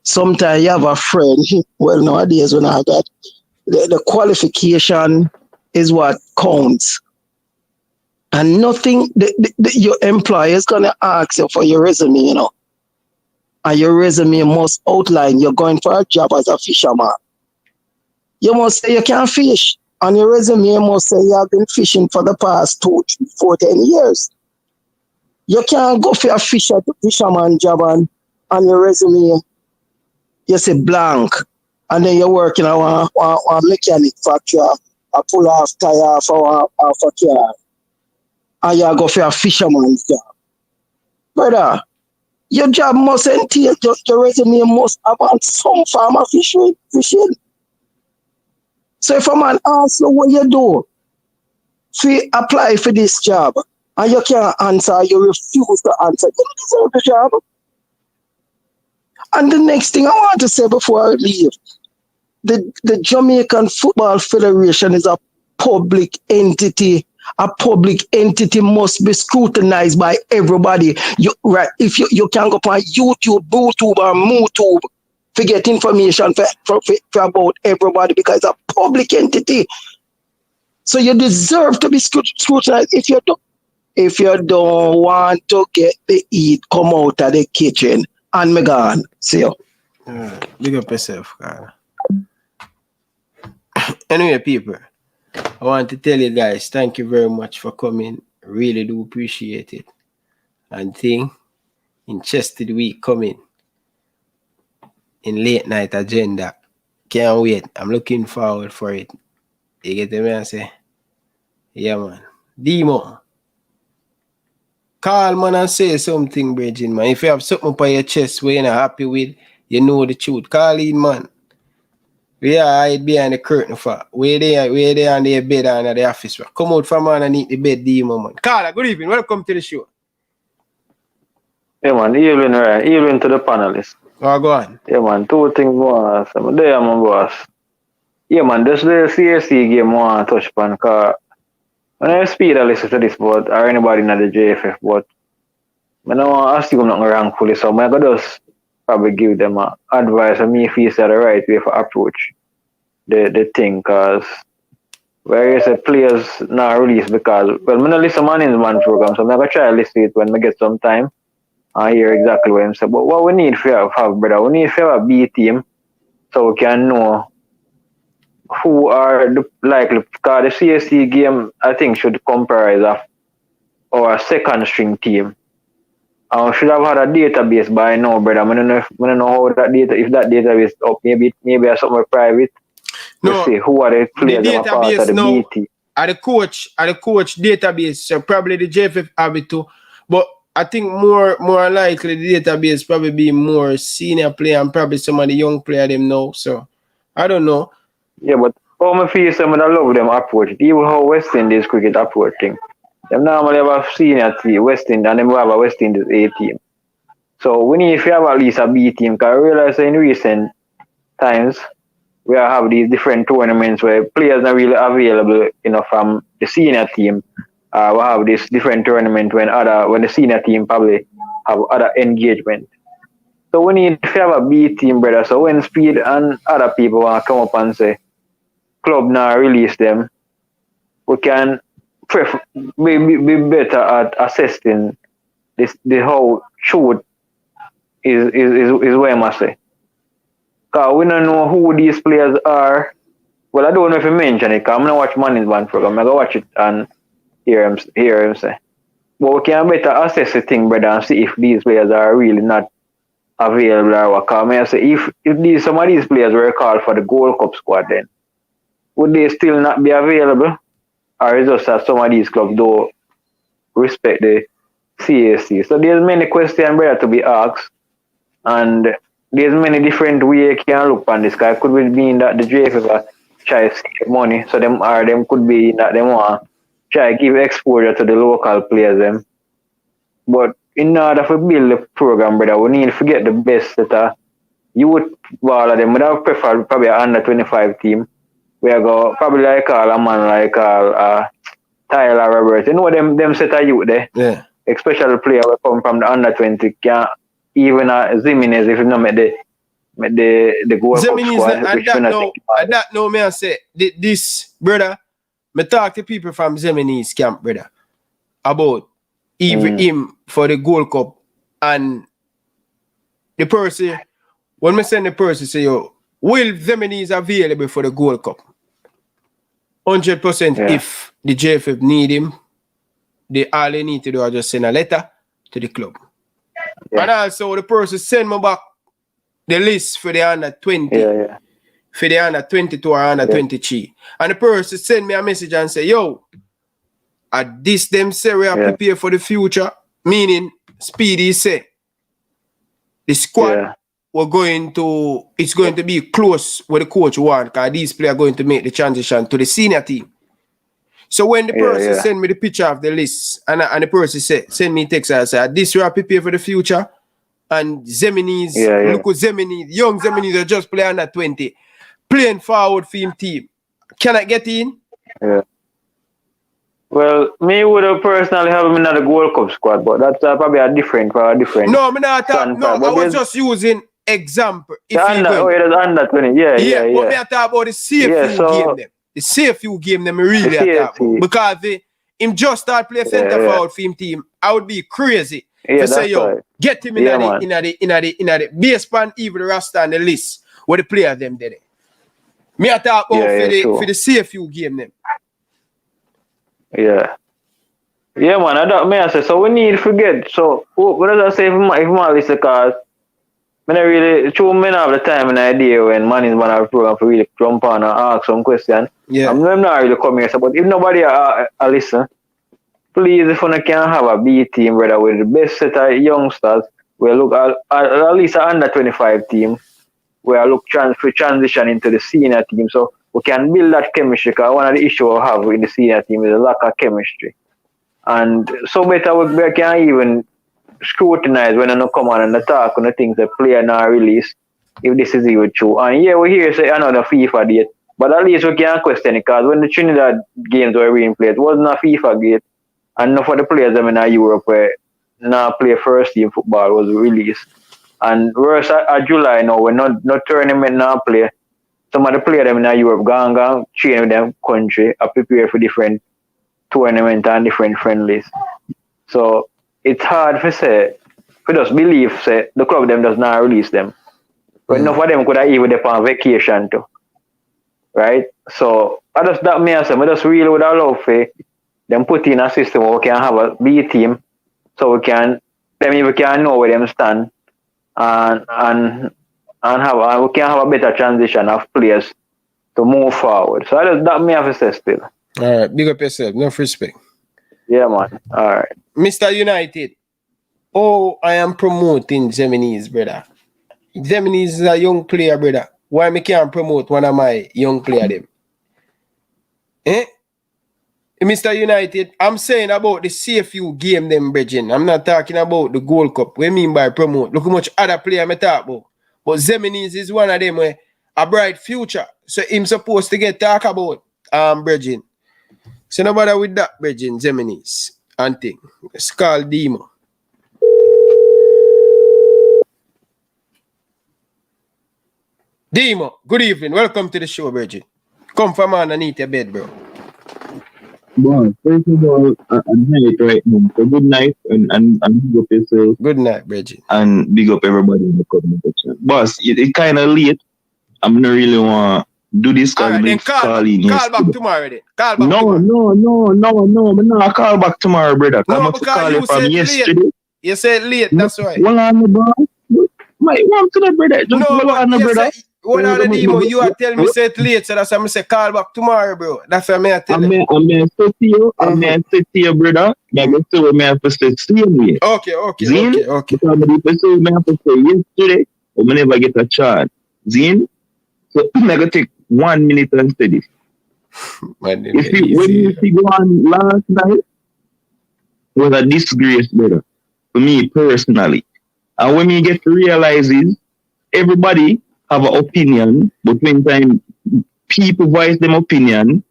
Sometimes you have a friend, well, nowadays when I got the qualification is what counts. And nothing, your employer is going to ask you for your resume, you know. And your resume must outline you're going for a job as a fisherman. You must say you can fish. On your resume, you must say you have been fishing for the past 2, 3, 4, 10 years. You can't go for a fisherman job and on your resume, you say blank. And then you're working on a mechanic factory, a pull off tire for a car. And you go for a fisherman's job. Brother, your job must entail, your resume must have some form of fishing. So if a man asks you what you do, if you apply for this job and you can't answer, you refuse to answer, you don't deserve the job. And the next thing I want to say before I leave, the Jamaican Football Federation is a public entity. A public entity must be scrutinized by everybody. If you can go on YouTube, BooTube, or MooTube to get information for about everybody because it's a public entity. So you deserve to be scrutinized. If you don't want to get the eat, come out of the kitchen and me gone. See you. Big up yourself, God. Anyway, people, I want to tell you guys, thank you very much for coming. Really do appreciate it. And thing, in Chested Week coming, in late night agenda. Can't wait. I'm looking forward for it. You get me? I say, yeah, man. Demo, call, man, and say something, Bridget, man. If you have something on your chest where you're not happy with, you know the truth. Call in, man. We are hide behind the curtain for. Where they on their bed and the office for. Come out from underneath the bed, Demo, man. Carla, good evening. Welcome to the show. Yeah, man. Evening, right? Evening to the panelists. Oh, go on. Yeah, man. 2 things, boss. I'm there, my boss. Yeah, man. This the CSC game I want to touch upon. Because when I speak, I listen to this, but or anybody in the JFF, but I don't want to assume nothing wrong fully, so I'm going to just probably give them advice on me if it's the right way for approach the thing, because where you say players not release because, well, I'm not listen to Manning's man program, so I'm going to try to listen to it when I get some time and hear exactly what I'm saying. But what we need for have, brother, we need for a B team so we can know who are the likely, because the CSC game, I think, should comprise of our second string team. I should have had a database by now, brother. I don't know how that data, if that database up, maybe somewhere private. No, see who are the players the that are part of the now, BT. At the coach database, so probably the JFF have it too. But I think more likely the database probably be more senior player and probably some of the young player them now. So I don't know. Yeah, but how I feel some of the love them approach. Even how West Indies cricket approach thing. Them normally have a senior team, West Indies, and them have a West Indies A team. So we need to have at least a B team, because I realize in recent times we have these different tournaments where players are really available, from the senior team. We have this different tournament when the senior team probably have other engagement. So we need to have a B team, brother. So when Speed and other people want to come up and say, club now release them, we can be better at assessing the whole truth is where I must say. Because we don't know who these players are. Well, I don't know if you mention it, because I'm going to watch Manning's band program. I'm going to watch it and hear him say. But we can better assess the thing, brother, and see if these players are really not available or what. Because I say if some of these players were called for the Gold Cup squad, then would they still not be available? Or is it just that some of these clubs don't respect the CAC? So there's many questions, brother, to be asked, and there's many different ways you can look on this. Because it could be mean that the JFF try to save money, so them could be that they want to try to give exposure to the local players them. But in order to build the program, brother, we need to get the best that youth ball of them. We have prefer probably an under 25 team. We are go probably like a man like Tyler Roberts. You know them set of youth there. Yeah. Especially player who come from the under 20 can even Zimenez if you know make the Gold Cup squad. That no me I say this brother. Me talk to people from Zimenez camp, brother, about even him for the Gold Cup, and the person when me send the person say yo, will Zimenez available for the Gold Cup? 100% if the JFF need him, all they need to do is just send a letter to the club. Yeah. And also the person send me back the list for the under 20, for the under 22 or under 23. And the person send me a message and say, yo, at this them say we are prepared for the future, meaning Speedy say the squad it's going to be close with the coach want, because these players are going to make the transition to the senior team. So when the person send me the picture of the list and the person send me text and say, this we are prepared for the future, and Zimenez, look at Zimenez, young Zimenez are just playing under 20, playing forward for him team. Can I get in? Yeah. Well, me would have personally have him in the Gold Cup squad, but that's probably a different. No, me not talk, no, I was just using example. If under 20, but me I talk about the CFU game them. The CFU game them really talk about. Because him just start play center forward for him team, I would be crazy to say, yo, get him in the base pan, even the roster and the list where the players them did it. Me I talk about for the CFU game them. Yeah, man. I say so. We need to forget. So what does I say if my list because I really me have the time and idea when man is man have a program for really jump on and ask some question. Yeah, I'm not really coming here. But if nobody listen, please if you can have a B team, brother, with the best set of youngsters, we look at least an under 25 team. We look for transition into the senior team. So we can build that chemistry, because one of the issues we have in the senior team is a lack of chemistry. And so better we can even scrutinize when they come on and talk on the things the player not release, if this is even true. And we hear say another FIFA date, but at least we can question it, because when the Trinidad games were being played, it wasn't a FIFA gate, and not for the players in Europe where not play first team football was released. And worse at July now, when not tournament now play, some of the players in Europe gone train with them country are prepared for different tournaments and different friendlies. So it's hard for just believe the club them does not release them. But enough of them could have even on vacation too. Right? So I just really would allow for them put in a system where we can have a B team, so we can know where them stand and we can have a better transition of players to move forward. So that me have to say still. Alright, big up yourself, enough respect. Yeah, man. Alright. Mr. United. Oh, I am promoting Zimenez, brother. Zimenez is a young player, brother. Why me can't promote one of my young player them? Mr. United, I'm saying about the CFU game them, brethren. I'm not talking about the Gold Cup. What I mean by promote? Look how much other player I talk about. But Zimenez is one of them where a bright future. So him supposed to get talk about, brethren. So nobody with that, brethren, Zimenez and thing. It's called Demo. Demo, good evening. Welcome to the show, brethren. Come from underneath your bed, bro. Bon, first of all, night right now. So good night and big up yourself. Good night, Bridget. And big up everybody in the comment section. Boss, it kind of late. I'm not really want to do this because Alright, me then call in call back yesterday. tomorrow then. Call back No, tomorrow. me not call back tomorrow, brother. No, Come up to because call you you from said yesterday. late. You said late, that's why. Hold on, bro. Wait, one to the brother. Just No, hold but on, you brother. say, hold on the demo, you are telling me say it late, so that's why I say call back tomorrow, bro. That's why I tell you. I'm say to you, say to you, brother. That go say what me have to say same way. Okay. Zin? Because the person me have to say yesterday, but me never get a chance. Zin? So I'm gonna take 1 minute and say this. When you see go on last night, was a disgrace, brother. For me personally. And when me get to realize is everybody have an opinion, but when time people voice them opinion,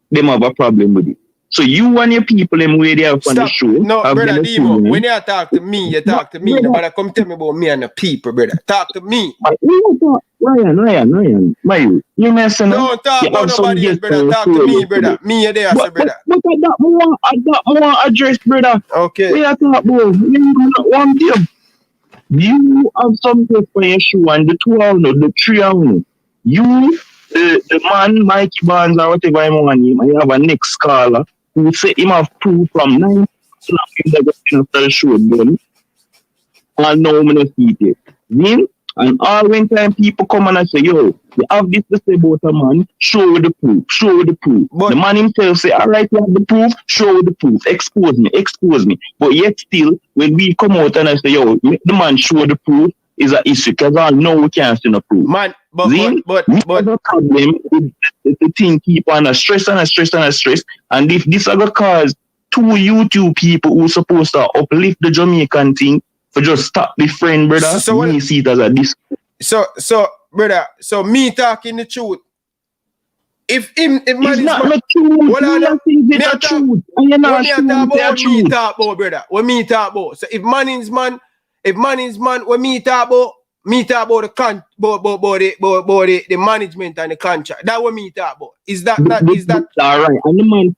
them have a problem with it. So you and your people them way they have on the show. No, have brother them Demo, opinion. when you talk to me, you talk to me. Nobody come tell me about me and the people, brother. Talk to me. Ryan, you messing up. Don't talk You about have some nobody else, guests brother. on Talk to show me, yesterday. brother. Me you there, sir, brother. But I got more address, brother. Okay. We are talking about you one day. You have some guests on your show and the two of them, the three of them. You, the man, Mike Barnes or whatever I'm on him, and you have a next caller who say him have proof from 9 o'clock in the show done. And now I'm going to see it. Then, and all when time people come and I say, yo, you have this to say about a man, show the proof. But the man himself say, all right, you have the proof, show the proof, expose me. But yet still, when we come out and I say, yo, the man show the proof, is an issue, because I know we can't see no proof. Man, but the problem is the thing keep on a stress, and if this are gonna cause two YouTube people who supposed to uplift the Jamaican thing, for just stop the friend, brother. So me see it as a dis. So brother, so me talking the truth. If man it's is not man, the truth. What are the truth? And you're not me talk about, brother. What me talk about? So if man is man, what me talk about the the management and the contract. That what me talk about. Is that all right? And the man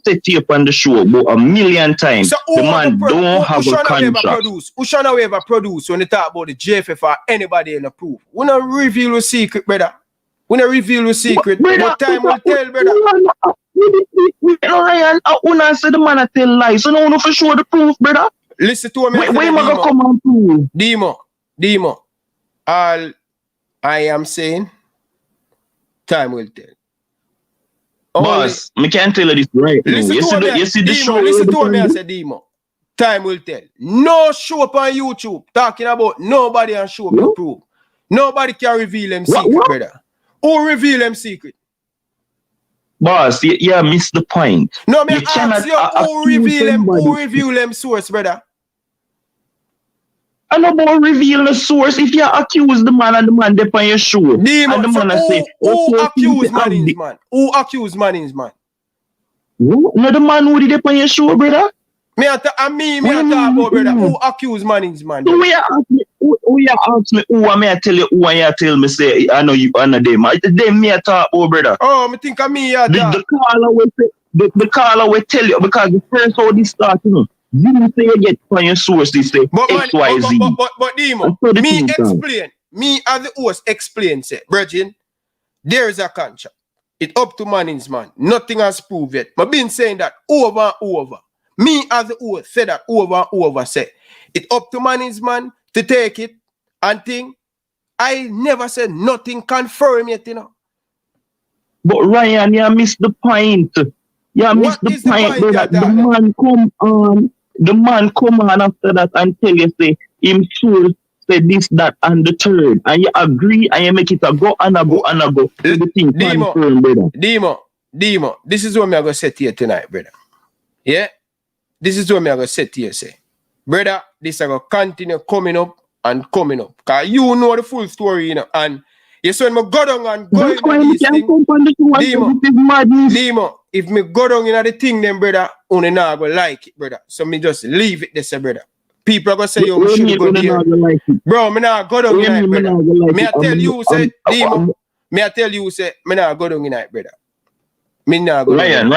set you up on the show about 1,000,000 times. So the man don't have a contract. Who shall ever produce when they talk about the JFF or anybody in the proof? We not reveal the secret, brother. We not reveal the secret. But time will tell, brother. Ryan, I say the man I tell lies. So no one for sure the proof, brother. Listen to me. Where am I gonna come and prove? Demo. All I am saying, time will tell. Boss, I can't tell you this right now. You see the show. Listen to me, I say Demo. Time will tell. No show up on YouTube talking about nobody and show up to prove. Nobody can reveal them secret, brother. Who reveal them secret? Boss, you missed the point. No, me ask you who reveal them source, brother. I know about reveal the source. If you accuse the man and the man dep on your show, and the man say, who accuse Mannings, man? Who accuse Mannings, man? No, the man who did dep on your show, brother. Me talk about, brother. Who accuse Mannings, man? So you ask me, who am I tell you, who and you tell me say, I know you and them. Them me talk about, brother. Oh, me think of me, the caller will tell you, because the first how this start, you know. You say you get from your source, they say XYZ. But Demo, me as the host explain, say, Virgin, there is a contract. It's up to Mannings, man. Nothing has proved yet. I've been saying that over and over. Me as the host said that over and over, say, it's up to Mannings, man, to take it and think. I never said nothing confirm yet, you know. But Ryan, you missed the point. You missed the point, brother. The man come on after that and tell you, say, him sure say this, that, and the third. And you agree and you make it a go and a go and a go. Everything confirm, brother. Demo, this is what I'm going to say to you tonight, brother. Yeah? This is what I'm going to say to you, say. Brother, this is going to continue coming up and coming up. Because you know the full story, you know. And you saw me go down and go into these things. Demo, if me go down in the thing, then brother, only now go like it, brother. So me just leave it there, brother. People are gonna say, yo, we should go there. Bro, me now go down in it, brother. Me I tell you, say, Demo, me I tell you, say, me now go down in it, brother. Me now go Ryan,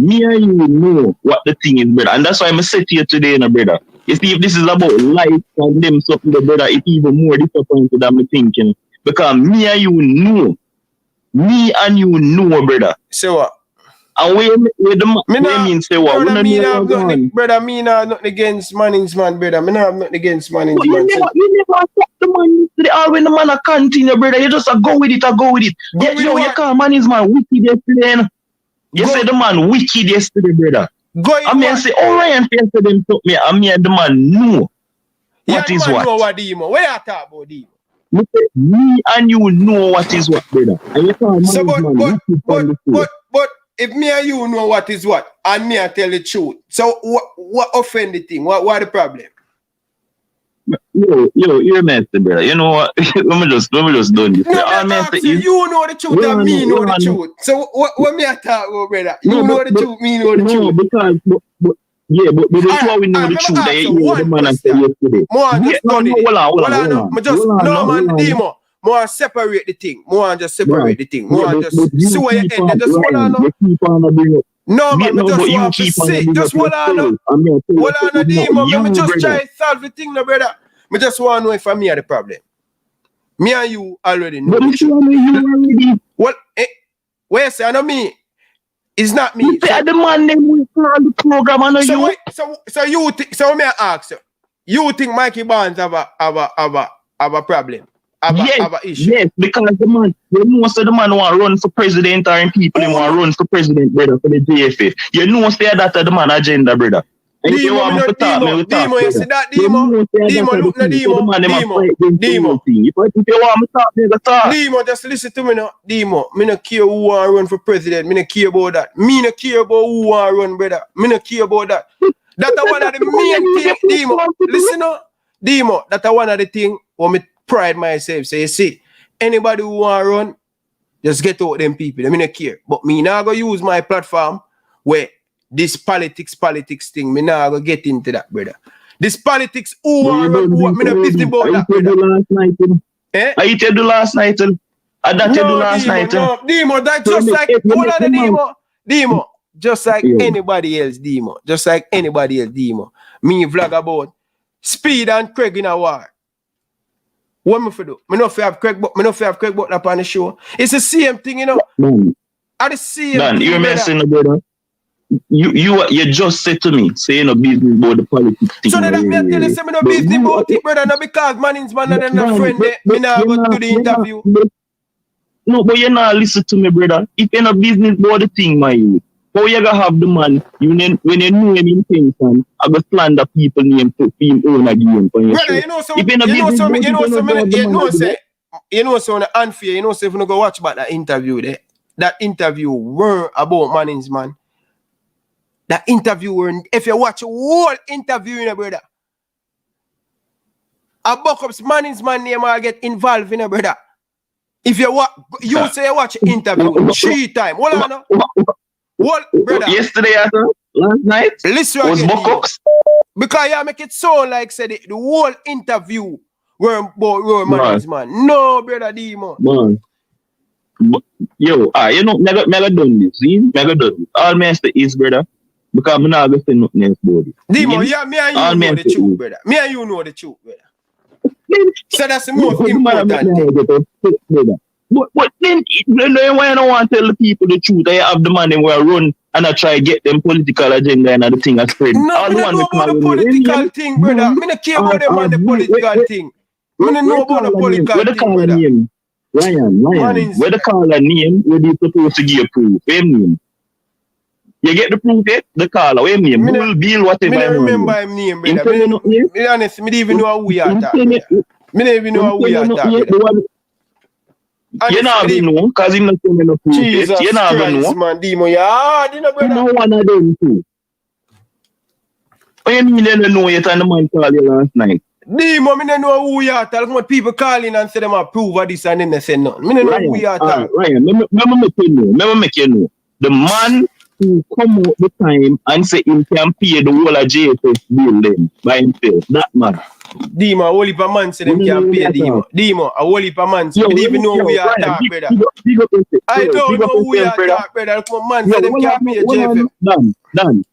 me and you know what the thing is, brother. And that's why I'm say to you today, brother. You see, if this is about life and them something, brother, it's even more disappointed than me thinking. Because me and you know Me and you know, brother. Say what? And where mean say what? Brother, me know have nothing, brother, me not nothing against Mannings, man, brother. Me not have nothing against Mannings, But man. you never accept the man yesterday. All when the man a continue, brother, you just go with it, go with it. You call Mannings man wicked yesterday. You say the man wicked yesterday, brother. I mean, I say, oh, Ryan yesterday took me. I mean, the man know what is what. Know what, Demo? Where you talk about, Demo? Me and you know what is what, brother. And you call Mannings man but if me and you know what is what, and me I tell the truth, so what offend the thing? What the problem? You're messy, brother. You know what? let me just done this. No, you know the truth and me know the truth. So what me I talk about, brother? You know the truth, me know the truth. No, because but before we know the truth, the man I said yesterday. Hold on, Demo. More separate the thing. More just separate the thing. More just see where you end. Just hold on. No, man, I just want to see. Just hold on. Hold on, Demo. Let me just try to solve the thing, no, brother. I just want to know if I'm me are the problem. Me and you already know. What? Where you say, I know me. It's not me. The man them will plan the program, I know you. So you think? So me ask you. You think Mikey Barnes have a problem? Yes, because the man, most of the man want to run for president or in people want to run for president, brother, for the JFF. You know, say that the man agenda, brother. And if you want me to talk, me will talk. Demo, you see that, Demo? Demo, look na Demo. Demo. If you want me to talk, me will talk. Demo, just listen to me now. Demo, me no care who want to run for president. Me no care about that. Me no care about who want to run, brother. Me no care about that. That's one of the main things, Demo. Listen now. Demo, that's one of the things where me pride myself. So you see, anybody who want to run, just get out them people. They me not care. But me now go use my platform where this politics thing, me now go get into that, brother. This politics, who want to run, who me not business about that, brother. I tell you last night. I tell you last night. No, Demo, that's just like, hold on, Demo. Demo, just like anybody else, Demo. Just like anybody else, Demo. Me vlog about Speed and Craig in a war. What me for do? Me no have Craig but up on the show. It's the same thing, you know. I the same thing, you're messing, brother. You just said to me, say no business about the politics thing. So that me tell you, say me no business about it, brother. No because Mannings man and a friend, me now go to the interview. No, but you not listen to me, brother. If you're no business about the thing, my youth, how you gonna have the man, when you know him intention, I go slander people name to him own again for your brother, show. You know so unfair, you know so if you go watch about that interview there, that interview were about Mannings, man. That interview were, if you watch a whole interview, you know, brother, a Buckup's Mannings man name will get involved, you know, brother. If you watch, you say you watch interview 3 times. Hold on now. What, brother? Yesterday, last night, listen was Buckup's. Because you make it sound like said the whole interview were about Mannings, man. No, brother Demo. Man. Yo, you know, mega done this. See? Mega done this. All me say is, brother, because I'm not going to say nothing else about it. Demo, yeah, me and you know the truth, brother. Me and you know the truth, brother. So that's the most important thing. But then, why I don't want to tell the people the truth? I have the money where I run and I try to get them political agenda and the thing I spread. No, I don't know about the political thing, brother. I don't care about them and the political thing. I don't know about the political thing, brother. Ryan, where the caller name, where you supposed to give proof? Same name. You get the proof, the caller, where name? Bull, Bill, whatever. I don't remember his name, brother. Be honest, I don't even know who we are talking. I don't even know who we are talking. You never know, because he's not telling no proof. Jesus you never know. Man, Demo, you hard, you know, brother. You know one of them too. What you mean you don't know yet and the man called you last night? Demo, I don't know who you are talking about. People calling and say them approve of this and then they say nothing. I don't know who you are talking. Ryan, let me make you know. The man who come out the time and say him can pay the whole of JPL bill then by himself, that man. Demo, a whole heap of man say them can pay Demo. Demo, a whole heap of man say you don't even know who you are talking, brother. I don't know who you are talking, brother. Come on, man say them can pay JPL. Done.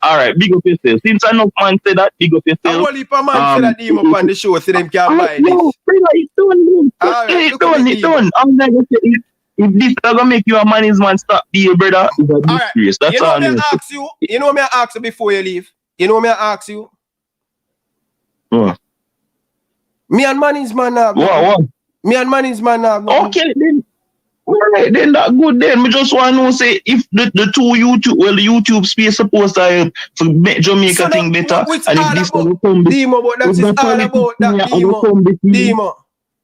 Alright, big up yourself. Since enough man say that, big up yourself. A whole heap of man say that Demo on the show say them can buy this. No, brother, it's done. It's done. I'm not going to say it. if this is gonna make you a management stop deal, brother, it's a disgrace. That's You know all me I'm I ask you. You know me I ask you before you leave. You know me I ask you. What? Me and management have What? Me and management have Okay, then. Alright, then that good then. Me just want to know say if the two YouTube space supposed to help to make Jamaica thing better, and if this will come Demo, but that's all about that Demo.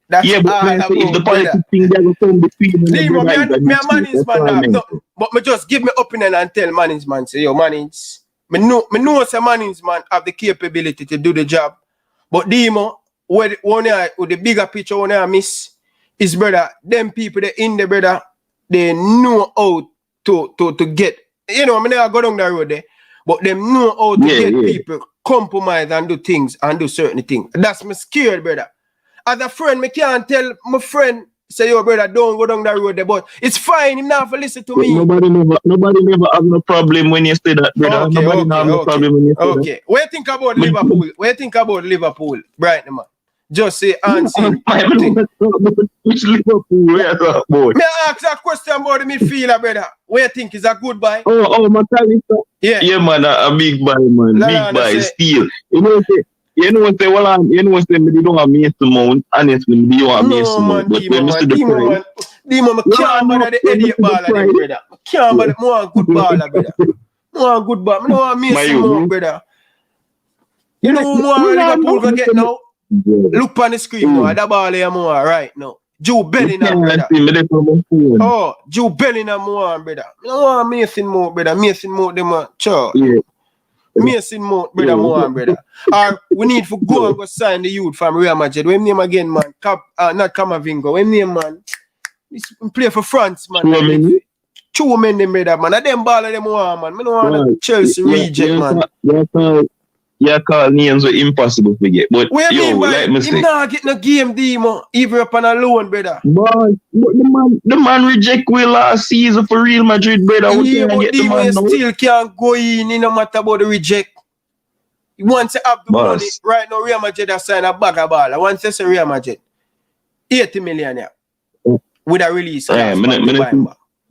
That's yeah, but all man, say if the about politics thing there will come between them, Demo, me and that's management all have meant. nothing. But me just give me opinion and tell management say yo manage. Me know say management have the capability to do the job. But Demo, with the bigger picture when I miss is brother, them people they in the brother, they know how to get, you know, I mean I go down the road there, but them know how to get people compromise and do things and do certain things. That's me scared, brother. As a friend, me can't tell my friend, say, yo, brother, don't go down that road there, but it's fine, him not for listen to me. Nobody never have no problem when you say that, brother. Nobody have no problem when you say that. Okay. What you think about Liverpool? What you think about Liverpool, right, man? Just say answer. Which Liverpool we are talking about? Me ask a question about the midfielder, brother. What you think is a good buy? Oh, McAllister. Yeah, man, a big buy, man. Big buy, steal. You know, say, me don't have Mason Mount. Honestly, me don't have Mason Mount. But when Mr. Demo, me can't bother the idiot baller, them, brother. Me can't bother more good baller, brother. More good baller. Me don't want Mason Mount, brother. You know who more Liverpool go get now? Look on the screen now. That ball here more right now. Joe Bellingham, brother. Oh, Joe Bellingham more, brother. I don't want Mason Mount, brother. Mason Mount, them a char. Mason Mount, brother, more, brother. Or we need to go and go sign the youth from Real Madrid. When name again, man? Not Camavinga. When name, man? Play for France, man. Two men, them, brother, man. And them ball of them one, man. I don't want Chelsea reject, man. Yeah, call names are impossible to get. But what yo, like me say, him not get no game demo, even up on a loan, brother. But the man reject we last season for Real Madrid, brother. Yeah, but demo you still can't go in no matter about the reject. Once you have the money, right now Real Madrid have signed a bag of ball. Once you say Real Madrid, 80 million yeah, with a release clause.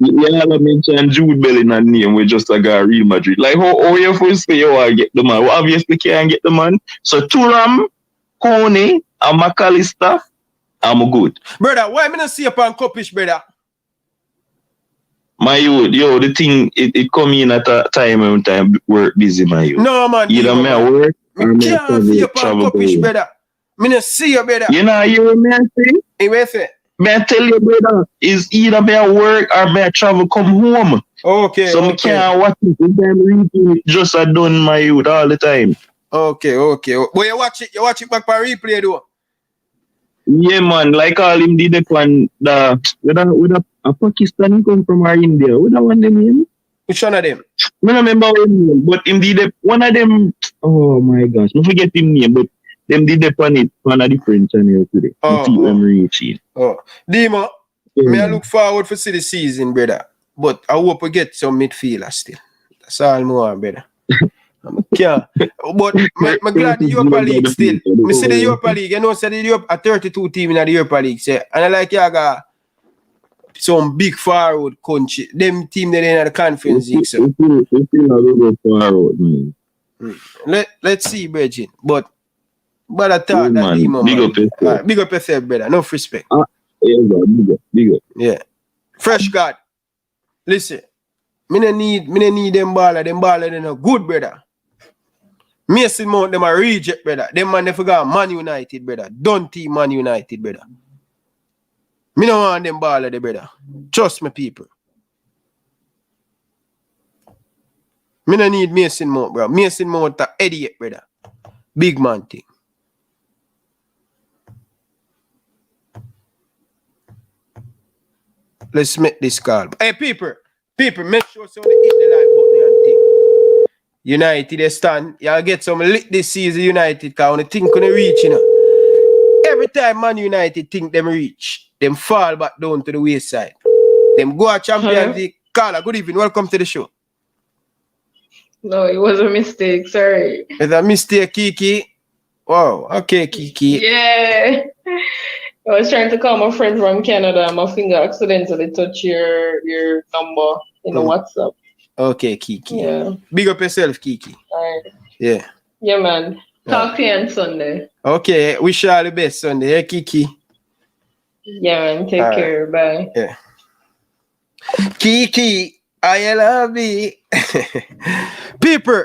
Yeah, I mentioned Jude Bellingham name with just a guy Real Madrid. Like how you first say you want to get the man? Well, obviously can't get the man. So Thuram, Coney, and McAllister, I'm good. Brother, why me not see upon Cupish, brother? My youth, the thing it come in at a time when time work busy, my youth. No man, either me at work or me can't see upon Cupish, brother. Me not see you, brother. You know you me say? Hey, where say? May I tell you, brother, is either may I work or may I travel come home. Okay. So me can't watch it. Reading just I done my youth all the time. Okay. But you watch it back for replay though. Yeah, man. Like all him did upon the with a Pakistani come from our India. What that one them name? Which one of them? I don't remember him name, but him did one of them. Oh my gosh, I forget him name, but them did upon it on a different channel today. Oh. Them reaching. Oh, Dima, me I look forward for see the season, brother. But I hope we get some midfielders still. That's all more, brother. But I'm glad the Europa League still. Me see the Europa League. You know, say the Europa, a 32 team in the Europa League. Say, and I like you got some big forward country. Them team that in the conference league. So. Let's see, Bridget. But I thought that Dima, big up yourself, brother. No respect. Big up. Yeah. Fresh God. Listen. Me no need them baller. Them baller they no good, brother. Mason Mount them a reject, brother. Them man they forgot Man United, brother. Don't team Man United, brother. Me no want them baller, brother. Trust me, people. Me no need Mason Mount, bro. Mason Mount a idiot, brother. Big man thing. Let's make this call. Hey, people, make sure somebody hit the like button and thing. United, they stand. Y'all get some lit this season, United, because when the thing couldn't reach, you know. Every time Man United think them reach, them fall back down to the wayside. Them go a Champions League. Carla, good evening. Welcome to the show. No, it was a mistake. Sorry. It's a mistake, Kiki. Wow. Okay, Kiki. Yeah. I was trying to call my friend from Canada and my finger accidentally touched your number in the WhatsApp. Okay, Kiki. Yeah. Big up yourself, Kiki. Alright. Yeah. Yeah, man. Talk to you on Sunday. Okay, wish you all the best Sunday. Hey, Kiki. Yeah, man. Take care. Bye. Yeah. Kiki, I love you. People,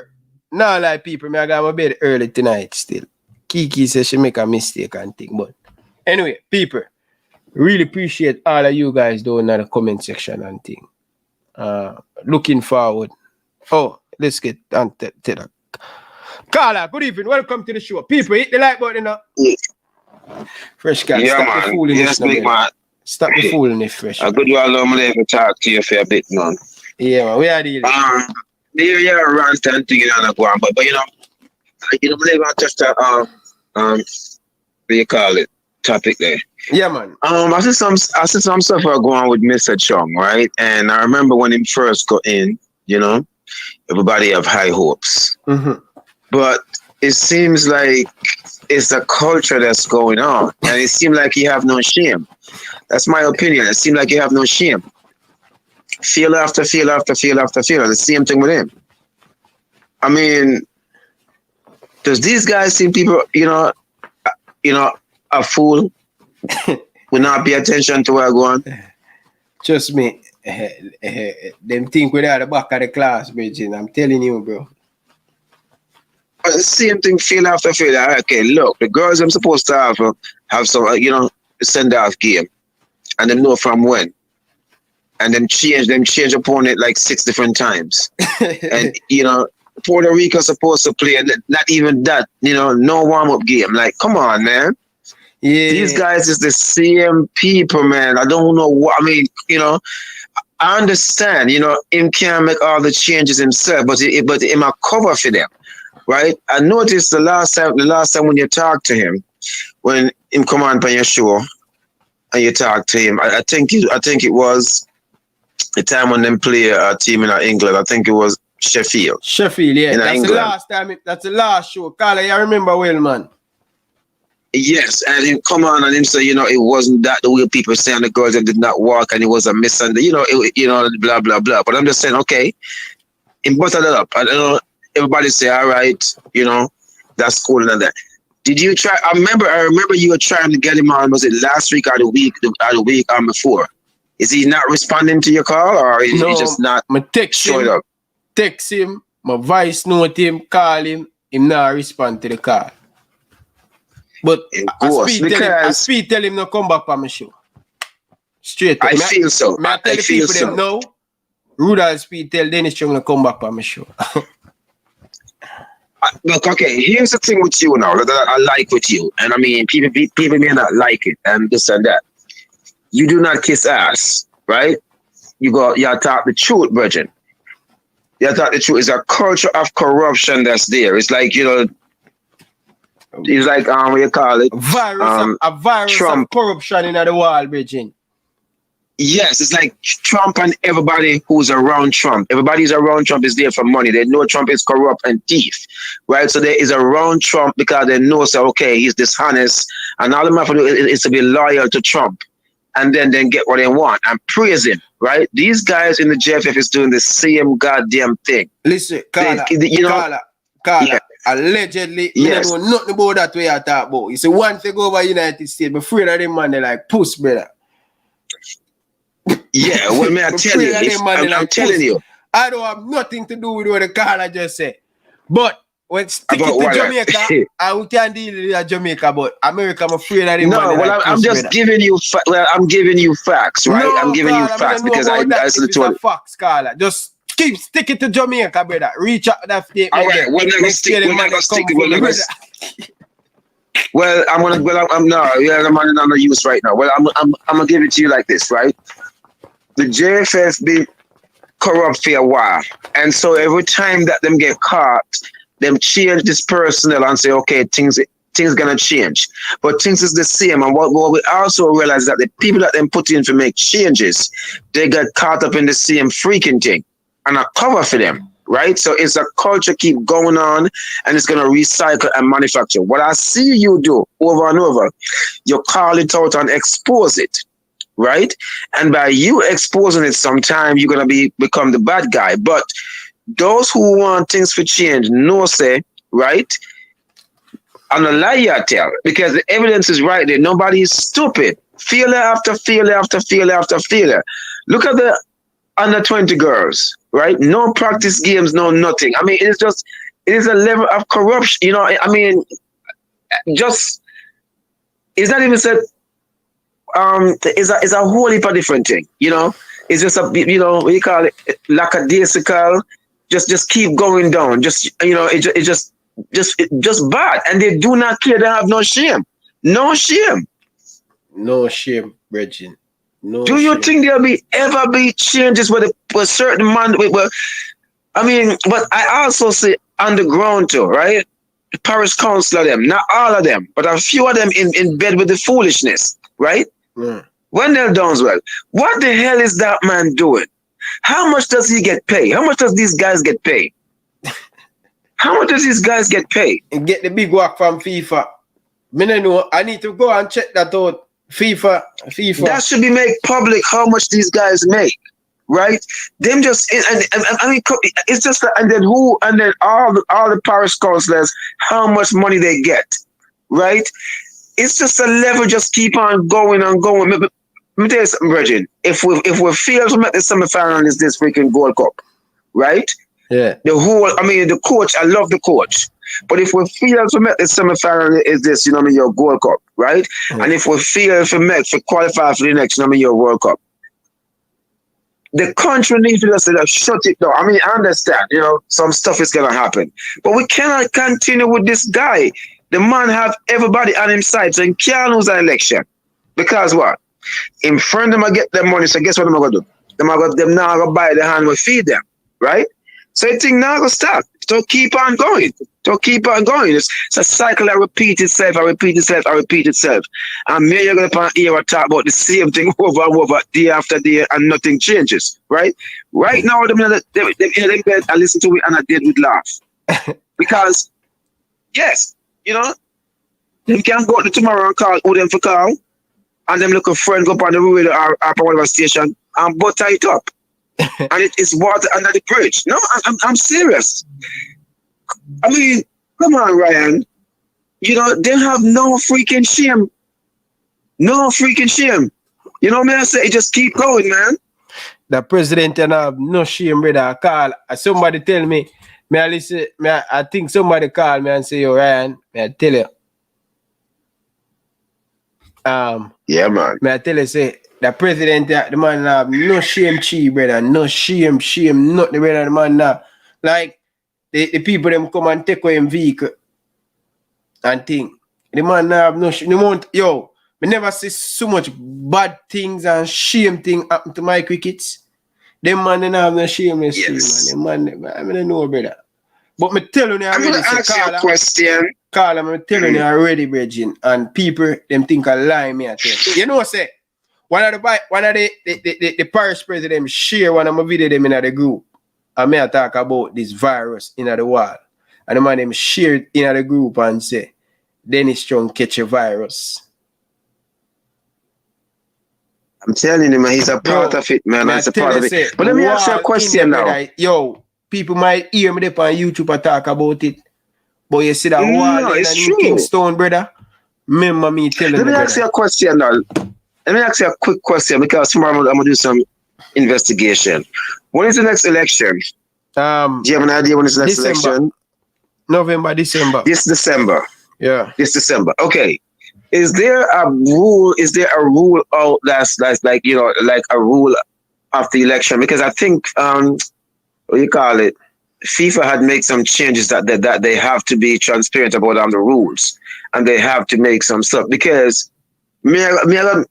now like people, I got my bed early tonight still. Kiki says she make a mistake and thing, but anyway, people, really appreciate all of you guys doing in the comment section and thing. Looking forward. Oh, let's get on to that. Carla, good evening. Welcome to the show. People, hit the like button now. Fresh guy, yeah, stop man. the foolishness. Yes, big man. Stop the foolishness, Fresh. A good while I'm able to talk to you for a bit, man. Yeah, man. We are dealing. There are rant and thing on the go on, but you know, I'm able to touch that what do you call it? Topic there. Yeah, man. I see some stuff are going on with Mr. Chung, right? And I remember when he first got in, you know, everybody have high hopes. Mm-hmm. But it seems like it's a culture that's going on. And it seems like you have no shame. That's my opinion. It seems like you have no shame. Feel after feel after feel after feel. The same thing with him. I mean, does these guys see people, you know, a fool will not pay attention to where I go on? Trust me, them think we're at the back of the class, Bridget. I'm telling you, bro. The same thing, feel after feel. Okay, look, the girls I'm supposed to have some, send off game, and them know from when, and them change opponent like 6 different times, and Puerto Rico supposed to play, and not even that, no warm up game. Like, come on, man. Yeah, these guys is the same people, man. I don't know what I mean. I understand. Him can't make all the changes himself, but him a cover for them. Right, I noticed the last time when you talked to him, when him come on your show, and you talked to him. I think it was the time when them play a team in England. I think it was Sheffield. Sheffield, yeah. That's England. The last time. That's the last show. Carla, you remember well, man. Yes, and him come on and him say, it wasn't that the way people say, and the girls that did not walk, and it was a misunderstanding, blah blah blah. But I'm just saying, okay, him butter that up. I don't know. Everybody say, all right, that's cool and that. Did you try? I remember you were trying to get him on. Was it last week or the week before? Is he not responding to your call, or is he just not showing up? Text him, my voice note him, call him. Him not respond to the call. But I speed tell him no come back on my show. Straight up. I feel so. I tell the people them no. Rudolph speed tell Dennis Chung to come back on my show. Look, okay, here's the thing with you now that I like with you. And I mean, people may not like it and this and that. You do not kiss ass, right? You talk the truth, virgin. You talk the truth. It's a culture of corruption that's there. It's like, it's like, what you call it? A virus Trump. of corruption in the world, virgin. Yes, it's like Trump and everybody who's around Trump. Everybody who's around Trump is there for money. They know Trump is corrupt and thief, right? So there is around Trump because they know, okay, he's dishonest, and all they have to do is to be loyal to Trump, and then get what they want and praise him, right? These guys in the JFF is doing the same goddamn thing. Listen, Carla, yeah. Allegedly, yes. I don't know nothing about that way I talk about. You see, one thing over United States, but afraid of them man, they like puss, brother. Yeah, well, man, I'm telling you. I don't have nothing to do with what the Carla just said. But when stick it to Jamaica, I can deal with Jamaica, but America, I'm afraid of them. No, well, I'm just giving you. I'm giving you facts, right? No, I'm giving Carla, you facts because I listen to it. Facts, Carla. Just keep sticking to Jamaica, brother. Reach out that statement. All right, we're not gonna stick. Well, I'm on the use right now. Well, I'm gonna give it to you like this, right? The JFF been corrupt for a while, and so every time that them get caught, them change this personnel and say, okay, things gonna change, but things is the same. And what we also realize that the people that them put in to make changes, they got caught up in the same freaking thing, and I cover for them. right? So it's a culture keep going on, and it's gonna recycle and manufacture. What I see you do over and over, you call it out and expose it, right? And by you exposing it, sometime you're gonna become the bad guy. But those who want things to change, no say, right? And a lie you tell, because the evidence is right there. Nobody is stupid. Failure after failure after failure after failure. Look at the under 20 girls, right? No practice games, no nothing. I mean, it is a level of corruption. You know, I mean, just it's not even said. It's a whole heap of different thing. You know, it's just a, you know, what you call it, lackadaisical. Just keep going down. Just, you know, it just bad, and they do not care. They have no shame. No shame. No shame, Reggie. No. Do you think there'll ever be changes with a certain man? I mean, but I also see underground too, right? The parish council of them, not all of them, but a few of them in bed with the foolishness, right? When they're done well, what the hell is that man doing? How much does he get paid? How much does these guys get paid? How much does these guys get paid? And get the big work from FIFA. Me no know. I need to go and check that out. FIFA. That should be made public how much these guys make, right? Them just, I mean, it's just, and then all the parish councillors, how much money they get, right? It's just a level, just keep on going and going. Let me tell you something, Virgin. If we fail to make the semi-final in this freaking Gold Cup, right? Yeah. The coach, I love the coach. But if we fail to make the semi-final is this, you know what I mean, your Gold Cup, right? And if we fail to qualify for the next, you know what I mean, your World Cup, the country needs to just shut it down. I mean, I understand, you know, some stuff is going to happen. But we cannot continue with this guy. The man have everybody on his side, so he can't lose an election. Because what? In front of them, I get their money, so guess what I'm going to do? Them now going to buy the hand, we feed them, right? So I think now going to stop. So keep on going. It's a cycle that repeats itself, And maybe you're going to hear talk about the same thing over and over, day after day, and nothing changes, right? Right now, they bed and listen to it, and I did with laugh. Because, yes, you know, they can go to tomorrow and call who them for call, and them look a friend go up on the radio or up on whatever station and butter it up. And it is water under the bridge. No, I'm serious. I mean, come on, Ryan. You know, they have no freaking shame. No freaking shame. You know what I say? Just keep going, man. The president and have no shame, brother. Call. Somebody tell me, I think somebody call me and say, yo, Ryan, may I tell you. Yeah, man. May I tell you, say, the president, the man have no shame, brother. No shame, not the brother, the man now. Like, the people them come and take away him vehicle and think. The man have no shame. Yo, I never see so much bad things and shame thing happen to my crickets. Them man they have no shameless shame, man. Them man, I don't know, brother. But me telling you already, I'm gonna ask you a question. Carla, I'm telling you already, Virgin, and people them think I lie me at you. You know what I say? One of the parish president share one of my video them in the group. And me I talk about this virus in the wall. And the man them shared in the group and say, Dennis Strong catch a virus. I'm telling you, man, he's a part of it, man. He's a part of it. But let me ask you a question now. Yo, people might hear me up on YouTube and talk about it. But you see that wall in New Kingston, brother? Remember me telling you. Let me ask you a question now. Let me ask you a quick question because tomorrow I'm going to do some investigation. When is the next election? Do you have an idea when is the next election? November, December. This December. Yeah. This December. Okay. Is there a rule? Is there a rule out that's like, you know, like a rule of the election? Because I think what do you call it? FIFA had made some changes that they have to be transparent about on the rules, and they have to make some stuff because me and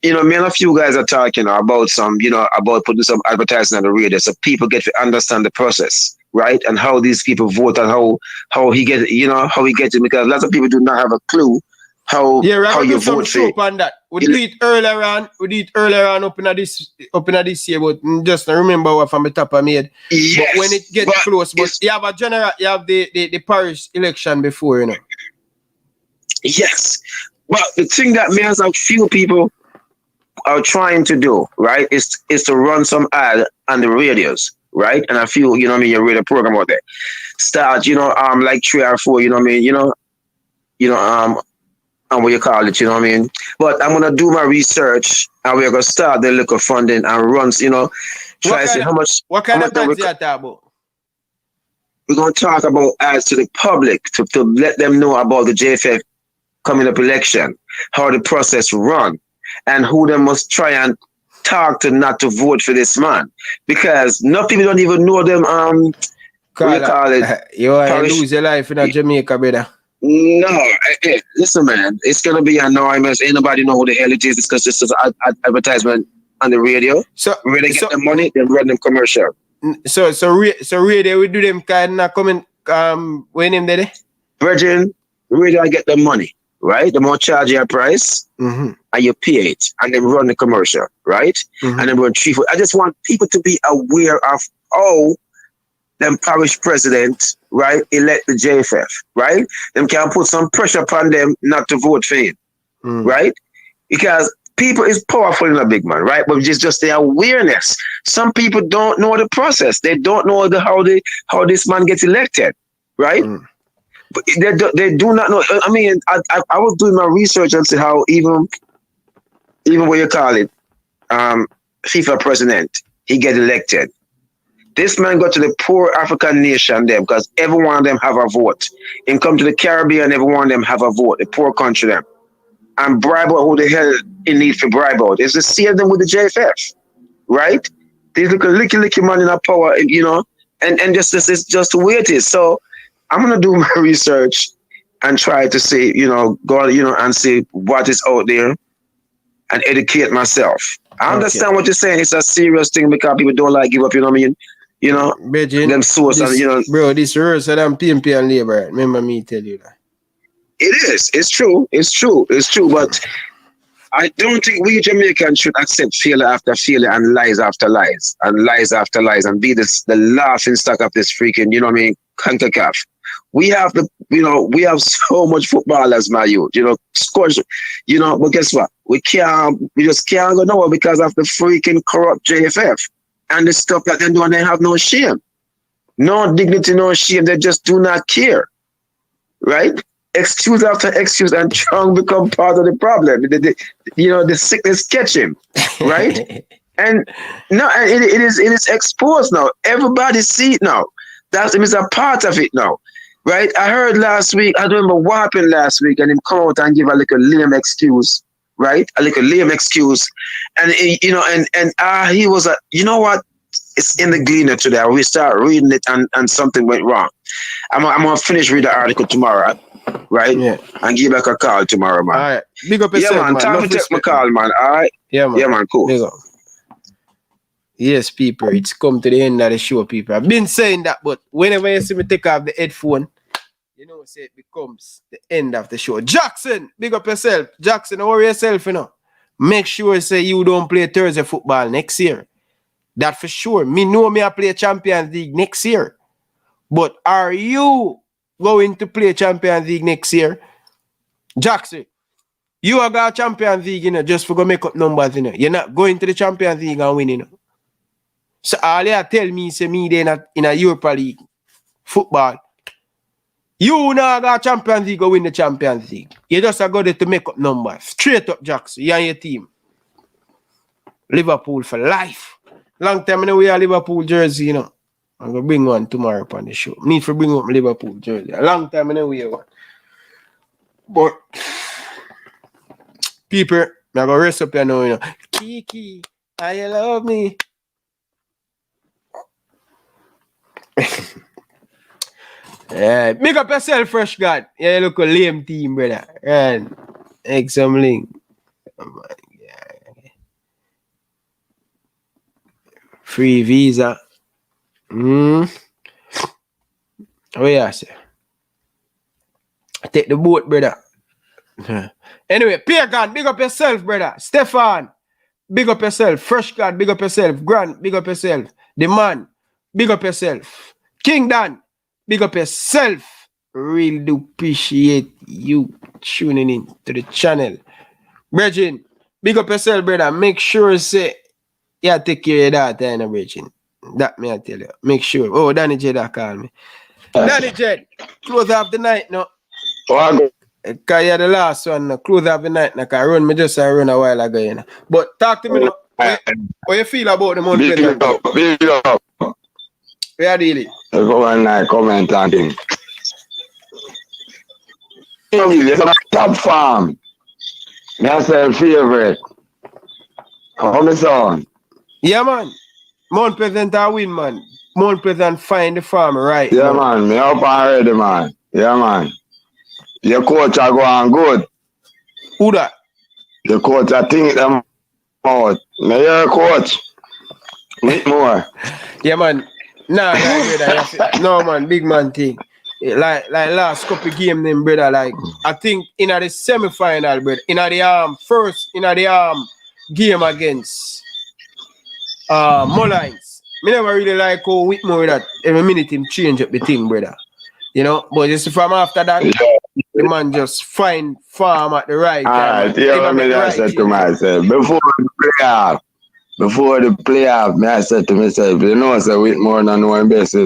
a few guys are talking about some, you know, about putting some advertising on the radio so people get to understand the process, right? And how these people vote and how he gets, you know, how he gets it, because lots of people do not have a clue how Yeah, we're how gonna you do some vote for show on that. We do it earlier on. We do it earlier on up in this year, but just remember what from the top of my head. Yes, but when it gets close, but you have a general, you have the parish election before, you know. Yes. But the thing that me as a few people are trying to do, right, is to run some ad on the radios, right? And a few, you know what I mean, you read a program out there. Start, like 3 or 4, you know what I mean, and what you call it, you know what I mean? But I'm gonna do my research and we're gonna start the local funding and runs, try to see how much. What kind of ads you talk about? We're gonna talk about ads to the public to let them know about the JFF coming up election, how the process run, and who they must try and talk to not to vote for this man. Because not people don't even know them what you call it? You want to lose your life in Jamaica, brother. No, listen, man. It's gonna be anonymous. Ain't nobody know who the hell it is because it's just an advertisement on the radio. So when they get the money, they run them commercial. So radio we do them kind of coming when him there? Virgin radio, I get the money, right? The more charge your price, and you pay it, and then run the commercial, right? And then run 3, 4. I just want people to be aware of them parish president, right, elect the JFF, right? Them can put some pressure upon them not to vote for him, right? Because people is powerful in a big man, right? But just the awareness. Some people don't know the process. They don't know how this man gets elected, right? But they do not know. I mean, I was doing my research and see how even what you call it, FIFA president, he get elected. This man go to the poor African nation them because every one of them have a vote. And come to the Caribbean, every one of them have a vote, the poor country them. And bribe out who the hell in need for bribe out. It's the same them with the JFF, right? These little licky man in our power, and just this is just the way it is. So I'm gonna do my research and try to see, go and see what is out there and educate myself. I understand what you're saying. It's a serious thing because people don't like give up, you know what I mean? Them source and bro, this rules of them PMP and labor. Remember me tell you that. It is. It's true. But I don't think we Jamaicans should accept failure after failure and lies after lies and lies after lies and be the laughing stock of this freaking, CONCACAF. We have we have so much footballers, my youth, scores, but guess what? We just can't go nowhere because of the freaking corrupt JFF and the stuff that they do, and they have no shame. No dignity, no shame. They just do not care. Right? Excuse after excuse and trying to become part of the problem. The sickness catch him, right? and it is exposed now. Everybody see it now. It's a part of it now, right? I heard last week. I don't remember what happened last week, and him come out and give a little lame excuse, right? A little lame excuse, and he was you know what? It's in the Gleaner today. We start reading it, and something went wrong. I'm gonna finish reading the article tomorrow. Right? Yeah. And give back a call tomorrow, man. All right. Big up yourself, man. Time to take my call, man. All right? Yeah, man. Yeah, man. Cool. Big up. Yes, people. It's come to the end of the show, people. I've been saying that, but whenever you see me take off the headphone, say it becomes the end of the show. Jackson, big up yourself. Jackson, don't worry yourself, Make sure say you don't play Thursday football next year. That for sure. Me know me I play Champions League next year. But are you going to play Champions League next year? Jackson, you are got Champions League, just for go make up numbers, You're not going to the Champions League and win, So all you tell me, say me there in a Europa League football. You now got Champions League or win the Champions League. You just go there to make up numbers. Straight up, Jackson. You and your team. Liverpool for life. Long time we wear Liverpool jersey, I'm going to bring one tomorrow upon the show. Need to bring up Liverpool jersey. A long time I wear one. But, people, I'm going to rest up here now, Kiki, how you love me? Make up yourself, Fresh God. Yeah, you look a lame team, brother. And make some link. Free visa. What you say? Take the boat, brother. Anyway, Pagan, big up yourself, brother. Stefan, big up yourself. Fresh God, big up yourself. Grant, big up yourself. The man, big up yourself. King Dan, big up yourself. Really do appreciate you tuning in to the channel. Bridging, big up yourself, brother. Make sure say you take care of that, Bridging. That me I tell you. Make sure. Oh, Danny J that call me. Danny J, close off the night no. Cause you're the last one now. Close off the night now. Cause run me just run a while ago, you know. But talk to me now. What you feel about the Mount Pleasant? Big up. Where are you? Go on like comment and thing. It's a top farm. That's their favorite. How me son? Yeah, man. Mount Pleasant I win, man. Mount Pleasant find the farm right. Yeah, man. Me up already, man. Yeah, man. Your coach are going good. Who that? The coach, I think them out. Me your coach. Meet more. Yeah, man. Nah, no, man. Big man thing. Like last couple game them, brother. Like I think in the semi-final, brother. In the first game against Mullines. Me never really like how Whitmore that every minute him change up the thing, brother. You know, but just from after that, the man just find farm at the right time. Alright, yeah, me just said to myself, before the playoff, me I said to myself, you know, so Whitmore not know him best.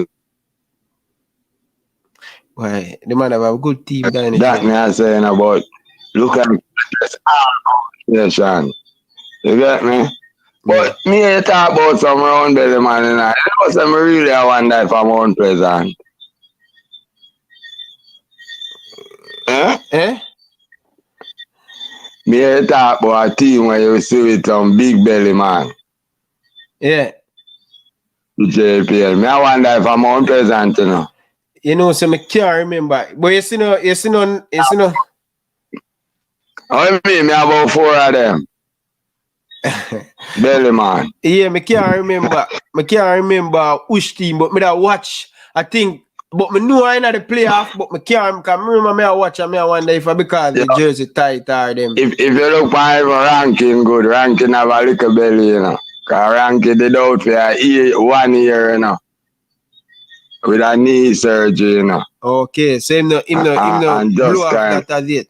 Why? The man have a good team down that me I saying about, look at this nation. You get me? But me I talk about some round belly man and I know some really I want that for Mount Pleasant. Me I talk about a team where you see with some big belly man. Yeah. JPL. Me I want that for Mount Pleasant, you know. You know, so me can't remember. But you see no. I mean, me about 4 of them. Belly man. Yeah, me can't remember. Me can't remember which team, but me that watch. I think, but me know I in the playoff, but me can't remember me I watch and me I wonder if I because the jersey tight or them. If you look for ranking good, ranking have a little belly, you know. Cause ranking did out for 1 year, you know. With a knee surgery, you know. Okay, so him no blow off that as it.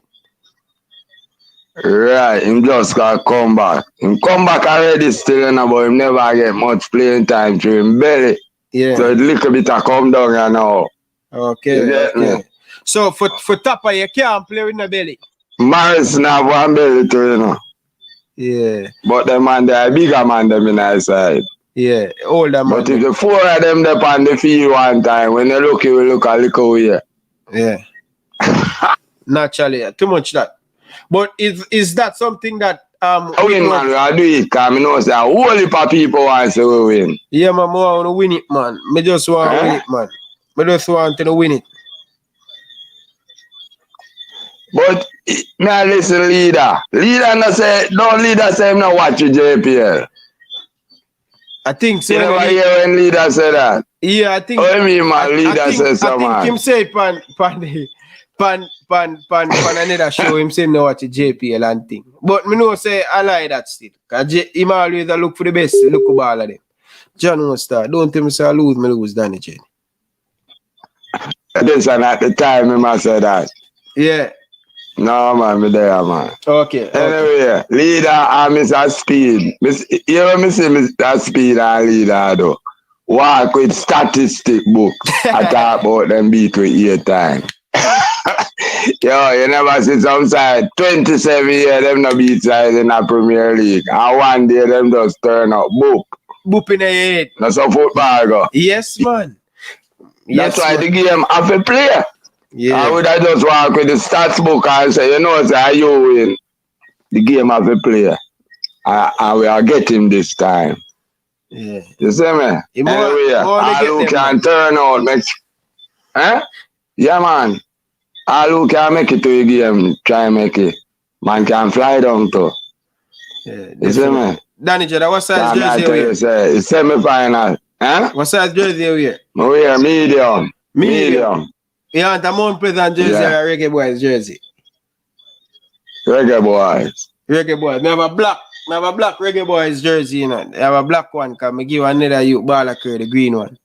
Right, him just got come back. Him come back already still, you know, but him never get much playing time to him belly. Yeah. So a little bit of come down, you know. Okay. So for Tapper, you can't play with no belly. Morrison have one belly too, you know. Yeah. But the man, they are bigger man them in our side. Yeah, older man. But if the 4 of them up on the field one time, when they look, you will look a little weird. Yeah. Naturally, too much that. But is that something that win, man, we are doing it because I know say a whole heap of people want to win. Yeah, man, I want to win it, man. I just want to win it, man. I just want to win it. But me listen leader. Leader say him not watch JPL. I think so. You never hear when leader say that? Yeah, I think. Oh, me man, leader says so, man. I think him say pan another show, him say no watch JPL and thing. But me know say I lie that still. Cause him always look for the best, look for all of them. John won't start. Don't tell me say I lose, Danny J. This and at the time, he must say that. Yeah. No, man, me there, man. Okay. Anyway, leader and Mr. Speed. You know me see Mr. Speed and leader, though. Walk with statistic books. I talk about them beat with 8 times. Yo, you never see some side 27 years, them no beat side in the Premier League. And one day, them just turn up, boop. Boop in the head. That's how football go. Yes, man. That's why the game have to play. Yeah. I would have just walk with the stats book and say, you know, say, you win. The game have to play. And we are getting this time. Yeah. You see me? Anyway, all who can turn out, yeah, man. All who can make it to the game, try and make it. Man can fly down too. Yeah. You see me? Danny J, what size jersey are you wear? It's semi-final. What size jersey are you wear? I wear medium. Medium. You want a Mount Pleasant jersey or a Reggae Boyz jersey? Reggae Boyz. Reggae Boyz. I have a black Reggae Boyz jersey, you know. I have a black one, because I give another youth baller the green one.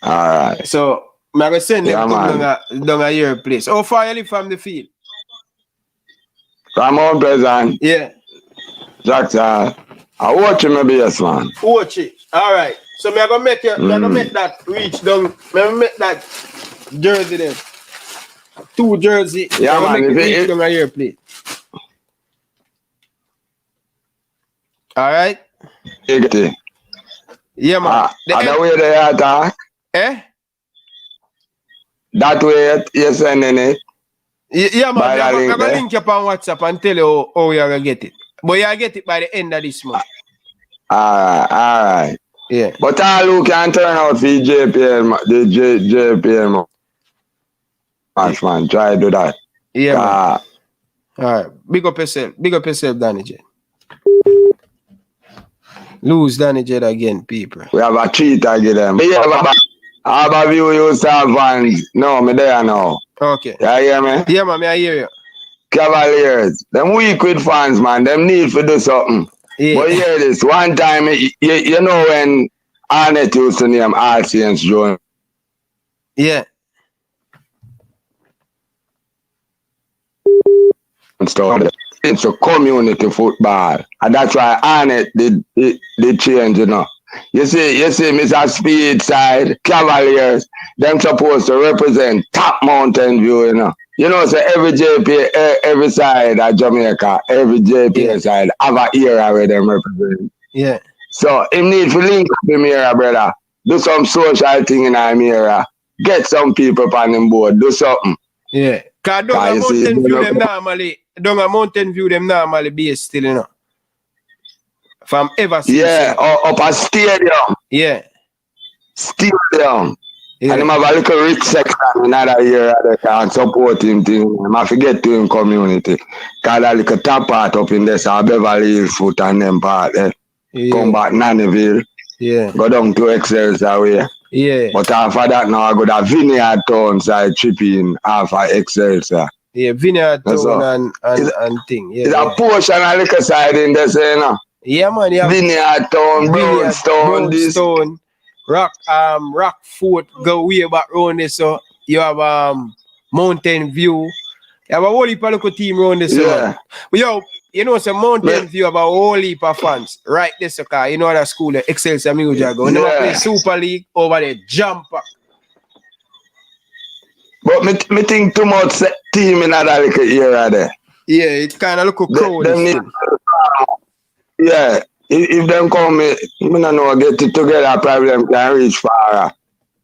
Alright. So, I'm going to send them man. down a your place. How far you live from the field? From Mount Pleasant. Yeah. Jackson. I watch him maybe, yes, man. Watch it. Alright. So, I'm going to make that reach down. I'm going to make that jersey there. 2 jersey. Yeah, man. Make it reach down a your place. Alright? Yeah, man. The way they attack. Eh? That way you're sending it. Yeah, man. I'm going to link you up on WhatsApp and tell you how you're going to get it. But you'll get it by the end of this month. Alright. Yeah. But all who can turn out for JPL, the JPL match, man. Try to do that. Yeah, man. Alright. Big up yourself, Danny J. Lose Danny J again, people. We have a treat to give them. I have a view you have fans. No, me there now. Okay. You hear me? Yeah, man, I hear you. Cavaliers. Them weak with fans, man. Them need to do something. Yeah. But hear this. One time, you know when Arnett used to name Arsenal Jones? Yeah. It's a community football. And that's why Arnett did change, you know. You see, Mr. Speed side, Cavaliers, them supposed to represent top Mountain View, you know. You know, so every JP, every side of Jamaica, every JPL side have an era where them represent. Yeah. So him need to link up him era, brother. Do some social thing in him era. Get some people on him board. Do something. Yeah. Because down a Mountain View them normally base still, you know. From ever since. Yeah, up a stadium. Yeah. Stadium. Yeah. And him have a little rich section another year they can support him thing. I forget to him community. Cause that little top part up in there, so Beverly Hills foot and them part there. Yeah. Come back Nannyville. Yeah. Go down to Excelsior way. Yeah. But after that now I go to Vineyard Town side tripping after Excelsior. Yeah, Vineyard Town and thing. Yeah. It's a portion of liquor side in there, say, you know. Yeah, man. Yeah. Vineyard Town, Brownstone, Rock Fort, go way back round there, so you have Mountain View. You have a whole heap of local team round there, so. Yeah. But yo, you know, some Mountain View have a whole heap of fans right there, so car. You know that school, the Excelsior Music. When they play Super League over there, jump up. But me think too much team in that little area there. Yeah, it kind of look crowded. Yeah, if them come, me don't know, get it together, problem can reach far.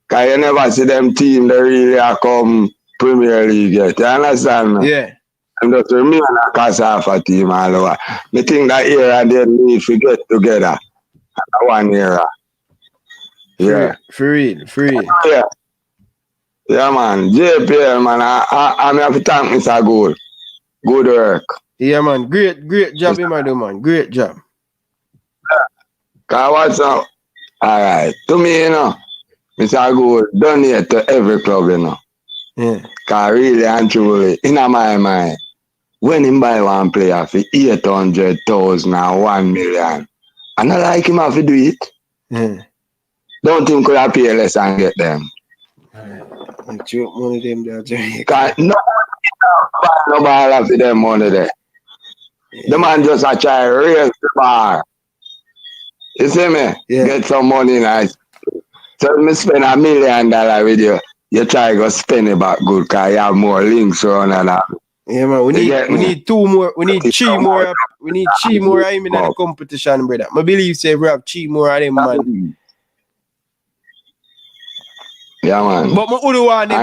Because you never see them team that really come Premier League yet. You understand me? Yeah. And just remain a Casafa team all over. Me think that era they need to get together. One era. Yeah. For real. Yeah. Yeah, man. JPL, man. I have to thank Mr. Gold. Good work. Yeah, man. Great job, man. Great job. Cause what's up? Alright. To me, you know, Mr. Gold donate to every club, you know. Yeah. Cause really and truly, in my mind, when him buy one player for 800,000 and 1 million, I not like him have to do it. Yeah. Don't think could have pay less and get them. Money them there, Cause no ball for them money there. Yeah. The man just a try raise the bar. You see me? Yeah. Get some money nice. So me spend $1 million with you. You try to go spend it back good because you have more links around and that. Yeah, man. We need 2 more. We need 3 more. We need 3 more of him in the competition, brother. I believe say we have 3 more of them, man. Yeah, man. But I want the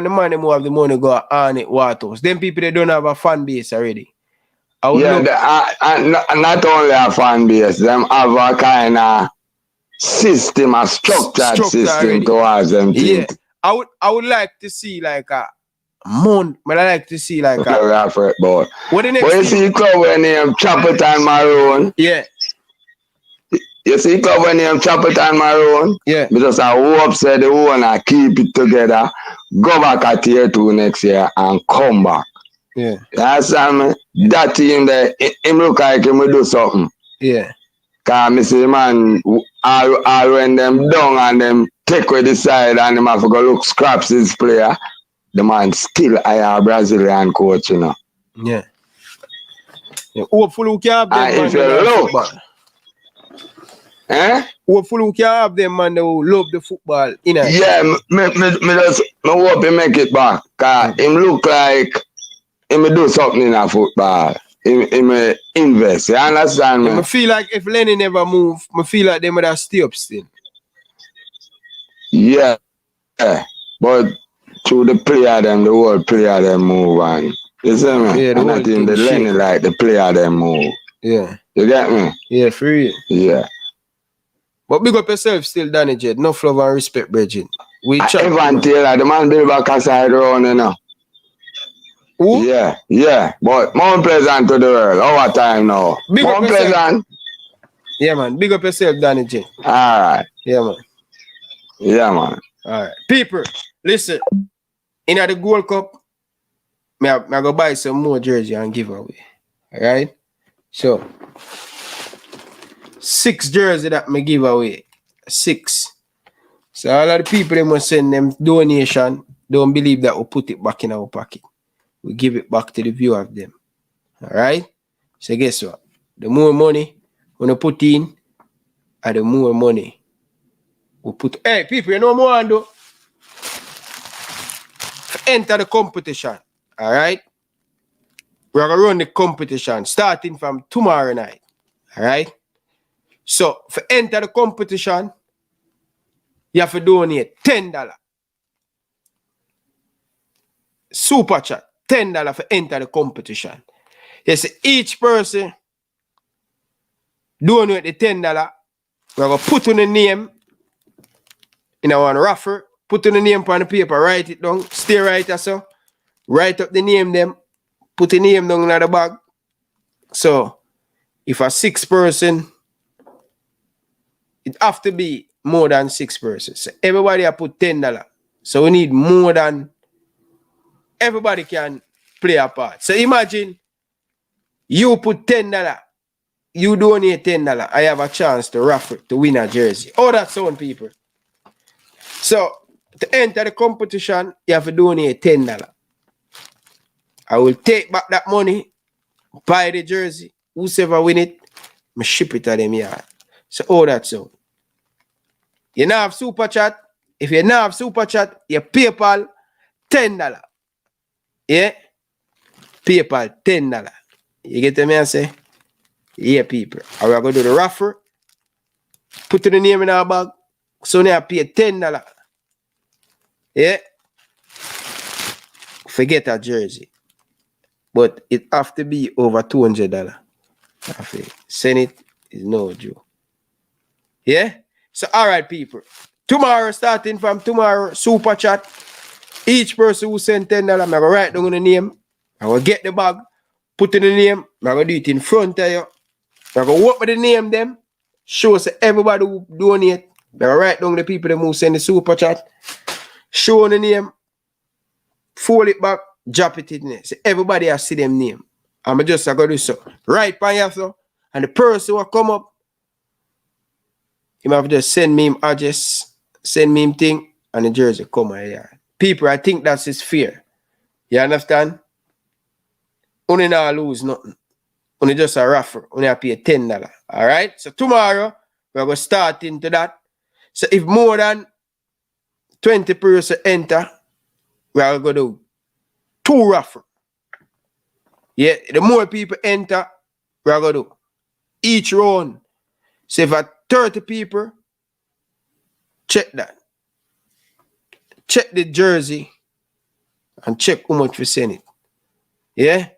man who have the money go on it Watos. Them people they don't have a fan base already. Not only a fan base, them have a kind of system, a structured system already towards them. Yeah. I would like to see like a month, but I like to see like a boy. What the next you see club when name Chapel and Maroon? Yeah. you see cover name Chapelton Maroon? Yeah. Because I hope said the owner keep it together, go back at tier 2 next year and come back. Yeah. You understand me? That team there, him look like him will do something. Yeah. Cause me see man all when them down and them take away the side and them have to go look scraps his player. The man still hire Brazilian coach, you know. Yeah. Yeah. Hopefully we can have them and man if you that love look, football. eh? Hopefully we can have them man that who love the football. Yeah, me hope he make it back. Cause him look like him do something in a football. Him invest. You understand me? I feel like if Lenny never move, I feel like they would have stay up still. Yeah. But through the player them, the whole player them move and you see me? Yeah, the and whole I think the thing Lenny shake. like the player them move. Yeah. You get me? Yeah, for real. Yeah. But big up yourself still, Danny Jed. No love and respect, Bridget. We chat. Evan Taylor, the man build back a side round, you know. Who? Yeah. But Mount Pleasant to the world. Our time now. Big up Mount yourself. Pleasant. Yeah, man. Big up yourself, Danny J. Alright. Yeah, man. Yeah, man. Alright. People, listen. In the Gold Cup, I go buy some more jersey and give away. Alright? So, 6 jersey that me give away. 6. So all of the people they must send them donation. Don't believe that we put it back in our pocket. We give it back to the viewer of them. Alright? So guess what? The more money we put in, and the more money we put. Hey people, you know what I do? Enter the competition. Alright? We're gonna run the competition starting from tomorrow night. Alright? So for enter the competition, you have to donate $10. Super chat, $10 for enter the competition. Yes, each person donate the $10. We're going to put on the name in our raffle, put on the name on the paper, write it down, stay right so. Write up the name them, put the name down in the bag. So, if a 6 person, it have to be more than 6 persons. So everybody have put $10. So we need more than everybody can play a part. So imagine you put $10, you donate $10, I have a chance to raffle to win a jersey. Oh, that's sound, people. So to enter the competition, you have to donate $10. I will take back that money, buy the jersey, whoever win it, I ship it to them yard. So oh, that's sound. You now have super chat. If you now have super chat, you PayPal $10. Yeah? PayPal $10. You get me I say? Yeah, people. I will go do the raffle. Put the name in our bag. So now I pay $10. Yeah? Forget a jersey. But it have to be over $200. Send it is no joke. Yeah? So, all right, people. Tomorrow, starting from tomorrow, super chat. Each person who send $10, I'm going to write down the name. I'm going to get the bag, put in the name. I'm going to do it in front of you. I'm going to work with the name them. Show us everybody who donate. I'm going to write down the people who send the super chat. Show the name. Fold it back. Drop it in there. So everybody has see them name. I'm just going to do so. Right by you, so. And the person who come up, he might just send me him address, send me him thing, and the jersey come here. People, I think that's his fear. You understand? Only not lose nothing. Only just a raffle. Only I pay $10. Alright? So tomorrow, we're going to start into that. So if more than 20 person enter, we're going to do 2 raffle. Yeah, the more people enter, we're going to do each round. So if 30 people, check that. Check the jersey and check how much we send it. Yeah?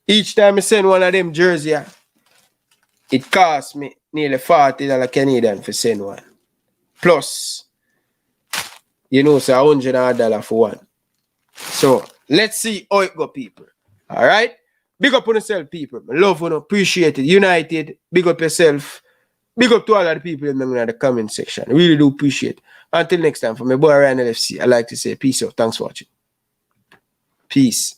Each time I send one of them jersey, it costs me nearly $40 Canadian for send one. Plus, you know, so $100 for one. So, let's see how it go, people. All right? Big up on yourself, people. Love you, appreciate it. United, big up yourself. Big up to all of the people in the comment section. Really do appreciate it. Until next time, from my boy Ryan LFC, I like to say peace out. Thanks for watching. Peace.